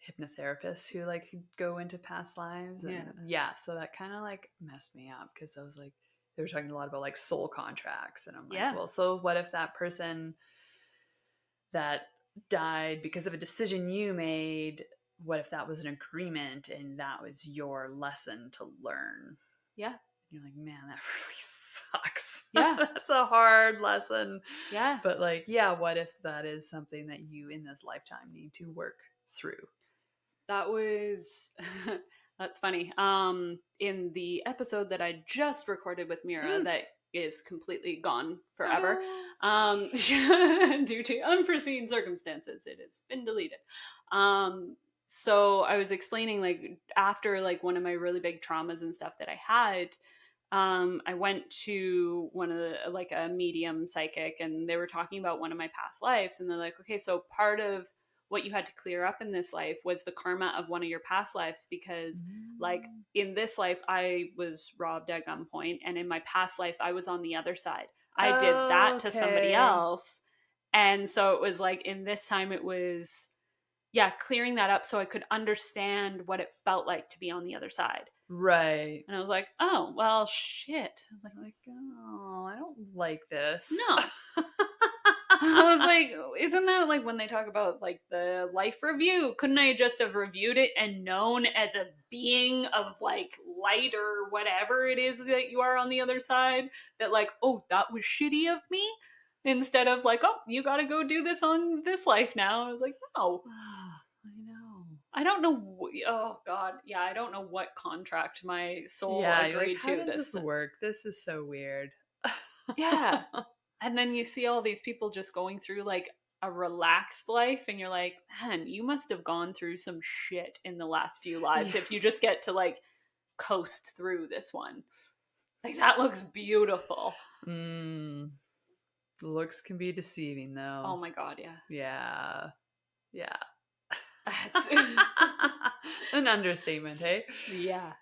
hypnotherapists who like go into past lives. And so that kind of like messed me up because I was like, they were talking a lot about like soul contracts, and I'm like, well, so what if that person that died because of a decision you made, what if that was an agreement and that was your lesson to learn? Yeah. And you're like, man, that really sucks. Yeah. That's a hard lesson. Yeah. But like, yeah, what if that is something that you in this lifetime need to work through? That was that's funny. In the episode that I just recorded with Mira that is completely gone forever, due to unforeseen circumstances, it has been deleted. So I was explaining, like, after like one of my really big traumas and stuff that I had, I went to one of the, like a medium psychic, and they were talking about one of my past lives, and they're like, okay, so part of what you had to clear up in this life was the karma of one of your past lives, because like in this life I was robbed at gunpoint, and in my past life I was on the other side. I did that to somebody else, and so it was like in this time it was clearing that up so I could understand what it felt like to be on the other side. Right. And I was like, oh, well, shit. I was like, oh, I don't like this. No. I was like, isn't that like when they talk about like the life review? Couldn't I just have reviewed it and known as a being of like light or whatever it is that you are on the other side that like, oh, that was shitty of me? Instead of like, oh, you got to go do this on this life now. I was like, no. I know. I don't know. Oh God, yeah, I don't know what contract my soul agreed like, to. How does this work? This is so weird. Yeah, and then you see all these people just going through like a relaxed life, and you're like, man, you must have gone through some shit in the last few lives if you just get to like coast through this one. Like that looks beautiful. Looks can be deceiving though. Oh my God, yeah. Yeah. That's an understatement, hey? Yeah.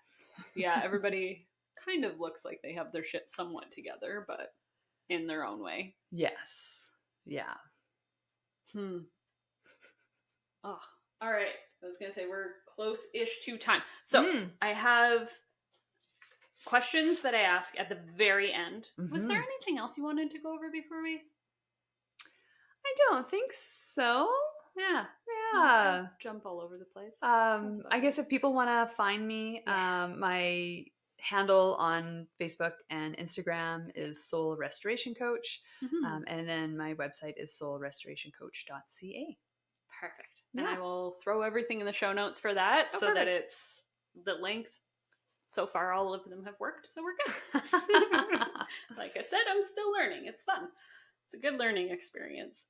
Everybody kind of looks like they have their shit somewhat together, but in their own way. Yes. Yeah. Oh, all right. I was gonna say we're close-ish to time, so I have questions that I ask at the very end. Was there anything else you wanted to go over before we? I don't think so. Yeah. Yeah. Jump all over the place. Sounds about I guess right. if people want to find me, Yeah. my handle on Facebook and Instagram is Soul Restoration Coach. Mhm. And then my website is soulrestorationcoach.ca. Perfect. And Yeah. I will throw everything in the show notes for that Oh, so that perfect. it's the links. So far, all of them have worked, so we're good. Like I said, I'm still learning. It's fun. It's a good learning experience.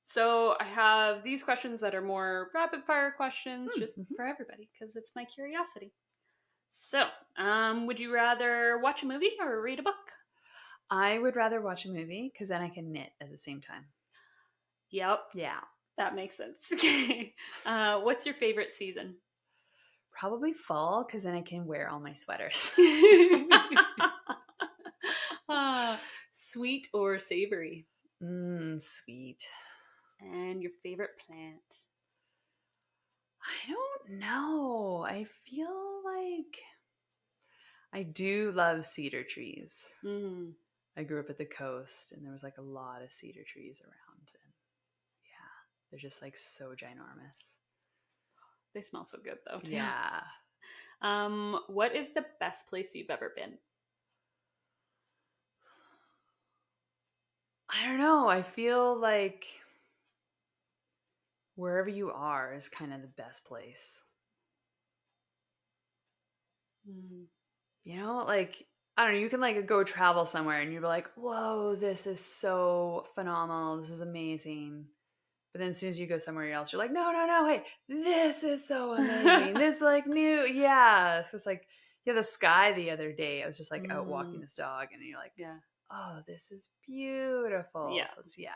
So I have these questions that are more rapid fire questions just Mhm. for everybody because it's my curiosity. So, would you rather watch a movie or read a book? I would rather watch a movie because then I can knit at the same time. Yep, Yeah. that makes sense. What's your favorite season? Probably fall because then I can wear all my sweaters. Sweet or savory? Sweet. And your favorite plant? I don't know. I feel like I do love cedar trees. Mm, I grew up at the coast and there was like a lot of cedar trees around. And yeah, they're just like so ginormous. they smell so good though, too. Yeah. What is the best place you've ever been? I don't know. I feel like wherever you are is kind of the best place. Mm. You know, like I don't know, you can like go travel somewhere and you're like, whoa, this is so phenomenal. This is amazing. But then as soon as you go somewhere else, you're like, no, no, no, hey, this is so amazing. This like new, yeah. So it's like, yeah, the sky the other day. I was just like out walking Mm, this dog, and you're like, yeah. oh, this is beautiful. Yeah. So it's yeah,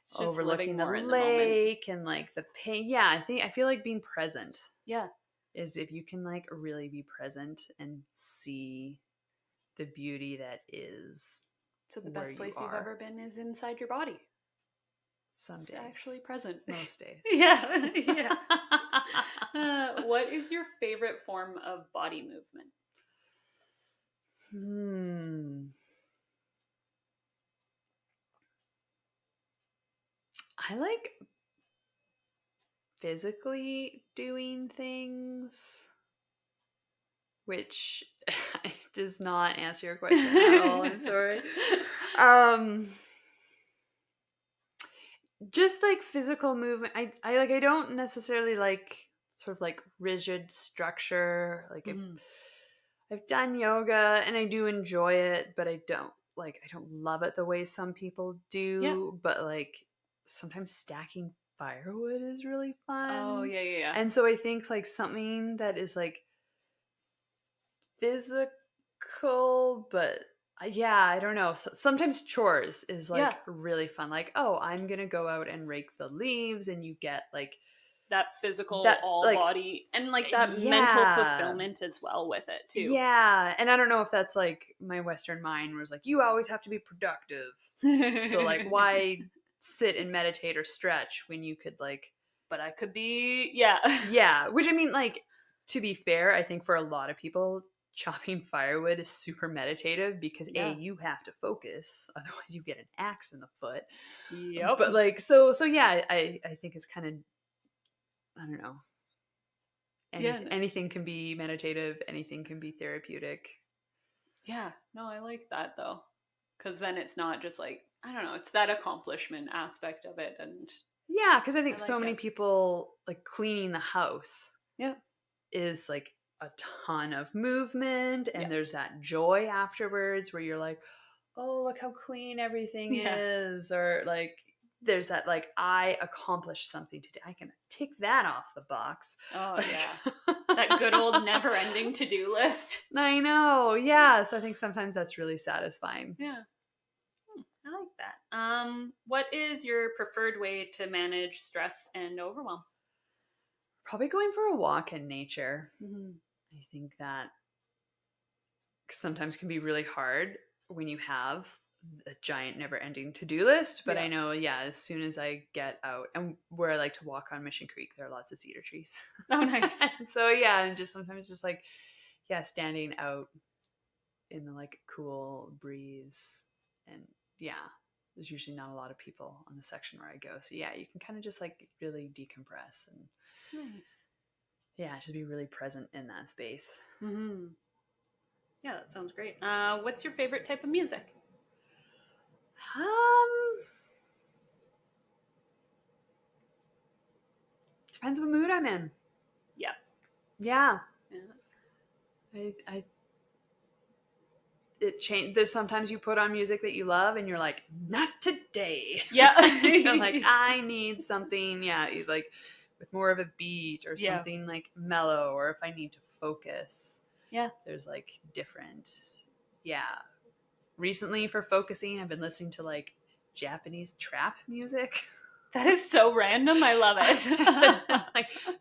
It's just living overlooking the more in the moment. lake and like the pain. Yeah, I feel like being present Yeah. is if you can like really be present and see the beauty that is So the where best you place you've are ever been is inside your body. some It's days, actually present. most days. Yeah. Yeah. What is your favorite form of body movement? Hmm. I like physically doing things, which does not answer your question at all. I'm sorry. Um, just like physical movement. I don't necessarily like sort of like rigid structure. Like Mhm. I've done yoga and I do enjoy it, but I don't love it the way some people Yeah. do. But like sometimes stacking firewood is really Oh, fun. yeah, yeah, yeah. And so I think like something that is like physical, but yeah, I don't know. Sometimes chores is Yeah. like really fun. Like, oh, I'm gonna go out and rake the leaves, and you get like That physical that, all like, body and like that mental yeah, fulfillment as well with it too. yeah. And I don't know if that's like my Western mind was like, you always have to be productive. So like, why sit and meditate or stretch when you could like, But I could be, yeah. yeah. Which I mean, like, to be fair, I think for a lot of people, chopping firewood is super meditative because A, Yeah. you have to focus, otherwise you get an axe in the foot. Yep. But like, so yeah, I think it's kind of, I don't know. Yeah. Anything can be meditative, anything can be therapeutic. Yeah. No, I like that though. Because then it's not just like, I don't know, it's that accomplishment aspect of it. And Yeah, because I I think so like many it. people like cleaning the house Yeah. is like a ton of movement, Yeah. and there's that joy afterwards where you're like, oh, look how clean everything Yeah. is, or like there's that like I accomplished something today. I can tick that off the box. Oh, yeah. That good Like, old never ending to do list. I know, yeah. So I think sometimes that's really satisfying. Yeah. I like that. What is your preferred way to manage stress and overwhelm? Probably going for a walk in nature. Mm-hmm. I think that sometimes can be really hard when you have a giant never-ending to-do list, but Yeah. I know, yeah, as soon as I get out, and where I like to walk on Mission Creek, there are lots of cedar trees. Oh, nice. And so yeah, and just sometimes just like, yeah, standing out in the like cool breeze, and yeah, there's usually not a lot of people on the section where I go. So yeah, you can kind of just like really decompress and Nice. yeah, just be really present in that space. Mm-hmm. Yeah, that sounds great. What's your favorite type of music? Depends what mood I'm in. Yeah. Yeah. Yeah. I it change. There's sometimes you put on music that you love and you're like, not today. Yeah. You're like, I need something, yeah, like with more of a beat or Yeah. something like mellow, or if I need to focus. Yeah. There's like different, yeah. Recently for focusing, I've been listening to like Japanese trap music. That is so random. I love it.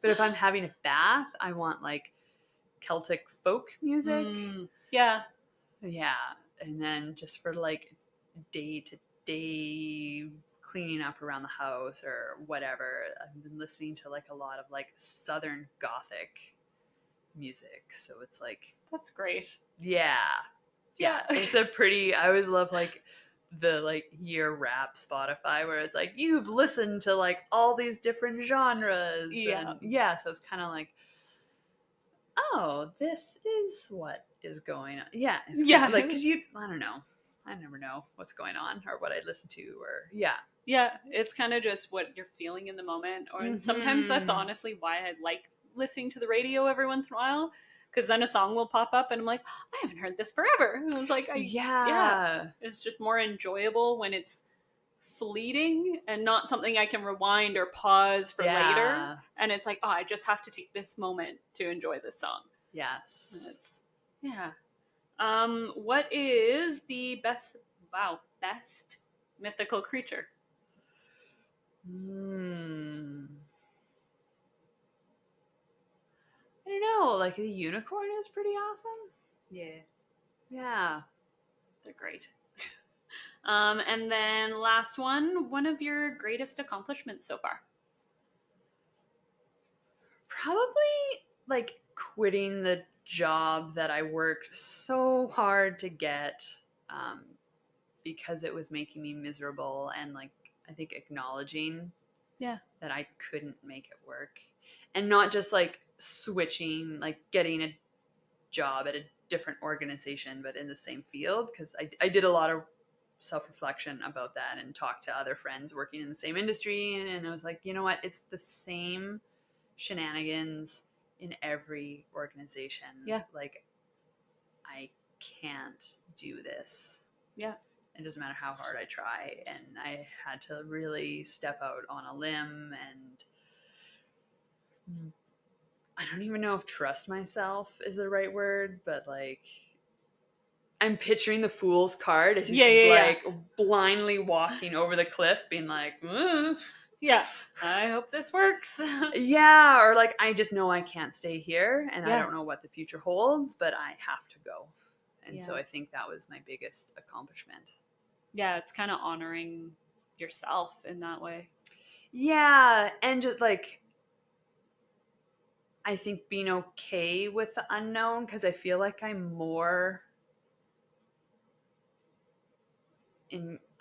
But if I'm having a bath, I want like Celtic folk music. Yeah. Yeah. And then just for like day to day cleaning up around the house or whatever, I've been listening to like a lot of like Southern Gothic music. So it's like, That's great. yeah. Yeah. It's a pretty, I always love like the like year rap Spotify where it's like, you've listened to like all these different genres. Yeah. And yeah. So it's kind of like, oh, this is what is going on. Yeah. It's Yeah. like, because I don't know. I never know what's going on or what I listen to or, yeah. Yeah. It's kind of just what you're feeling in the moment. Or sometimes that's honestly why I like listening to the radio every once in a while. Because then a song will pop up and I'm like, I haven't heard this forever. And I was like, yeah. It's just more enjoyable when it's fleeting and not something I can rewind or pause for later. And it's like, oh, I just have to take this moment to enjoy this song. Yes. Yeah. What is the best mythical creature? I don't know. Like a unicorn is pretty awesome. Yeah. Yeah. They're great. And then last one of your greatest accomplishments so far? Probably like quitting the job that I worked so hard to get because it was making me miserable, and like I think acknowledging that I couldn't make it work, and not just like switching, like getting a job at a different organization but in the same field, because I did a lot of self-reflection about that and talked to other friends working in the same industry, and I was like, you know what, it's the same shenanigans in every organization. Like, I can't do this. It doesn't matter how hard I try. And I had to really step out on a limb, and I don't even know if trust myself is the right word, but like, I'm picturing the fool's card as he's like blindly walking over the cliff being like, yeah, I hope this works. Yeah, or like, I just know I can't stay here, and I don't know what the future holds, but I have to go. And so I think that was my biggest accomplishment. Yeah, it's kind of honoring yourself in that way. Yeah, and just like, I think being okay with the unknown, because I feel like I'm more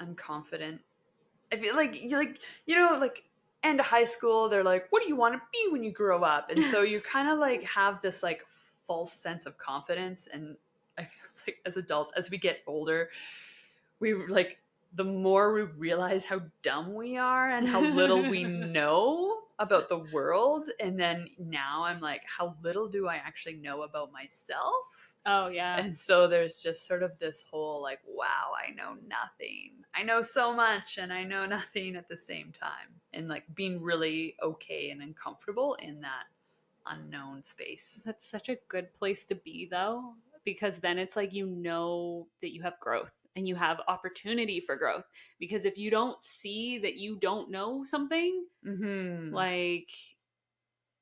unconfident. I feel like like end of high school, they're like, what do you want to be when you grow up? And so you kind of like have this like false sense of confidence. And I feel it's like as adults, as we get older, we like, the more we realize how dumb we are and how little we know about the world. And then now I'm like, how little do I actually know about myself? Oh, yeah. And so there's just sort of this whole like, wow, I know nothing. I know so much and I know nothing at the same time. And like being really okay and uncomfortable in that unknown space. That's such a good place to be, though, because then it's like, you know that you have growth and you have opportunity for growth. Because if you don't see that you don't know something, like,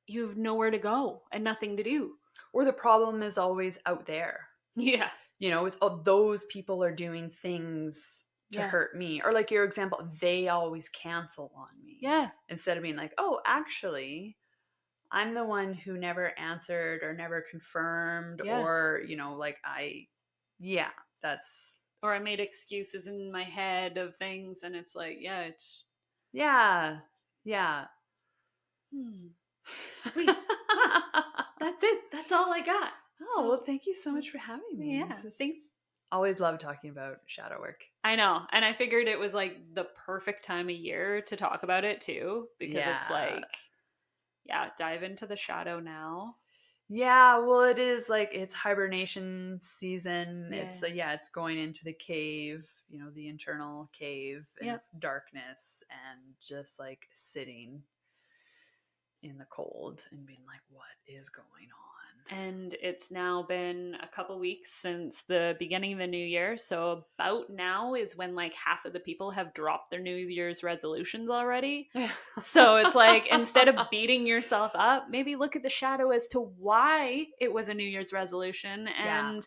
you have nowhere to go and nothing to do. Or the problem is always out there. Yeah. You know, it's, oh, those people are doing things to hurt me. Or like your example, they always cancel on me. Yeah. Instead of being like, oh, actually, I'm the one who never answered or never confirmed or, you know, like that's Or I made excuses in my head of things, and it's like, yeah, it's Yeah. Yeah. sweet. Well, that's it. That's all I got. Oh, well, thank you so much for having me. Yeah, This is thanks. always love talking about shadow work. I know. And I figured it was like the perfect time of year to talk about it too, because it's Yeah. like, yeah, dive into the shadow now. Yeah, well, it is like it's hibernation season. Yeah. It's it's going into the cave, the internal cave and Yep. darkness, and just like sitting in the cold and being like, what is going on? And it's now been a couple weeks since the beginning of the new year. So about now is when like half of the people have dropped their New Year's resolutions already. So it's like, instead of beating yourself up, maybe look at the shadow as to why it was a New Year's resolution and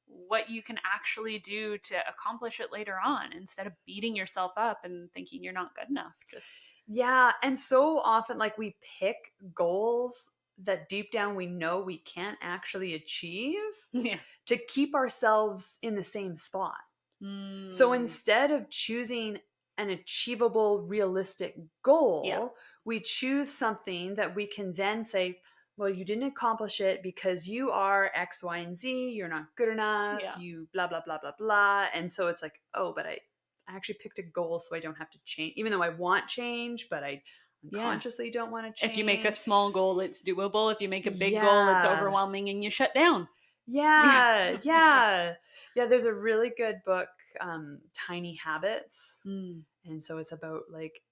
what you can actually do to accomplish it later on, instead of beating yourself up and thinking you're not good enough. Just Yeah, and so often like we pick goals that deep down we know we can't actually achieve yeah. to keep ourselves in the same spot. Mm. So instead of choosing an achievable, realistic goal, Yeah. we choose something that we can then say, well, you didn't accomplish it because you are X, Y, and Z. You're not good enough. Yeah. You blah, blah, blah, blah, blah. And so it's like, oh, but I actually picked a goal so I don't have to change, even though I want change, but I unconsciously don't want to change. If you make a small goal, it's doable. If you make a big Yeah. goal, it's overwhelming and you shut down. Yeah, yeah. Yeah, there's a really good book, Tiny Habits. And so it's about like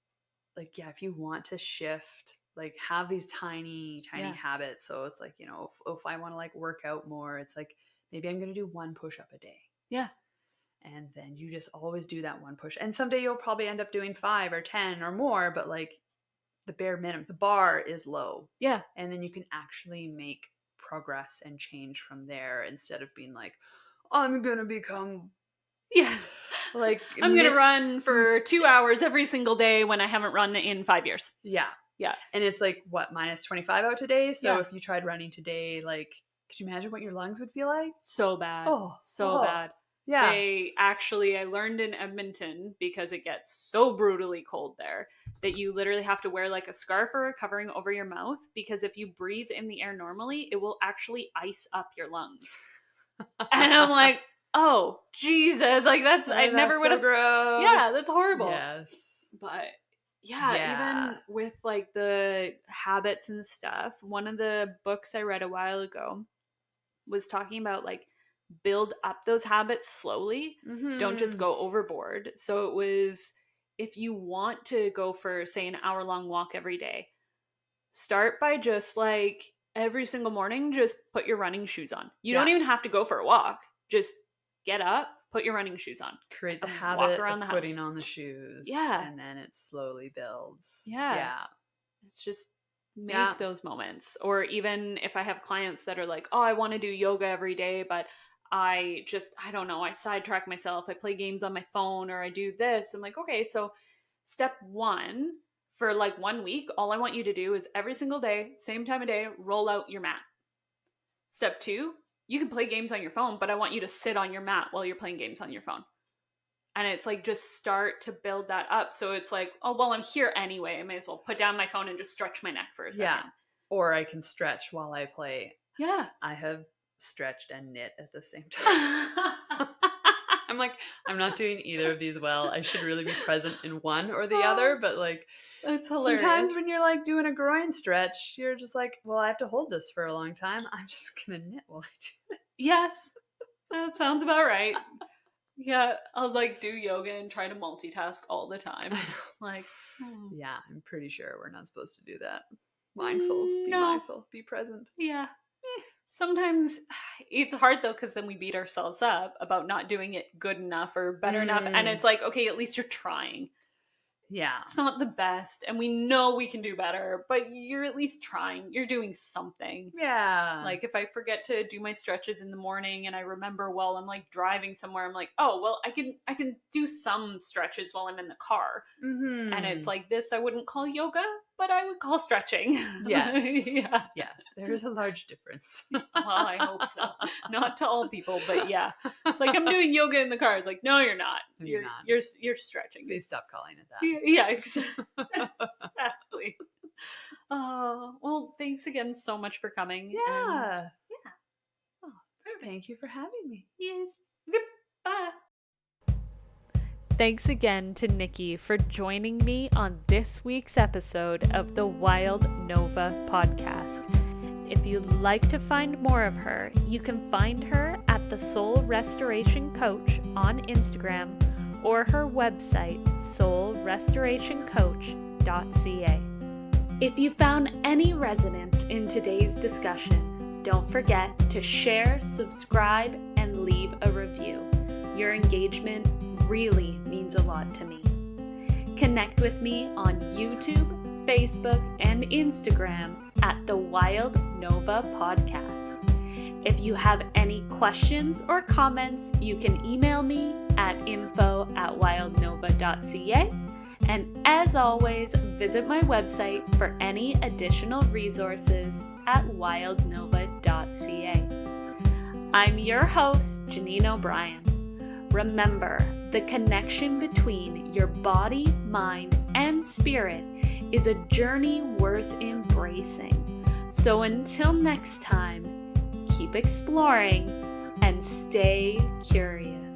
yeah, if you want to shift, like have these tiny Yeah. habits. So it's like, if I want to like work out more, it's like maybe I'm going to do one push up a day. Yeah. And then you just always do that one push. And someday you'll probably end up doing 5 or 10 or more, but like the bare minimum, the bar is low. Yeah. And then you can actually make progress and change from there, instead of being like, I'm going to become Yeah. like I'm going to run for 2 hours every single day when I haven't run in 5 years. Yeah. Yeah. And it's like, what, minus 25 out today? So Yeah. if you tried running today, like, could you imagine what your lungs would feel like? So bad. So bad. Yeah. I learned in Edmonton, because it gets so brutally cold there, that you literally have to wear like a scarf or a covering over your mouth, because if you breathe in the air normally, it will actually ice up your lungs. And I'm like, oh, Jesus. Like I never would have. Gross. Yeah, that's horrible. Yes. But even with like the habits and stuff, one of the books I read a while ago was talking about like build up those habits slowly. Mm-hmm. Don't just go overboard. So it was, if you want to go for, say, an hour-long walk every day, start by just like every single morning, just put your running shoes on. You don't even have to go for a walk. Just get up, put your running shoes on. Create the and habit walk around of the putting house. on the shoes. Yeah. And then it slowly builds. Yeah. It's just make those moments. Or even if I have clients that are like, oh, I want to do yoga every day, but I don't know, I sidetrack myself. I play games on my phone, or I do this. I'm like, okay, so step 1, for like 1 week, all I want you to do is every single day, same time of day, roll out your mat. Step 2, you can play games on your phone, but I want you to sit on your mat while you're playing games on your phone. And it's like, just start to build that up. So it's like, oh, well, I'm here anyway. I may as well put down my phone and just stretch my neck for a second. Yeah. Or I can stretch while I play. Yeah. I have stretched and knit at the same time. I'm like, I'm not doing either of these well. I should really be present in one or the other. But like, it's hilarious. Sometimes when you're like doing a groin stretch, you're just like, well, I have to hold this for a long time. I'm just going to knit while I do it. Yes. That sounds about right. Yeah, I'll like do yoga and try to multitask all the time. Like, yeah, I'm pretty sure we're not supposed to do that. Mindful, be mindful, be present. Yeah. Sometimes it's hard though, because then we beat ourselves up about not doing it good enough or better enough. And it's like, okay, at least you're trying. Yeah. It's not the best, and we know we can do better, but you're at least trying. You're doing something. Yeah. Like if I forget to do my stretches in the morning and I remember while I'm like driving somewhere, I'm like, oh, well, I can do some stretches while I'm in the car. Mm-hmm. And it's like, this I wouldn't call yoga, but I would call stretching. Yes. Yeah. Yes. There is a large difference. Well, I hope so. Not to all people, but yeah. It's like I'm doing yoga in the car. It's like, no, you're not. No, you're not. You're stretching. Please stop calling it that. Yeah, exactly. Oh, well, thanks again so much for coming. Yeah. And Oh, thank you for having me. yes. Goodbye. Thanks again to Nikki for joining me on this week's episode of the Wild Nova podcast. If you'd like to find more of her, you can find her at the Soul Restoration Coach on Instagram or her website, soulrestorationcoach.ca. If you found any resonance in today's discussion, don't forget to share, subscribe, and leave a review. Your engagement really means a lot to me. Connect with me on YouTube, Facebook, and Instagram at the Wild Nova Podcast. If you have any questions or comments, you can email me at info@wildnova.ca. And as always, visit my website for any additional resources at wildnova.ca. I'm your host, Janine O'Brien. Remember, the connection between your body, mind, and spirit is a journey worth embracing. So until next time, keep exploring and stay curious.